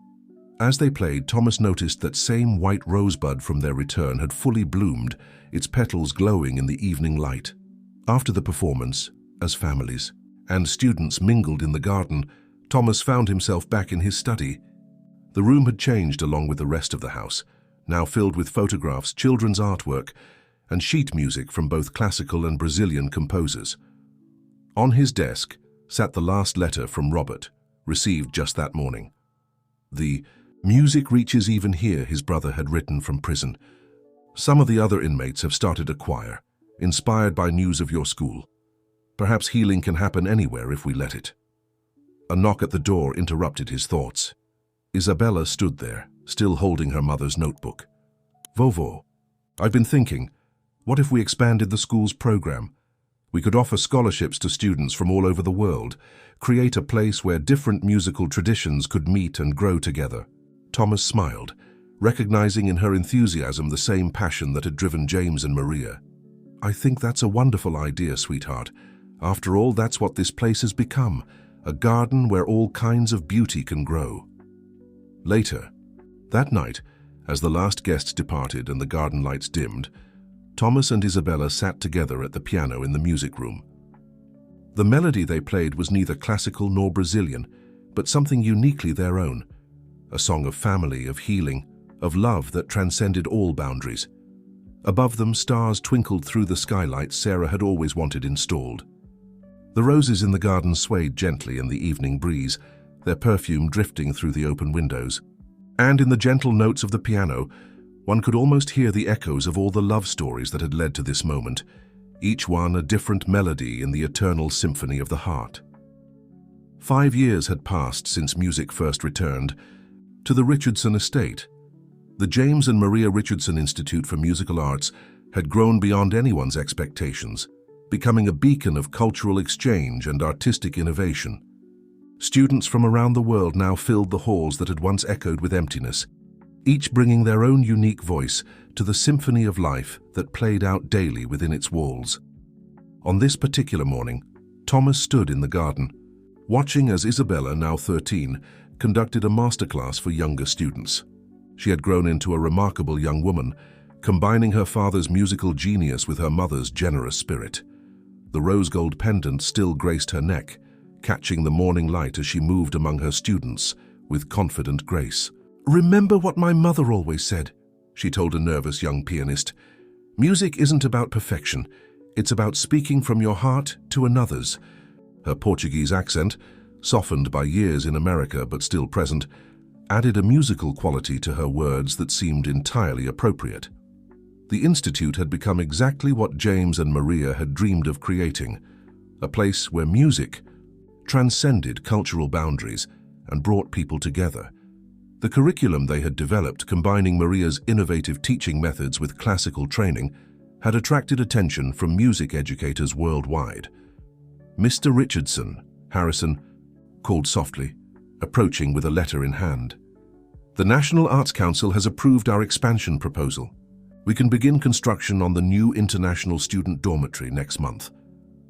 As they played, Thomas noticed that same white rosebud from their return had fully bloomed, its petals glowing in the evening light. After the performance, as families and students mingled in the garden, Thomas found himself back in his study. The room had changed along with the rest of the house, now filled with photographs, children's artwork, and sheet music from both classical and Brazilian composers. On his desk sat the last letter from Robert, received just that morning. The "Music reaches even here," his brother had written from prison. "Some of the other inmates have started a choir, inspired by news of your school. Perhaps healing can happen anywhere if we let it." A knock at the door interrupted his thoughts. Isabella stood there, still holding her mother's notebook. "Vovo, I've been thinking, what if we expanded the school's program? We could offer scholarships to students from all over the world, create a place where different musical traditions could meet and grow together." Thomas smiled, recognizing in her enthusiasm the same passion that had driven James and Maria. "I think that's a wonderful idea, sweetheart. After all, that's what this place has become, a garden where all kinds of beauty can grow." Later, that night, as the last guests departed and the garden lights dimmed, Thomas and Isabella sat together at the piano in the music room. The melody they played was neither classical nor Brazilian, but something uniquely their own. A song of family, of healing, of love that transcended all boundaries. Above them, stars twinkled through the skylight Sarah had always wanted installed. The roses in the garden swayed gently in the evening breeze, their perfume drifting through the open windows. And in the gentle notes of the piano, one could almost hear the echoes of all the love stories that had led to this moment, each one a different melody in the eternal symphony of the heart. 5 years had passed since music first returned to the Richardson estate. The James and Maria Richardson Institute for Musical Arts had grown beyond anyone's expectations, becoming a beacon of cultural exchange and artistic innovation. Students from around the world now filled the halls that had once echoed with emptiness, each bringing their own unique voice to the symphony of life that played out daily within its walls. On this particular morning, Thomas stood in the garden, watching as Isabella, now 13, conducted a masterclass for younger students. She had grown into a remarkable young woman, combining her father's musical genius with her mother's generous spirit. The rose-gold pendant still graced her neck, catching the morning light as she moved among her students with confident grace. "Remember what my mother always said," she told a nervous young pianist. "Music isn't about perfection. It's about speaking from your heart to another's." Her Portuguese accent, softened by years in America but still present, added a musical quality to her words that seemed entirely appropriate. The Institute had become exactly what James and Maria had dreamed of creating, a place where music transcended cultural boundaries and brought people together. The curriculum they had developed, combining Maria's innovative teaching methods with classical training, had attracted attention from music educators worldwide. "Mr. Richardson," Harrison called softly, approaching with a letter in hand. "The National Arts Council has approved our expansion proposal. We can begin construction on the new International Student Dormitory next month."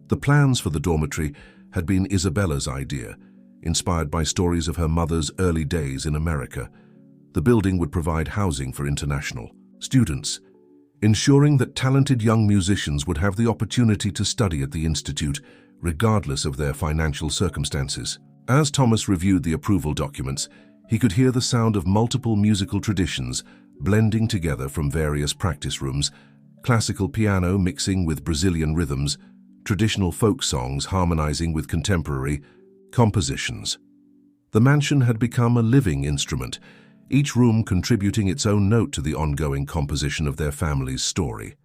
The plans for the dormitory had been Isabella's idea, inspired by stories of her mother's early days in America. The building would provide housing for international students, ensuring that talented young musicians would have the opportunity to study at the Institute, regardless of their financial circumstances. As Thomas reviewed the approval documents, he could hear the sound of multiple musical traditions blending together from various practice rooms, classical piano mixing with Brazilian rhythms, traditional folk songs harmonizing with contemporary compositions. The mansion had become a living instrument, each room contributing its own note to the ongoing composition of their family's story.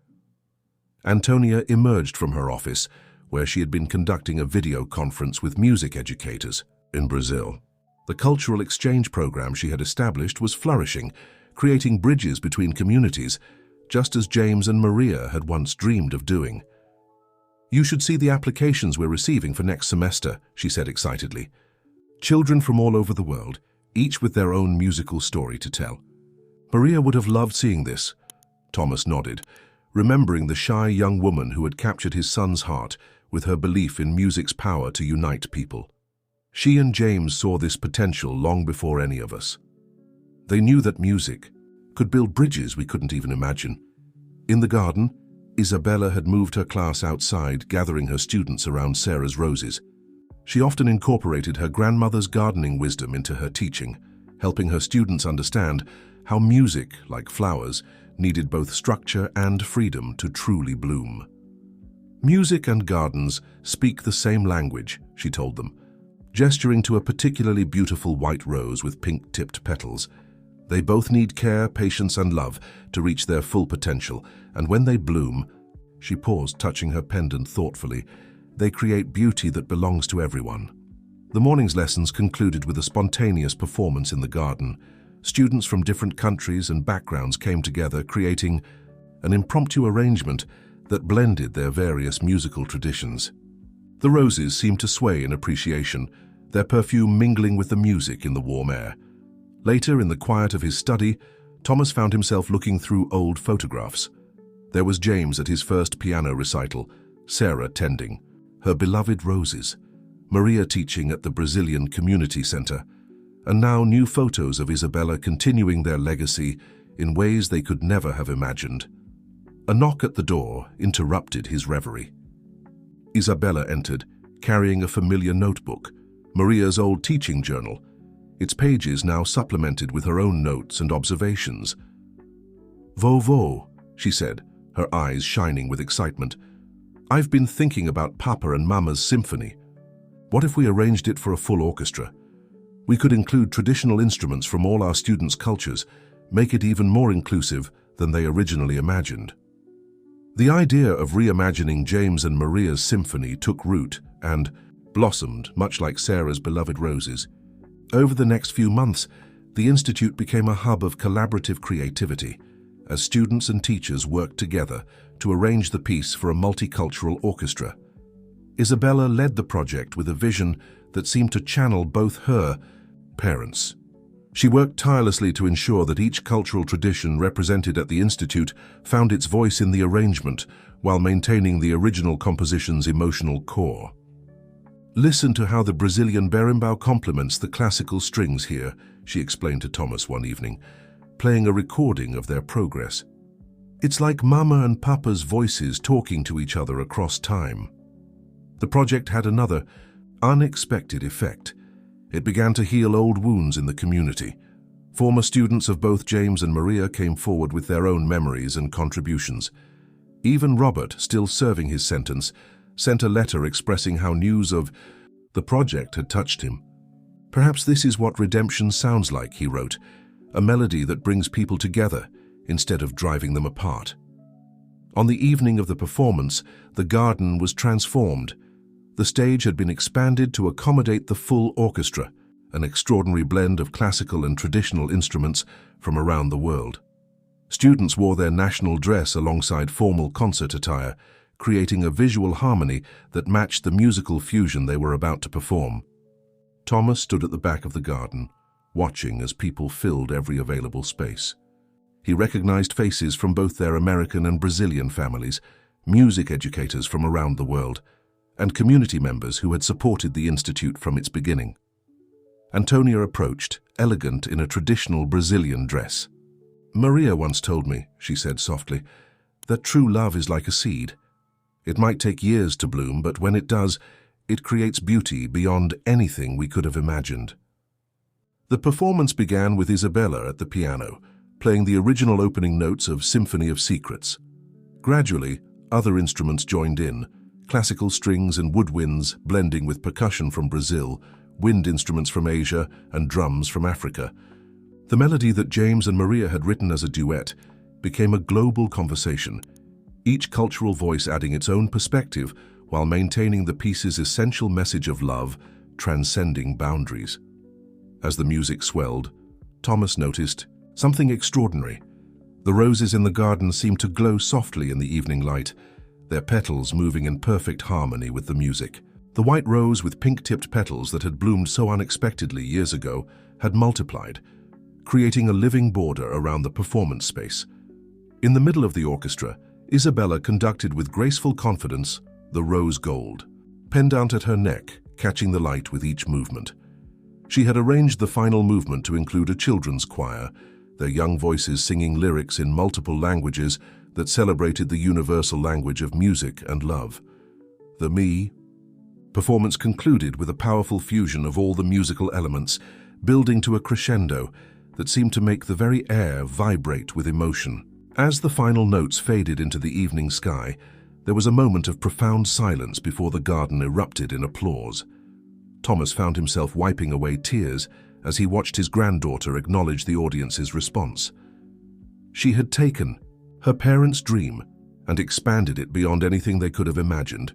Antonia emerged from her office, where she had been conducting a video conference with music educators in Brazil. The cultural exchange program she had established was flourishing, creating bridges between communities, just as James and Maria had once dreamed of doing. "You should see the applications we're receiving for next semester," she said excitedly. "Children from all over the world, each with their own musical story to tell." Maria would have loved seeing this. Thomas nodded, remembering the shy young woman who had captured his son's heart with her belief in music's power to unite people. She and James saw this potential long before any of us. They knew that music could build bridges we couldn't even imagine. In the garden, Isabella had moved her class outside, gathering her students around Sarah's roses. She often incorporated her grandmother's gardening wisdom into her teaching, helping her students understand how music, like flowers, needed both structure and freedom to truly bloom. Music and gardens speak the same language, she told them, gesturing to a particularly beautiful white rose with pink-tipped petals. They both need care, patience, and love to reach their full potential, and when they bloom, she paused, touching her pendant thoughtfully, they create beauty that belongs to everyone. The morning's lessons concluded with a spontaneous performance in the garden. Students from different countries and backgrounds came together, creating an impromptu arrangement that blended their various musical traditions. The roses seemed to sway in appreciation, their perfume mingling with the music in the warm air. Later, in the quiet of his study, Thomas found himself looking through old photographs. There was James at his first piano recital, Sarah tending, her beloved roses, Maria teaching at the Brazilian Community Center, and now new photos of Isabella continuing their legacy in ways they could never have imagined. A knock at the door interrupted his reverie. Isabella entered, carrying a familiar notebook, Maria's old teaching journal, its pages now supplemented with her own notes and observations. "Vovô," she said, her eyes shining with excitement. "I've been thinking about Papa and Mama's symphony. What if we arranged it for a full orchestra? We could include traditional instruments from all our students' cultures, make it even more inclusive than they originally imagined." The idea of reimagining James and Maria's symphony took root and blossomed, much like Sarah's beloved roses. Over the next few months, the Institute became a hub of collaborative creativity, as students and teachers worked together to arrange the piece for a multicultural orchestra. Isabella led the project with a vision that seemed to channel both her parents. She worked tirelessly to ensure that each cultural tradition represented at the Institute found its voice in the arrangement while maintaining the original composition's emotional core. "Listen to how the Brazilian berimbau complements the classical strings here," she explained to Thomas one evening, playing a recording of their progress. "It's like Mama and Papa's voices talking to each other across time." The project had another unexpected effect. It began to heal old wounds in the community. Former students of both James and Maria came forward with their own memories and contributions. Even Robert, still serving his sentence, sent a letter expressing how news of the project had touched him. "Perhaps this is what redemption sounds like," he wrote, "a melody that brings people together instead of driving them apart." On the evening of the performance, the garden was transformed. The stage had been expanded to accommodate the full orchestra, an extraordinary blend of classical and traditional instruments from around the world. Students wore their national dress alongside formal concert attire, creating a visual harmony that matched the musical fusion they were about to perform. Thomas stood at the back of the garden, watching as people filled every available space. He recognized faces from both their American and Brazilian families, music educators from around the world, and community members who had supported the Institute from its beginning. Antonia approached, elegant in a traditional Brazilian dress. "Maria once told me," she said softly, "that true love is like a seed. It might take years to bloom, but when it does, it creates beauty beyond anything we could have imagined." The performance began with Isabella at the piano, playing the original opening notes of Symphony of Secrets. Gradually, other instruments joined in, classical strings and woodwinds blending with percussion from Brazil, wind instruments from Asia, and drums from Africa. The melody that James and Maria had written as a duet became a global conversation, each cultural voice adding its own perspective while maintaining the piece's essential message of love, transcending boundaries. As the music swelled, Thomas noticed something extraordinary. The roses in the garden seemed to glow softly in the evening light, their petals moving in perfect harmony with the music. The white rose with pink-tipped petals that had bloomed so unexpectedly years ago had multiplied, creating a living border around the performance space. In the middle of the orchestra, Isabella conducted with graceful confidence the rose gold, pendant at her neck, catching the light with each movement. She had arranged the final movement to include a children's choir, their young voices singing lyrics in multiple languages that celebrated the universal language of music and love. The performance concluded with a powerful fusion of all the musical elements, building to a crescendo that seemed to make the very air vibrate with emotion. As the final notes faded into the evening sky, there was a moment of profound silence before the garden erupted in applause. Thomas found himself wiping away tears as he watched his granddaughter acknowledge the audience's response. She had taken her parents' dream and expanded it beyond anything they could have imagined,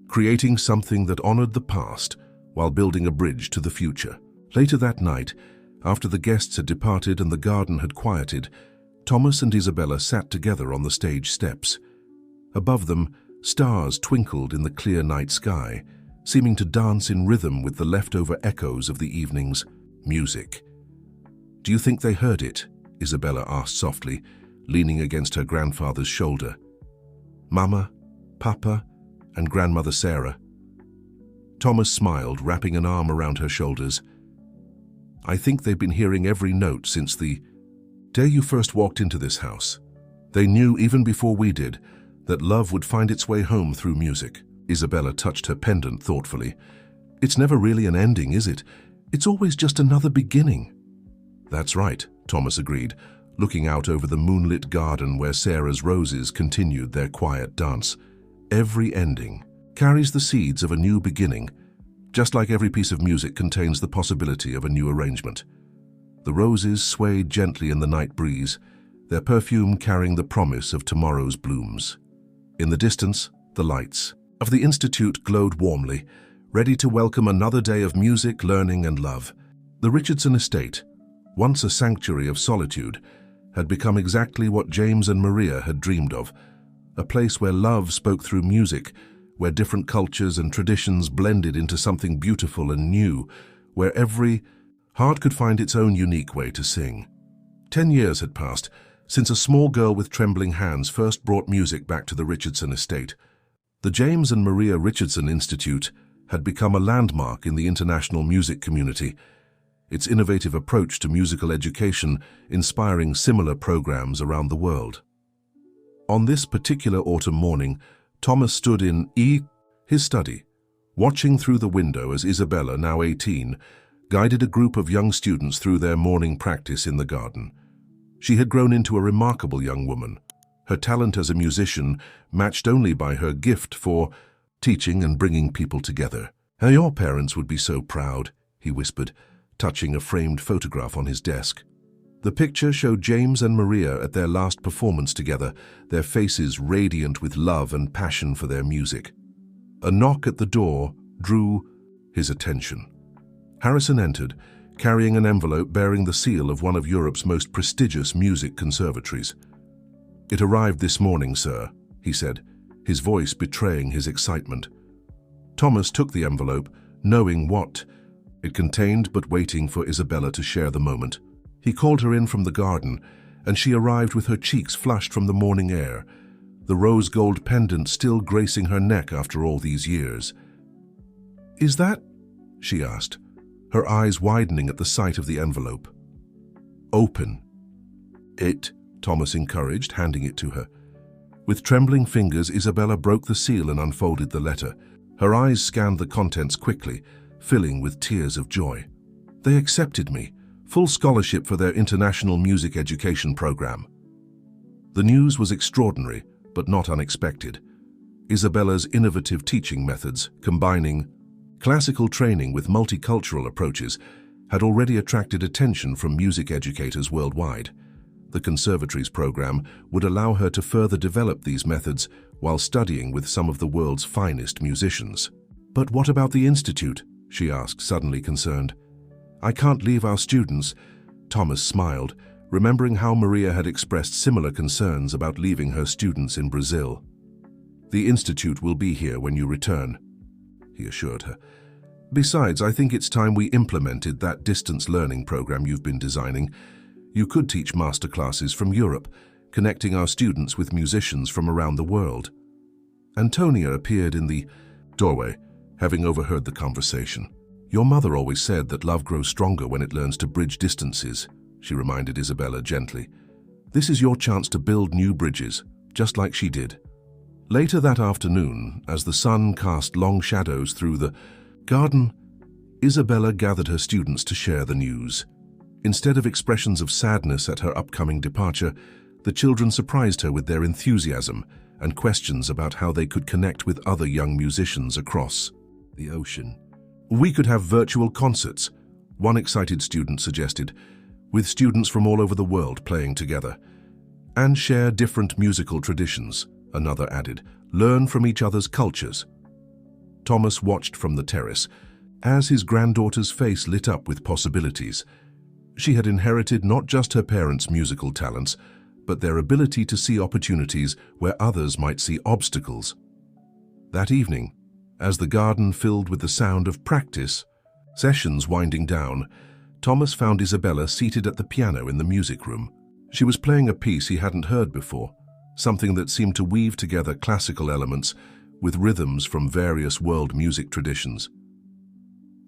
creating something that honored the past while building a bridge to the future. Later that night, after the guests had departed and the garden had quieted, Thomas and Isabella sat together on the stage steps. Above them, stars twinkled in the clear night sky, seeming to dance in rhythm with the leftover echoes of the evening's music. "Do you think they heard it?" Isabella asked softly, leaning against her grandfather's shoulder. "Mama, Papa, and Grandmother Sarah." Thomas smiled, wrapping an arm around her shoulders. "I think they've been hearing every note since the day you first walked into this house. They knew, even before we did, that love would find its way home through music." Isabella touched her pendant thoughtfully. "It's never really an ending, is it? It's always just another beginning." "That's right," Thomas agreed, looking out over the moonlit garden where Sarah's roses continued their quiet dance. "Every ending carries the seeds of a new beginning, just like every piece of music contains the possibility of a new arrangement." The roses swayed gently in the night breeze, their perfume carrying the promise of tomorrow's blooms. In the distance, the lights of the Institute glowed warmly, ready to welcome another day of music, learning, and love. The Richardson estate, once a sanctuary of solitude, had become exactly what James and Maria had dreamed of, a place where love spoke through music, where different cultures and traditions blended into something beautiful and new, where every heart could find its own unique way to sing. 10 years had passed since a small girl with trembling hands first brought music back to the Richardson estate. The James and Maria Richardson Institute had become a landmark in the international music community, its innovative approach to musical education inspiring similar programs around the world. On this particular autumn morning, Thomas stood in his study, watching through the window as Isabella, now 18, guided a group of young students through their morning practice in the garden. She had grown into a remarkable young woman, her talent as a musician matched only by her gift for teaching and bringing people together. "Your parents would be so proud," he whispered, touching a framed photograph on his desk. The picture showed James and Maria at their last performance together, their faces radiant with love and passion for their music. A knock at the door drew his attention. Harrison entered, carrying an envelope bearing the seal of one of Europe's most prestigious music conservatories. "It arrived this morning, sir," he said, his voice betraying his excitement. Thomas took the envelope, knowing what it contained but waiting for Isabella to share the moment. He called her in from the garden, and she arrived with her cheeks flushed from the morning air, the rose gold pendant still gracing her neck after all these years. "Is that?" she asked, her eyes widening at the sight of the envelope. "Open it," Thomas encouraged, handing it to her. With trembling fingers, Isabella broke the seal and unfolded the letter. Her eyes scanned the contents quickly, filling with tears of joy. "They accepted me, full scholarship for their international music education program." The news was extraordinary, but not unexpected. Isabella's innovative teaching methods, combining classical training with multicultural approaches, had already attracted attention from music educators worldwide. The conservatory's program would allow her to further develop these methods while studying with some of the world's finest musicians. "But what about the institute?" she asked, suddenly concerned. "I can't leave our students." Thomas smiled, remembering how Maria had expressed similar concerns about leaving her students in Brazil. "The institute will be here when you return," he assured her. "Besides, I think it's time we implemented that distance learning program you've been designing. You could teach masterclasses from Europe, connecting our students with musicians from around the world." Antonia appeared in the doorway, having overheard the conversation. "Your mother always said that love grows stronger when it learns to bridge distances," she reminded Isabella gently. "This is your chance to build new bridges, just like she did." Later that afternoon, as the sun cast long shadows through the garden, Isabella gathered her students to share the news. Instead of expressions of sadness at her upcoming departure, the children surprised her with their enthusiasm and questions about how they could connect with other young musicians across the ocean. "We could have virtual concerts," one excited student suggested, "with students from all over the world playing together. And share different musical traditions," another added, "learn from each other's cultures." Thomas watched from the terrace as his granddaughter's face lit up with possibilities. She had inherited not just her parents' musical talents, but their ability to see opportunities where others might see obstacles. That evening, as the garden filled with the sound of practice sessions winding down, Thomas found Isabella seated at the piano in the music room. She was playing a piece he hadn't heard before, something that seemed to weave together classical elements with rhythms from various world music traditions.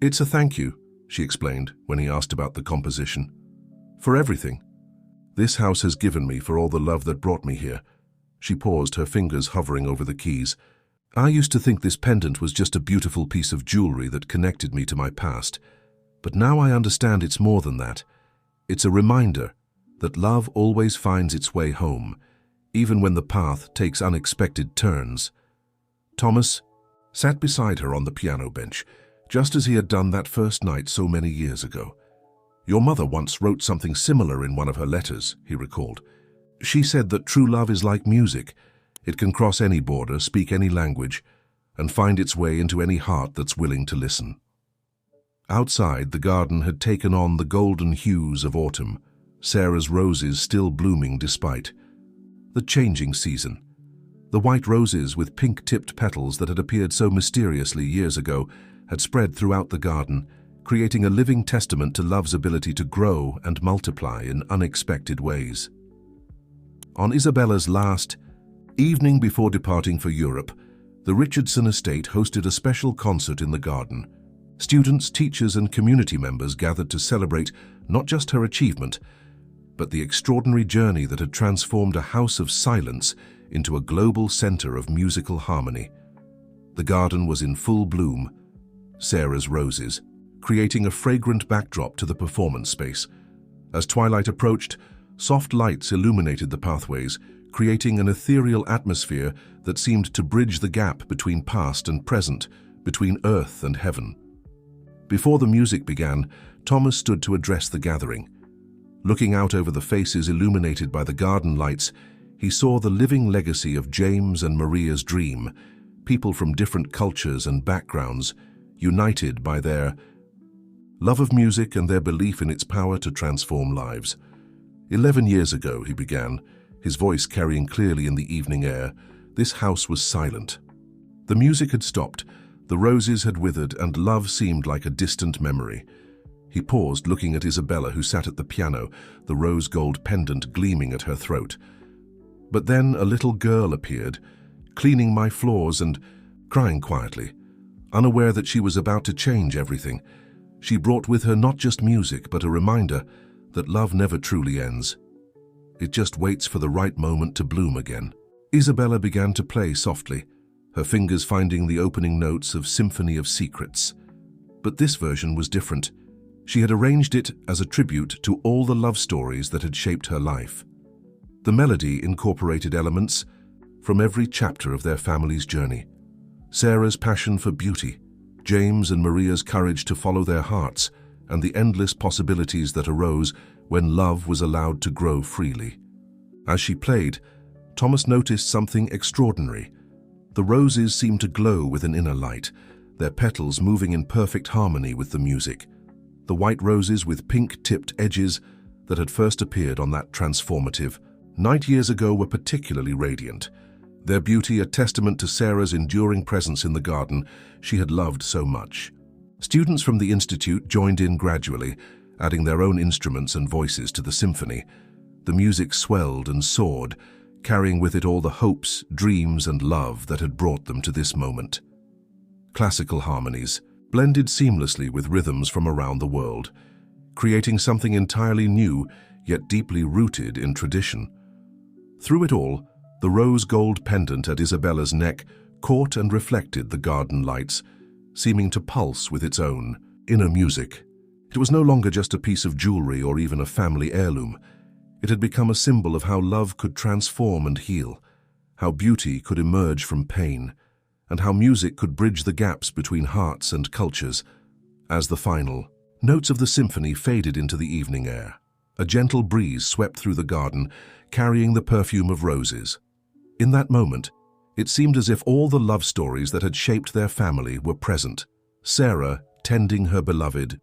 "It's a thank you," she explained when he asked about the composition. "For everything. This house has given me for all the love that brought me here." She paused, her fingers hovering over the keys. "I used to think this pendant was just a beautiful piece of jewelry that connected me to my past. But now I understand it's more than that. It's a reminder that love always finds its way home, even when the path takes unexpected turns." Thomas sat beside her on the piano bench, just as he had done that first night so many years ago. "Your mother once wrote something similar in one of her letters," he recalled. "She said that true love is like music. It can cross any border, speak any language, and find its way into any heart that's willing to listen." Outside, the garden had taken on the golden hues of autumn, Sarah's roses still blooming despite the changing season. The white roses with pink-tipped petals that had appeared so mysteriously years ago had spread throughout the garden, creating a living testament to love's ability to grow and multiply in unexpected ways. On Isabella's last evening before departing for Europe, the Richardson estate hosted a special concert in the garden. Students, teachers, and community members gathered to celebrate not just her achievement, but the extraordinary journey that had transformed a house of silence into a global center of musical harmony. The garden was in full bloom, Sarah's roses, creating a fragrant backdrop to the performance space. As twilight approached, soft lights illuminated the pathways, creating an ethereal atmosphere that seemed to bridge the gap between past and present, between earth and heaven. Before the music began, Thomas stood to address the gathering. Looking out over the faces illuminated by the garden lights, he saw the living legacy of James and Maria's dream, people from different cultures and backgrounds, united by their love of music and their belief in its power to transform lives. 11 years ago, he began, his voice carrying clearly in the evening air, this house was silent. The music had stopped, the roses had withered, and love seemed like a distant memory. He paused, looking at Isabella, who sat at the piano, the rose-gold pendant gleaming at her throat. But then a little girl appeared, cleaning my floors and crying quietly. Unaware that she was about to change everything, she brought with her not just music, but a reminder that love never truly ends. It just waits for the right moment to bloom again. Isabella began to play softly, her fingers finding the opening notes of Symphony of Secrets. But this version was different. She had arranged it as a tribute to all the love stories that had shaped her life. The melody incorporated elements from every chapter of their family's journey. Sarah's passion for beauty, James and Maria's courage to follow their hearts, and the endless possibilities that arose when love was allowed to grow freely. As she played, Thomas noticed something extraordinary. The roses seemed to glow with an inner light, their petals moving in perfect harmony with the music. The white roses with pink-tipped edges that had first appeared on that transformative night years ago were particularly radiant, their beauty a testament to Sarah's enduring presence in the garden she had loved so much. Students from the Institute joined in gradually, adding their own instruments and voices to the symphony. The music swelled and soared, carrying with it all the hopes, dreams, and love that had brought them to this moment. Classical harmonies blended seamlessly with rhythms from around the world, creating something entirely new yet deeply rooted in tradition. Through it all, the rose-gold pendant at Isabella's neck caught and reflected the garden lights, seeming to pulse with its own Inner music. It was no longer just a piece of jewelry or even a family heirloom. It had become a symbol of how love could transform and heal, how beauty could emerge from pain, and how music could bridge the gaps between hearts and cultures. As the final notes of the symphony faded into the evening air, a gentle breeze swept through the garden, carrying the perfume of roses. In that moment, it seemed as if all the love stories that had shaped their family were present. Sarah tending her beloved,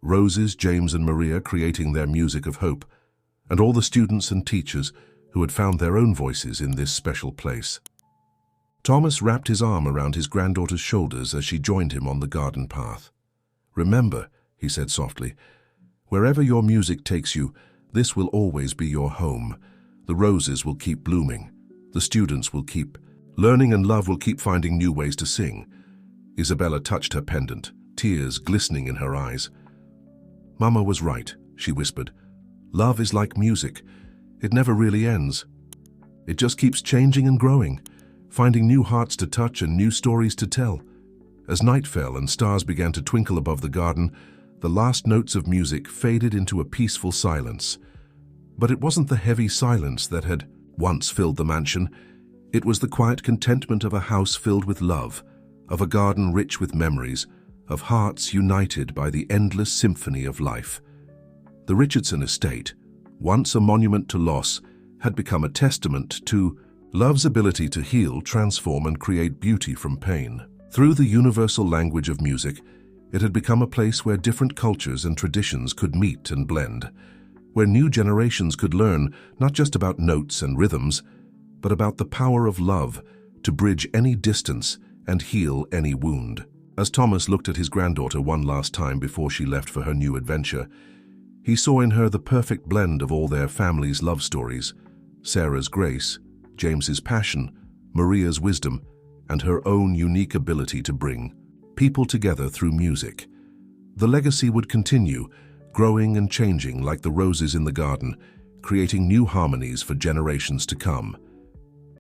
Roses, James and Maria creating their music of hope, and all the students and teachers who had found their own voices in this special place. Thomas wrapped his arm around his granddaughter's shoulders as she joined him on the garden path. "Remember," he said softly, "wherever your music takes you, this will always be your home. The roses will keep blooming. The students will keep learning, and love will keep finding new ways to sing." Isabella touched her pendant, tears glistening in her eyes. "Mama was right," she whispered. "Love is like music. It never really ends. It just keeps changing and growing, finding new hearts to touch and new stories to tell." As night fell and stars began to twinkle above the garden, the last notes of music faded into a peaceful silence. But it wasn't the heavy silence that had once filled the mansion. It was the quiet contentment of a house filled with love, of a garden rich with memories, of hearts united by the endless symphony of life. The Richardson estate, once a monument to loss, had become a testament to love's ability to heal, transform, and create beauty from pain. Through the universal language of music, it had become a place where different cultures and traditions could meet and blend, where new generations could learn not just about notes and rhythms, but about the power of love to bridge any distance and heal any wound. As Thomas looked at his granddaughter one last time before she left for her new adventure, he saw in her the perfect blend of all their family's love stories: Sarah's grace, James's passion, Maria's wisdom, and her own unique ability to bring people together through music. The legacy would continue, growing and changing like the roses in the garden, creating new harmonies for generations to come.